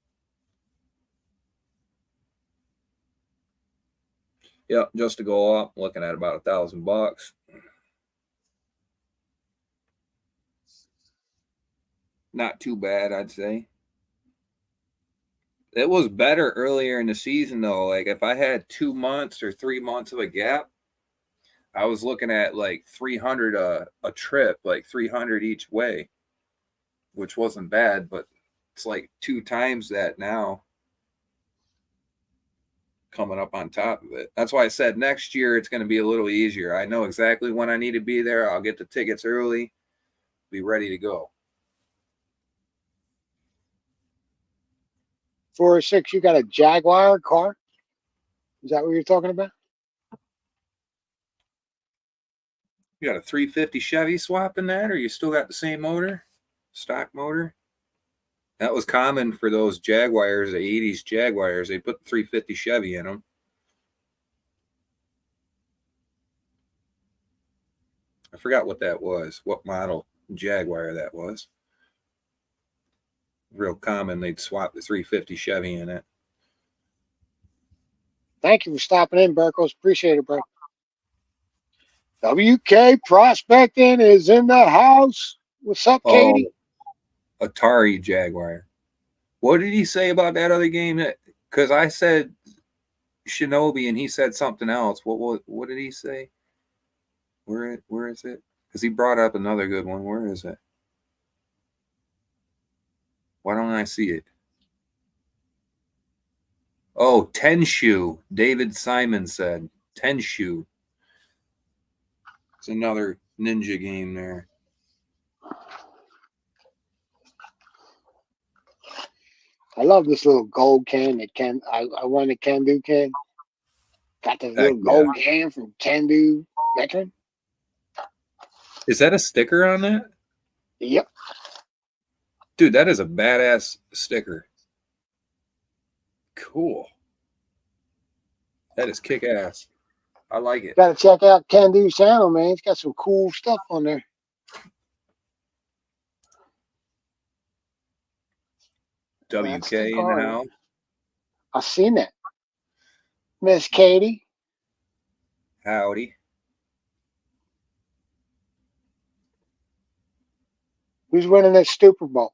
B: Yep, just to go up, looking at about $1,000. Not too bad, I'd say. It was better earlier in the season, though. Like, if I had 2 months or 3 months of a gap, I was looking at like 300 a trip, like 300 each way, which wasn't bad, but it's like 2 times that now coming up on top of it. That's why I said next year it's going to be a little easier. I know exactly when I need to be there. I'll get the tickets early, be ready to go.
A: 406, you got a Jaguar car? Is that what you're talking about?
B: You got a 350 Chevy swap in that, or you still got the same motor, stock motor? That was common for those Jaguars, the 80s Jaguars. They put the 350 Chevy in them. I forgot what that was, what model Jaguar that was. Real common, they'd swap the 350 Chevy in it.
A: Thank you for stopping in, Burkos. Appreciate it, bro. WK Prospecting is in the house. What's up, Katie?
B: Atari Jaguar. What did he say about that other game? Because I said Shinobi and he said something else. What did he say? Where is it? Because he brought up another good one. Where is it? Why don't I see it? Oh, Tenshu. David Simon said Tenshu. It's another ninja game there.
A: I love this little gold can that I won a Can Do can. Got this
B: Heck
A: little gold can from Can Do veteran.
B: Is that a sticker on that?
A: Yep.
B: Dude, that is a badass sticker. Cool. That is kick ass. I like it.
A: Got to check out Can Do's channel, man. It's got some cool stuff on there.
B: WK in the house.
A: I seen that. Miss Katie.
B: Howdy.
A: Who's winning this Super Bowl?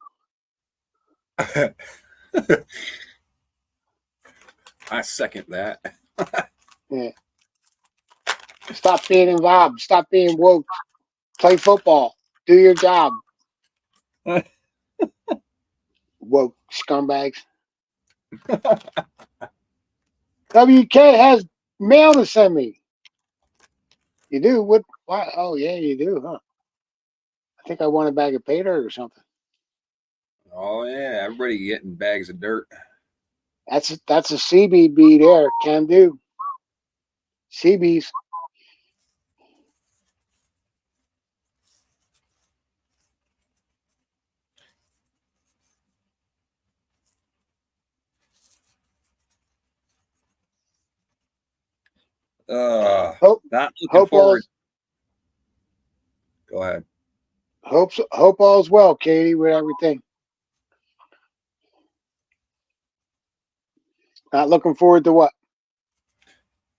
B: I second that.
A: Yeah. Stop being involved. Stop being woke. Play football. Do your job. Woke scumbags. WK has mail to send me. You do? What? Why? Oh, yeah, you do, huh? I think I want a bag of pay dirt or something.
B: Oh yeah, everybody getting bags of dirt.
A: That's a CBB there. Can do. CBs. Hope
B: Not looking
A: hope
B: forward.
A: all's
B: Go ahead.
A: hope all's well, Katie, with everything. Not looking forward to what?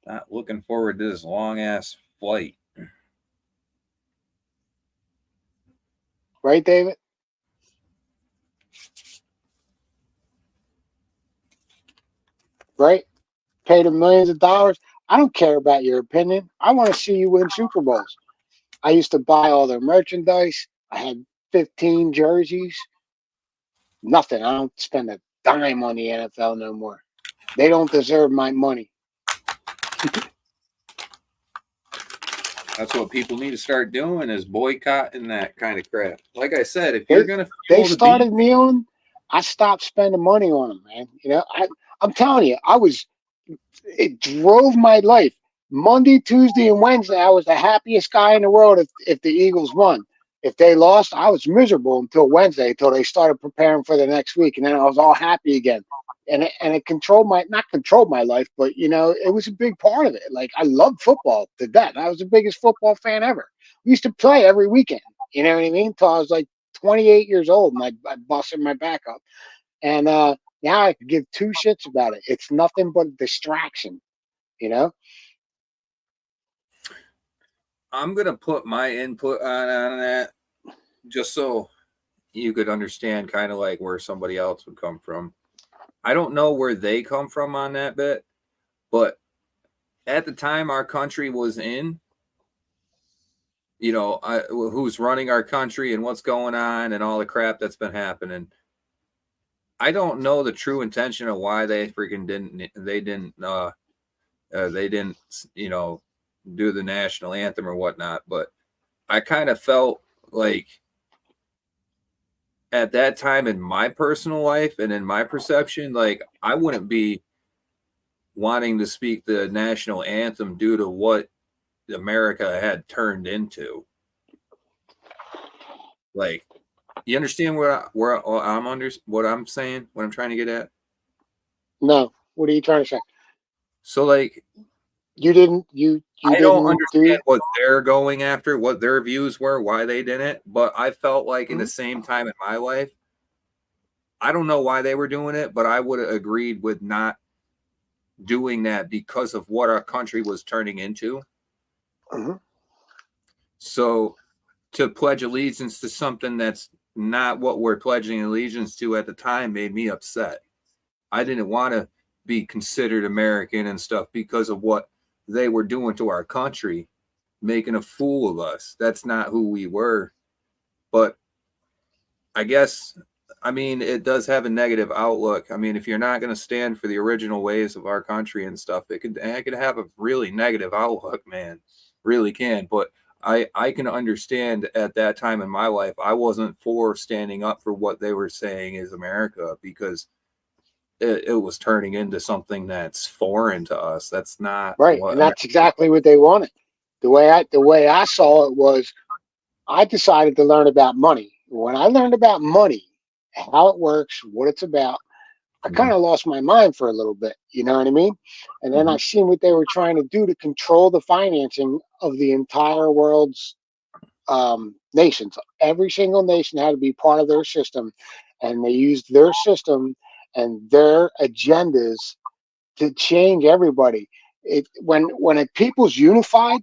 B: Not looking forward to this long ass flight.
A: Right, David? Right? Pay the millions of dollars. I don't care about your opinion. I want to see you win Super Bowls. I used to buy all their merchandise. I had 15 jerseys. Nothing. I don't spend a dime on the NFL no more. They don't deserve my money.
B: That's what people need to start doing is boycotting that kind of crap. Like I said, if
A: They-
B: you're gonna
A: They
B: fuel the
A: started me on. I stopped spending money on them, man. You know, I'm telling you, it drove my life. Monday, Tuesday, and Wednesday, I was the happiest guy in the world if the Eagles won. If they lost, I was miserable until Wednesday, until they started preparing for the next week, and then I was all happy again. And it not controlled my life, but you know, it was a big part of it. Like I loved football to death. I was the biggest football fan ever. We used to play every weekend. You know what I mean? Until I was like 28 years old, and I busted my back up. And now I could give two shits about it. It's nothing but a distraction, you know?
B: I'm gonna put my input on that just so you could understand kind of like where somebody else would come from. I don't know where they come from on that bit, but at the time our country was in, you know, who's running our country and what's going on and all the crap that's been happening. I don't know the true intention of why they freaking didn't, you know, do the national anthem or whatnot, but I kind of felt like at that time in my personal life and in my perception, like I wouldn't be wanting to speak the national anthem due to what America had turned into. Like, you understand what I'm saying, what I'm trying to get at?
A: No. What are you trying to say?
B: So like
A: You didn't
B: I don't understand what they're going after, what their views were, why they didn't, but I felt like in the same time in my life, I don't know why they were doing it, but I would have agreed with not doing that because of what our country was turning into.
A: Mhm.
B: So to pledge allegiance to something that's not what we're pledging allegiance to at the time made me upset. I didn't want to be considered American and stuff because of what they were doing to our country, making a fool of us. That's not who we were. But I guess, I mean, it does have a negative outlook. I mean, if you're not going to stand for the original ways of our country and stuff, it could have a really negative outlook, man. Really can. But I can understand at that time in my life, I wasn't for standing up for what they were saying is America, because it was turning into something that's foreign to us. That's not
A: Right,
B: what
A: and that's exactly what they wanted. The way I saw it was, I decided to learn about money. When I learned about money, how it works, what it's about, I kind of lost my mind for a little bit. You know what I mean? And then I seen what they were trying to do to control the financing of the entire world's nations. Every single nation had to be part of their system, and they used their system and their agendas to change everybody. When a people's unified,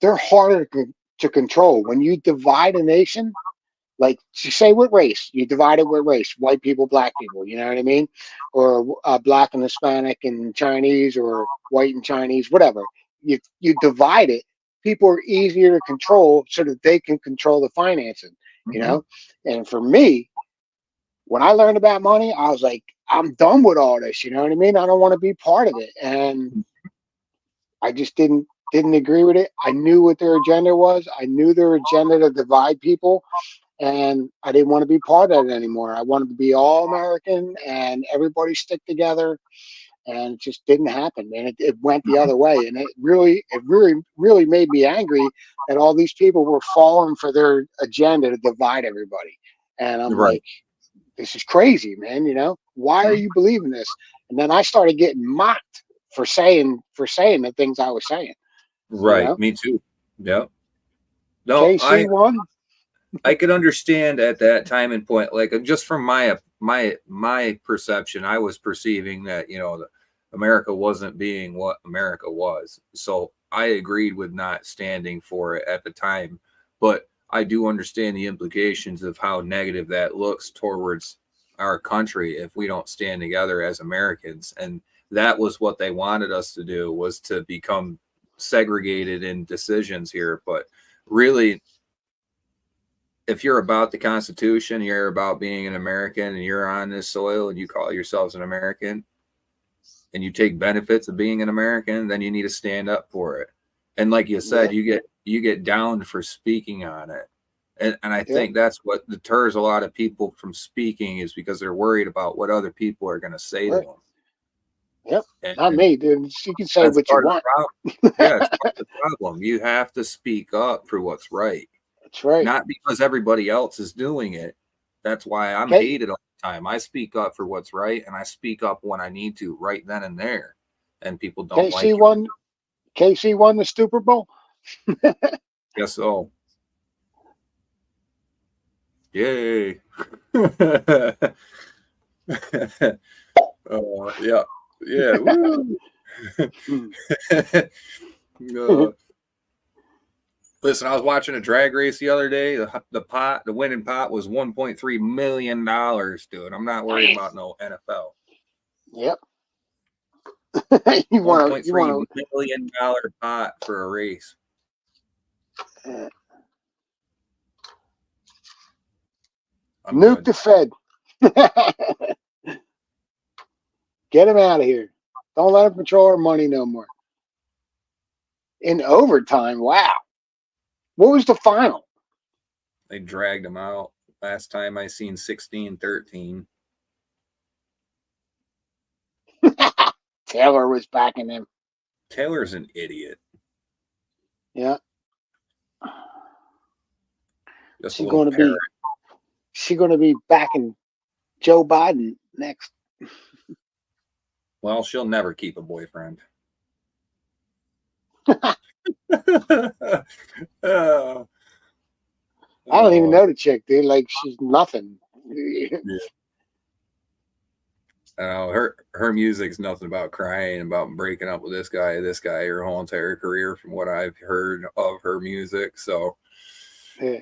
A: they're harder to control. When you divide a nation, like say with race, you divide it with race, white people, black people, you know what I mean? Or black and Hispanic and Chinese, or white and Chinese, whatever. You divide it, people are easier to control so that they can control the financing, you know? And for me, when I learned about money, I was like, I'm done with all this, you know what I mean? I don't want to be part of it. And I just didn't agree with it. I knew what their agenda was. I knew their agenda to divide people, and I didn't want to be part of it anymore. I wanted to be all American and everybody stick together, and it just didn't happen. And it went the other way, and it really made me angry that all these people were falling for their agenda to divide everybody. And I'm
B: Right.
A: like, this is crazy, man. You know, why are you believing this? And then I started getting mocked for saying the things I was saying. You
B: Right.
A: know,
B: Me too. Yeah. No,
A: KC won.
B: I could understand at that time and point, like just from my perception, I was perceiving that, you know, America wasn't being what America was. So I agreed with not standing for it at the time. But I do understand the implications of how negative that looks towards our country if we don't stand together as Americans. And that was what they wanted us to do, was to become segregated in decisions here. But really, if you're about the Constitution, you're about being an American, and you're on this soil and you call yourselves an American and you take benefits of being an American, then you need to stand up for it. And like you said,
A: Yeah.
B: you get downed for speaking on it. And I
A: Yeah.
B: think that's what deters a lot of people from speaking, is because they're worried about what other people are going to say to
A: Right.
B: them.
A: Yep.
B: And
A: Not me, dude. You can say
B: that's
A: what you
B: part of the
A: want.
B: problem. Yeah, it's part of the problem. You have to speak up for what's right.
A: That's right.
B: Not because everybody else is doing it. That's why I'm
A: Okay.
B: hated all the time. I speak up for what's right, and I speak up when I need to, right then and there. And people don't like
A: KC
B: it.
A: won. KC won the Super Bowl.
B: Guess so. Yay. Yeah. Yeah. Woo. Listen, I was watching a drag race the other day. The winning pot was $1.3 million, dude. I'm not worried about no NFL.
A: Yep. you want
B: $1.3
A: to
B: million pot for a race.
A: nuke the Fed. Get him out of here. Don't let him control our money no more. In overtime, wow. What was the final?
B: They dragged him out. Last time I seen 16-13.
A: Taylor was backing him.
B: Taylor's an idiot.
A: Yeah.
B: Just
A: She
B: a little
A: going to
B: parrot.
A: be. She going to be backing Joe Biden next.
B: Well, she'll never keep a boyfriend. Oh.
A: I don't even know the chick, dude. Like, she's nothing.
B: Yeah. Her music's nothing about crying, about breaking up with this guy, her whole entire career, from what I've heard of her music. So,
A: Yeah.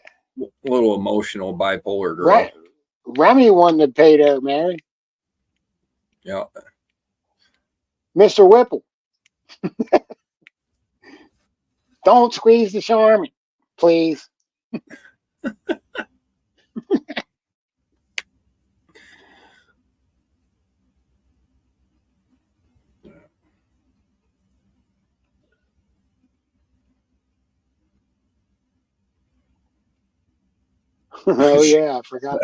B: little emotional bipolar girl.
A: Right. Remy won the pay dirt, Mary.
B: Yeah.
A: Mr. Whipple. Don't squeeze the Charmin, please. Oh yeah, I forgot.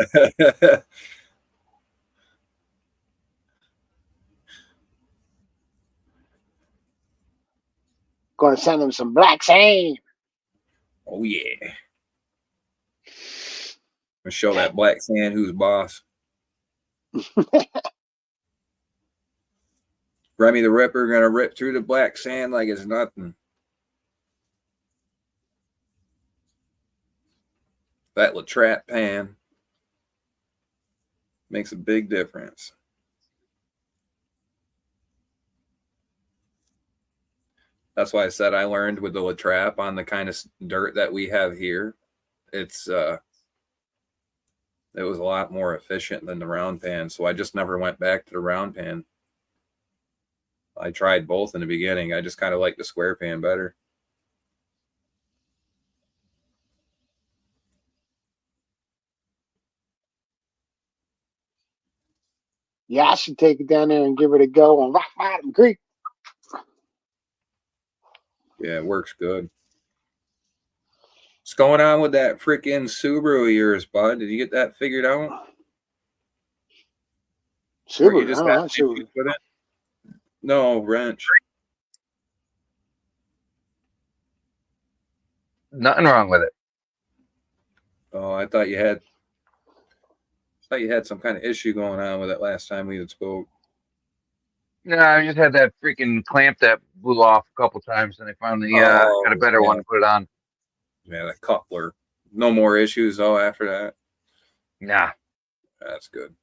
A: Going to send him some black sand.
B: Oh yeah. Gonna show that black sand who's boss. Remy the Ripper gonna rip through the black sand like it's nothing. That Latrap pan makes a big difference. That's why I said I learned with the Latrap on the kind of dirt that we have here. It was a lot more efficient than the round pan. So I just never went back to the round pan. I tried both in the beginning. I just kind of like the square pan better.
A: Yeah, I should take it down there and give it a go on Rock Bottom Creek.
B: Yeah, it works good. What's going on with that freaking Subaru of yours, bud? Did you get that figured out? Or
A: Super.
B: you just
A: I
B: got
A: don't know,
B: issues with it? No, wrench.
D: Nothing wrong with it.
B: Oh, I thought you had some kind of issue going on with it last time we had spoke.
D: No, I just had that freaking clamp that blew off a couple times, and I finally got a better one to put it on.
B: Yeah, the coupler. No more issues though after that.
D: Nah.
B: That's good.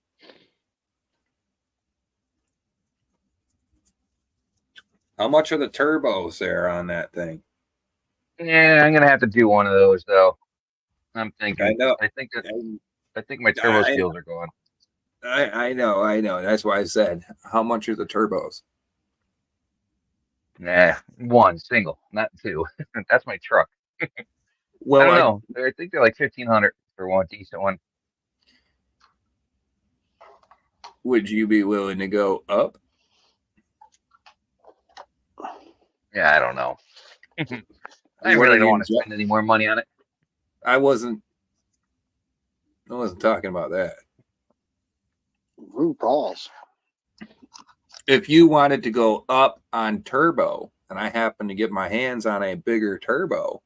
B: How much are the turbos there on that thing?
D: Yeah, I'm gonna have to do one of those though. I'm thinking.
B: I know.
D: I think my turbo skills are going.
B: I know. That's why I said, how much are the turbos?
D: Nah, one single, not two. That's my truck.
B: Well,
D: I don't know. I think they're like 1,500 for one decent one.
B: Would you be willing to go up?
D: Yeah, I don't know. I really don't want to spend any more money on it.
B: I wasn't talking about that.
A: RuPaul's.
B: If you wanted to go up on turbo, and I happen to get my hands on a bigger turbo,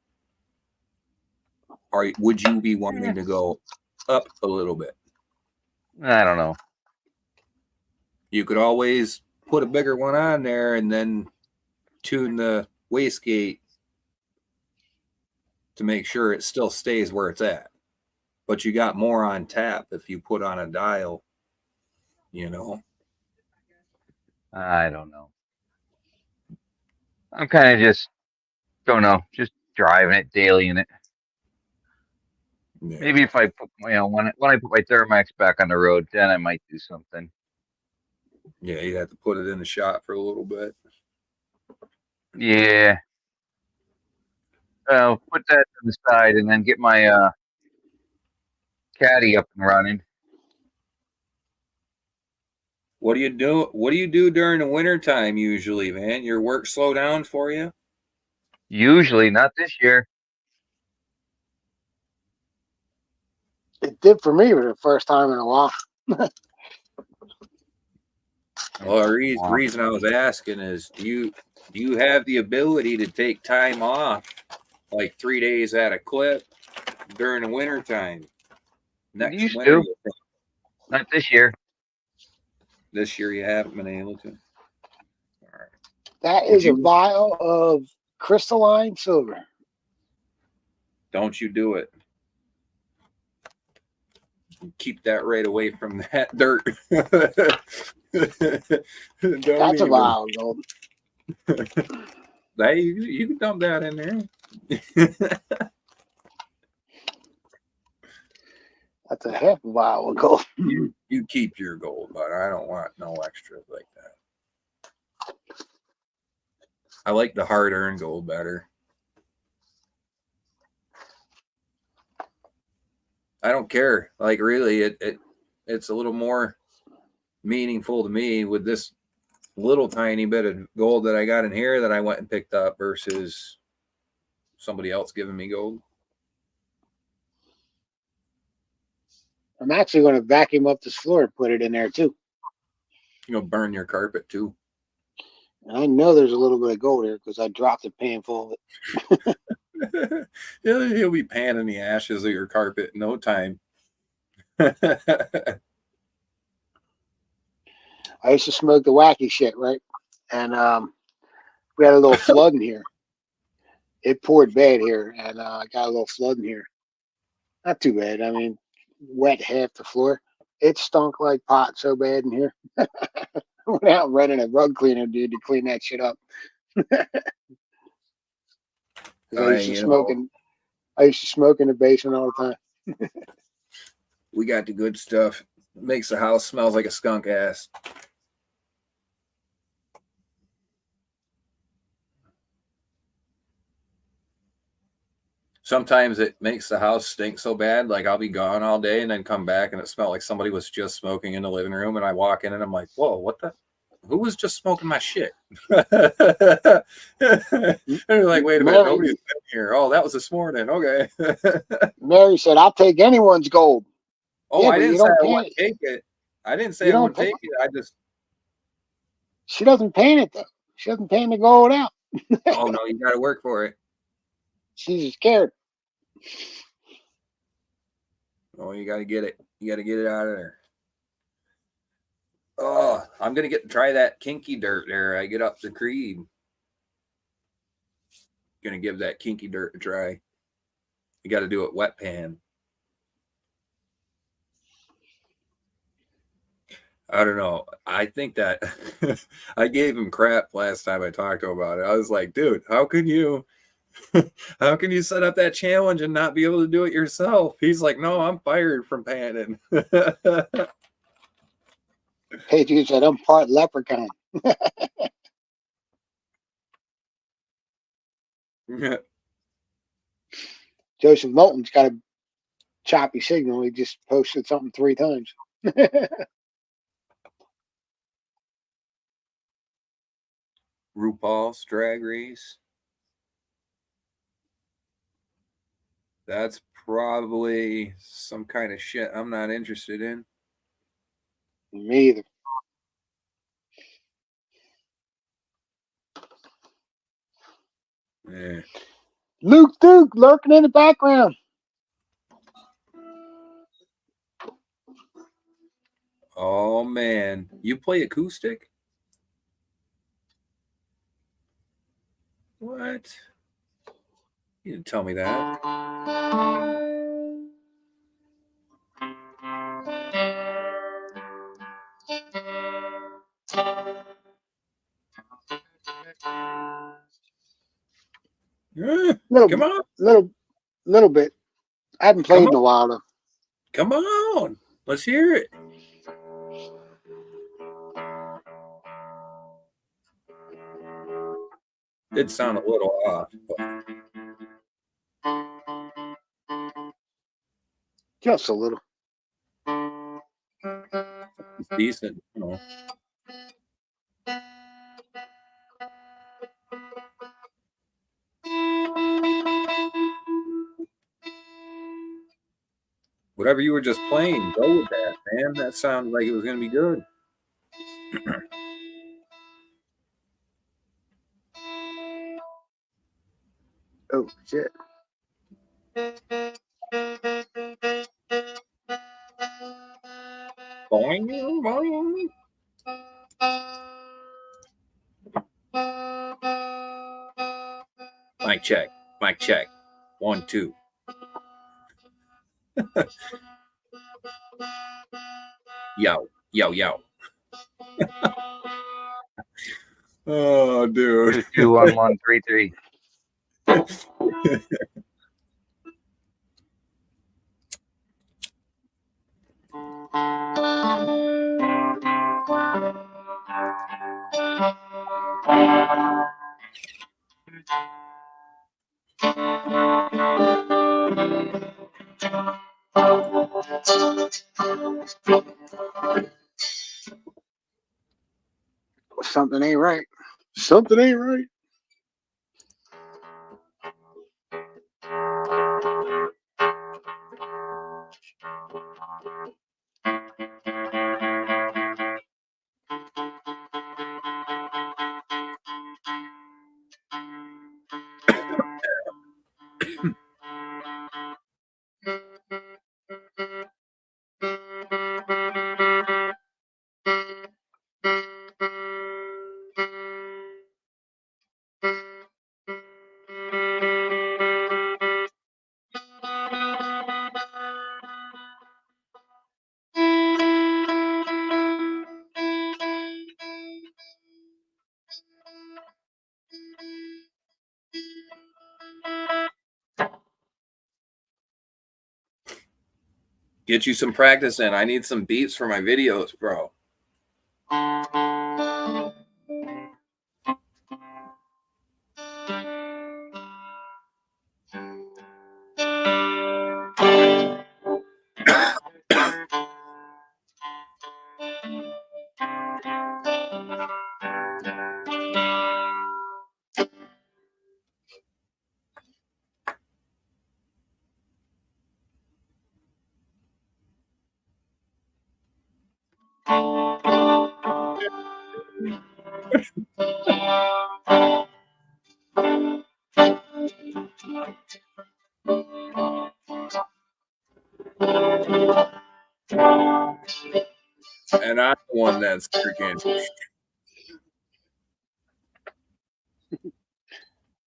B: would you be wanting to go up a little bit?
D: I don't know.
B: You could always put a bigger one on there and then tune the wastegate to make sure it still stays where it's at. But you got more on tap if you put on a dial, you know.
D: I don't know. I'm kind of just driving it daily in it.
B: Yeah.
D: Maybe if I put, when I put my Thermax back on the road, then I might do something.
B: Yeah, you have to put it in the shop for a little bit.
D: Yeah. I'll put that to the side and then get my caddy up and running.
B: What do you do? What do you do during the winter time usually, man? Your work slow down for you?
D: Usually, not this year.
A: It did for me for the first time in a while.
B: Well, the reason I was asking is, do you have the ability to take time off, like 3 days at a clip during the winter time? Next
D: Used
B: winter,
D: to. Not this year.
B: This year you haven't been able to. All right.
A: That is a vial of crystalline silver.
B: Don't you do it. Keep that right away from that dirt.
A: That's a vial of gold.
B: You can dump that in there.
A: That's a half a vial of gold.
B: You keep your gold, but I don't want no extras like that. I like the hard-earned gold better. I don't care. Like really, it's a little more meaningful to me with this little tiny bit of gold that I got in here that I went and picked up versus somebody else giving me gold.
A: I'm actually going to vacuum up this floor and put it in there too.
B: You'll burn your carpet too.
A: And I know there's a little bit of gold here because I dropped a pan full of it.
B: He'll be panning the ashes of your carpet in no time.
A: I used to smoke the wacky shit, right? And we had a little flood in here. It poured bad here, and I got a little flood in here. Not too bad. I mean, wet half the floor. It stunk like pot so bad in here. I went out and rented a rug cleaner, dude, to clean that shit up. I used to smoke in the basement all the time.
B: We got the good stuff. It makes the house smells like a skunk ass. Sometimes it makes the house stink so bad, like I'll be gone all day and then come back and it smelled like somebody was just smoking in the living room, and I walk in and I'm like, whoa, what the? Who was just smoking my shit? And they're like, wait a minute, nobody's been here. Oh, that was this morning. Okay.
A: Mary said, I'll take anyone's gold.
B: Oh,
A: Yeah,
B: I
A: but
B: didn't
A: you
B: say
A: don't
B: I
A: paint
B: wouldn't
A: it.
B: take it. I didn't say
A: You
B: I
A: don't
B: wouldn't take
A: paint
B: it. I just,
A: She doesn't paint it, though. She doesn't paint the gold out.
B: oh no, you got to work for it.
A: She's scared.
B: Oh, you got to get it. You got to get it out of there. Oh, I'm gonna try that kinky dirt there. I get up to Creed. Gonna give that kinky dirt a try. You got to do it wet pan. I don't know. I think that I gave him crap last time I talked to him about it. I was like, dude, how can you set up that challenge and not be able to do it yourself? He's like, no, I'm fired from panning.
A: Patriots said, I'm part leprechaun. Joseph Moulton's got a choppy signal. He just posted something 3 times.
B: RuPaul's Drag Race. That's probably some kind of shit I'm not interested in.
A: Me either.
B: Yeah.
A: Luke Duke lurking in the background.
B: Oh man, you play acoustic? What? You didn't tell me that. Come on.
A: Little bit. I haven't played in a while though.
B: Come on. Let's hear it. Did sound a little off, but
A: Just a little.
B: it's decent, you know. Whatever you were just playing, go with that, man. That sounded like it was going to be good.
A: Oh shit.
B: Boing, boing. Mic check. Mic check. 1, 2. Yo, yo, yo. Oh, dude.
D: 2 2 1 1 3 3.
A: Something ain't right. Something ain't right.
B: Get you some practice in. I need some beats for my videos, bro. And I'm the one that's freaking.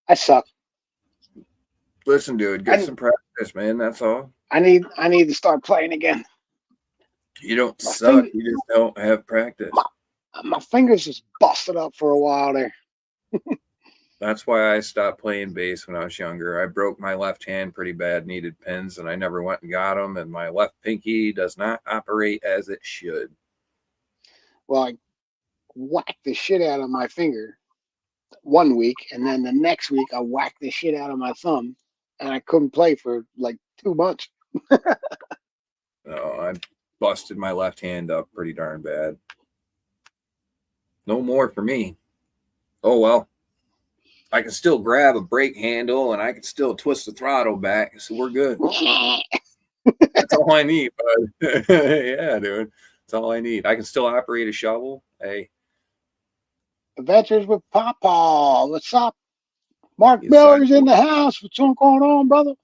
A: I suck.
B: Listen, dude, get some practice, man. That's all.
A: I need to start playing again.
B: You don't suck. You just don't have practice.
A: My fingers just busted up for a while there.
B: That's why I stopped playing bass when I was younger. I broke my left hand pretty bad, needed pins, and I never went and got them. And my left pinky does not operate as it should.
A: Well, I whacked the shit out of my finger one week, and then the next week I whacked the shit out of my thumb, and I couldn't play for like 2 months.
B: I busted my left hand up pretty darn bad. No more for me. Oh, well. I can still grab a brake handle, and I can still twist the throttle back, so we're good. That's all I need, bud. Yeah, dude. That's all I need. I can still operate a shovel. Hey.
A: Adventures with Papa. What's up? Mark
B: Yes,
A: Miller's in the house. What's going on, brother?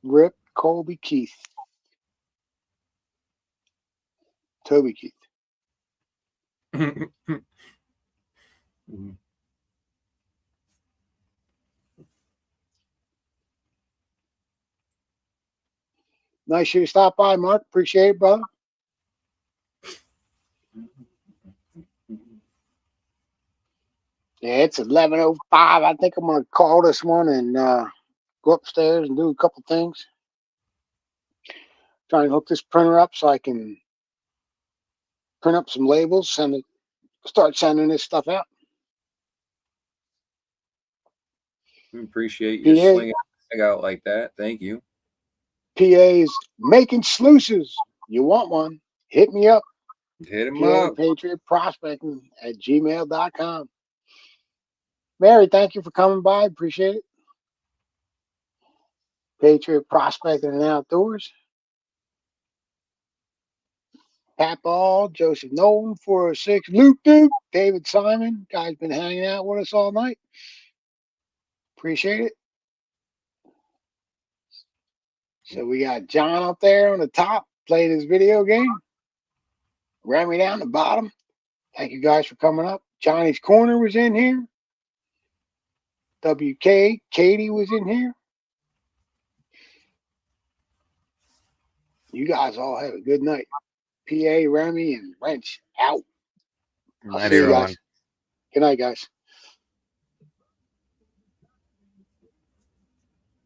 A: Rip Colby Keith. Toby Keith. Nice you to stop by, Mark. Appreciate it, brother. Yeah, it's 11:05. I think I'm gonna call this one and go upstairs and do a couple things. Trying to hook this printer up so I can print up some labels, start sending this stuff out.
B: We appreciate you slinging out like that. Thank you.
A: PA's making sluices. You want one? Hit me up.
B: Hit him
A: PA
B: up.
A: Patriot Prospecting at gmail.com. Mary, thank you for coming by. Appreciate it. Patriot Prospecting and Outdoors. Pat Ball, Joseph Nolan, 406, Luke Duke, David Simon. Guys been hanging out with us all night. Appreciate it. So we got John up there on the top playing his video game. Remy down the bottom. Thank you guys for coming up. Johnny's Corner was in here. WK, Katie was in here. You guys all have a good night. PA, Remy, and Wrench out.
D: Good night, everyone.
A: Good night, guys.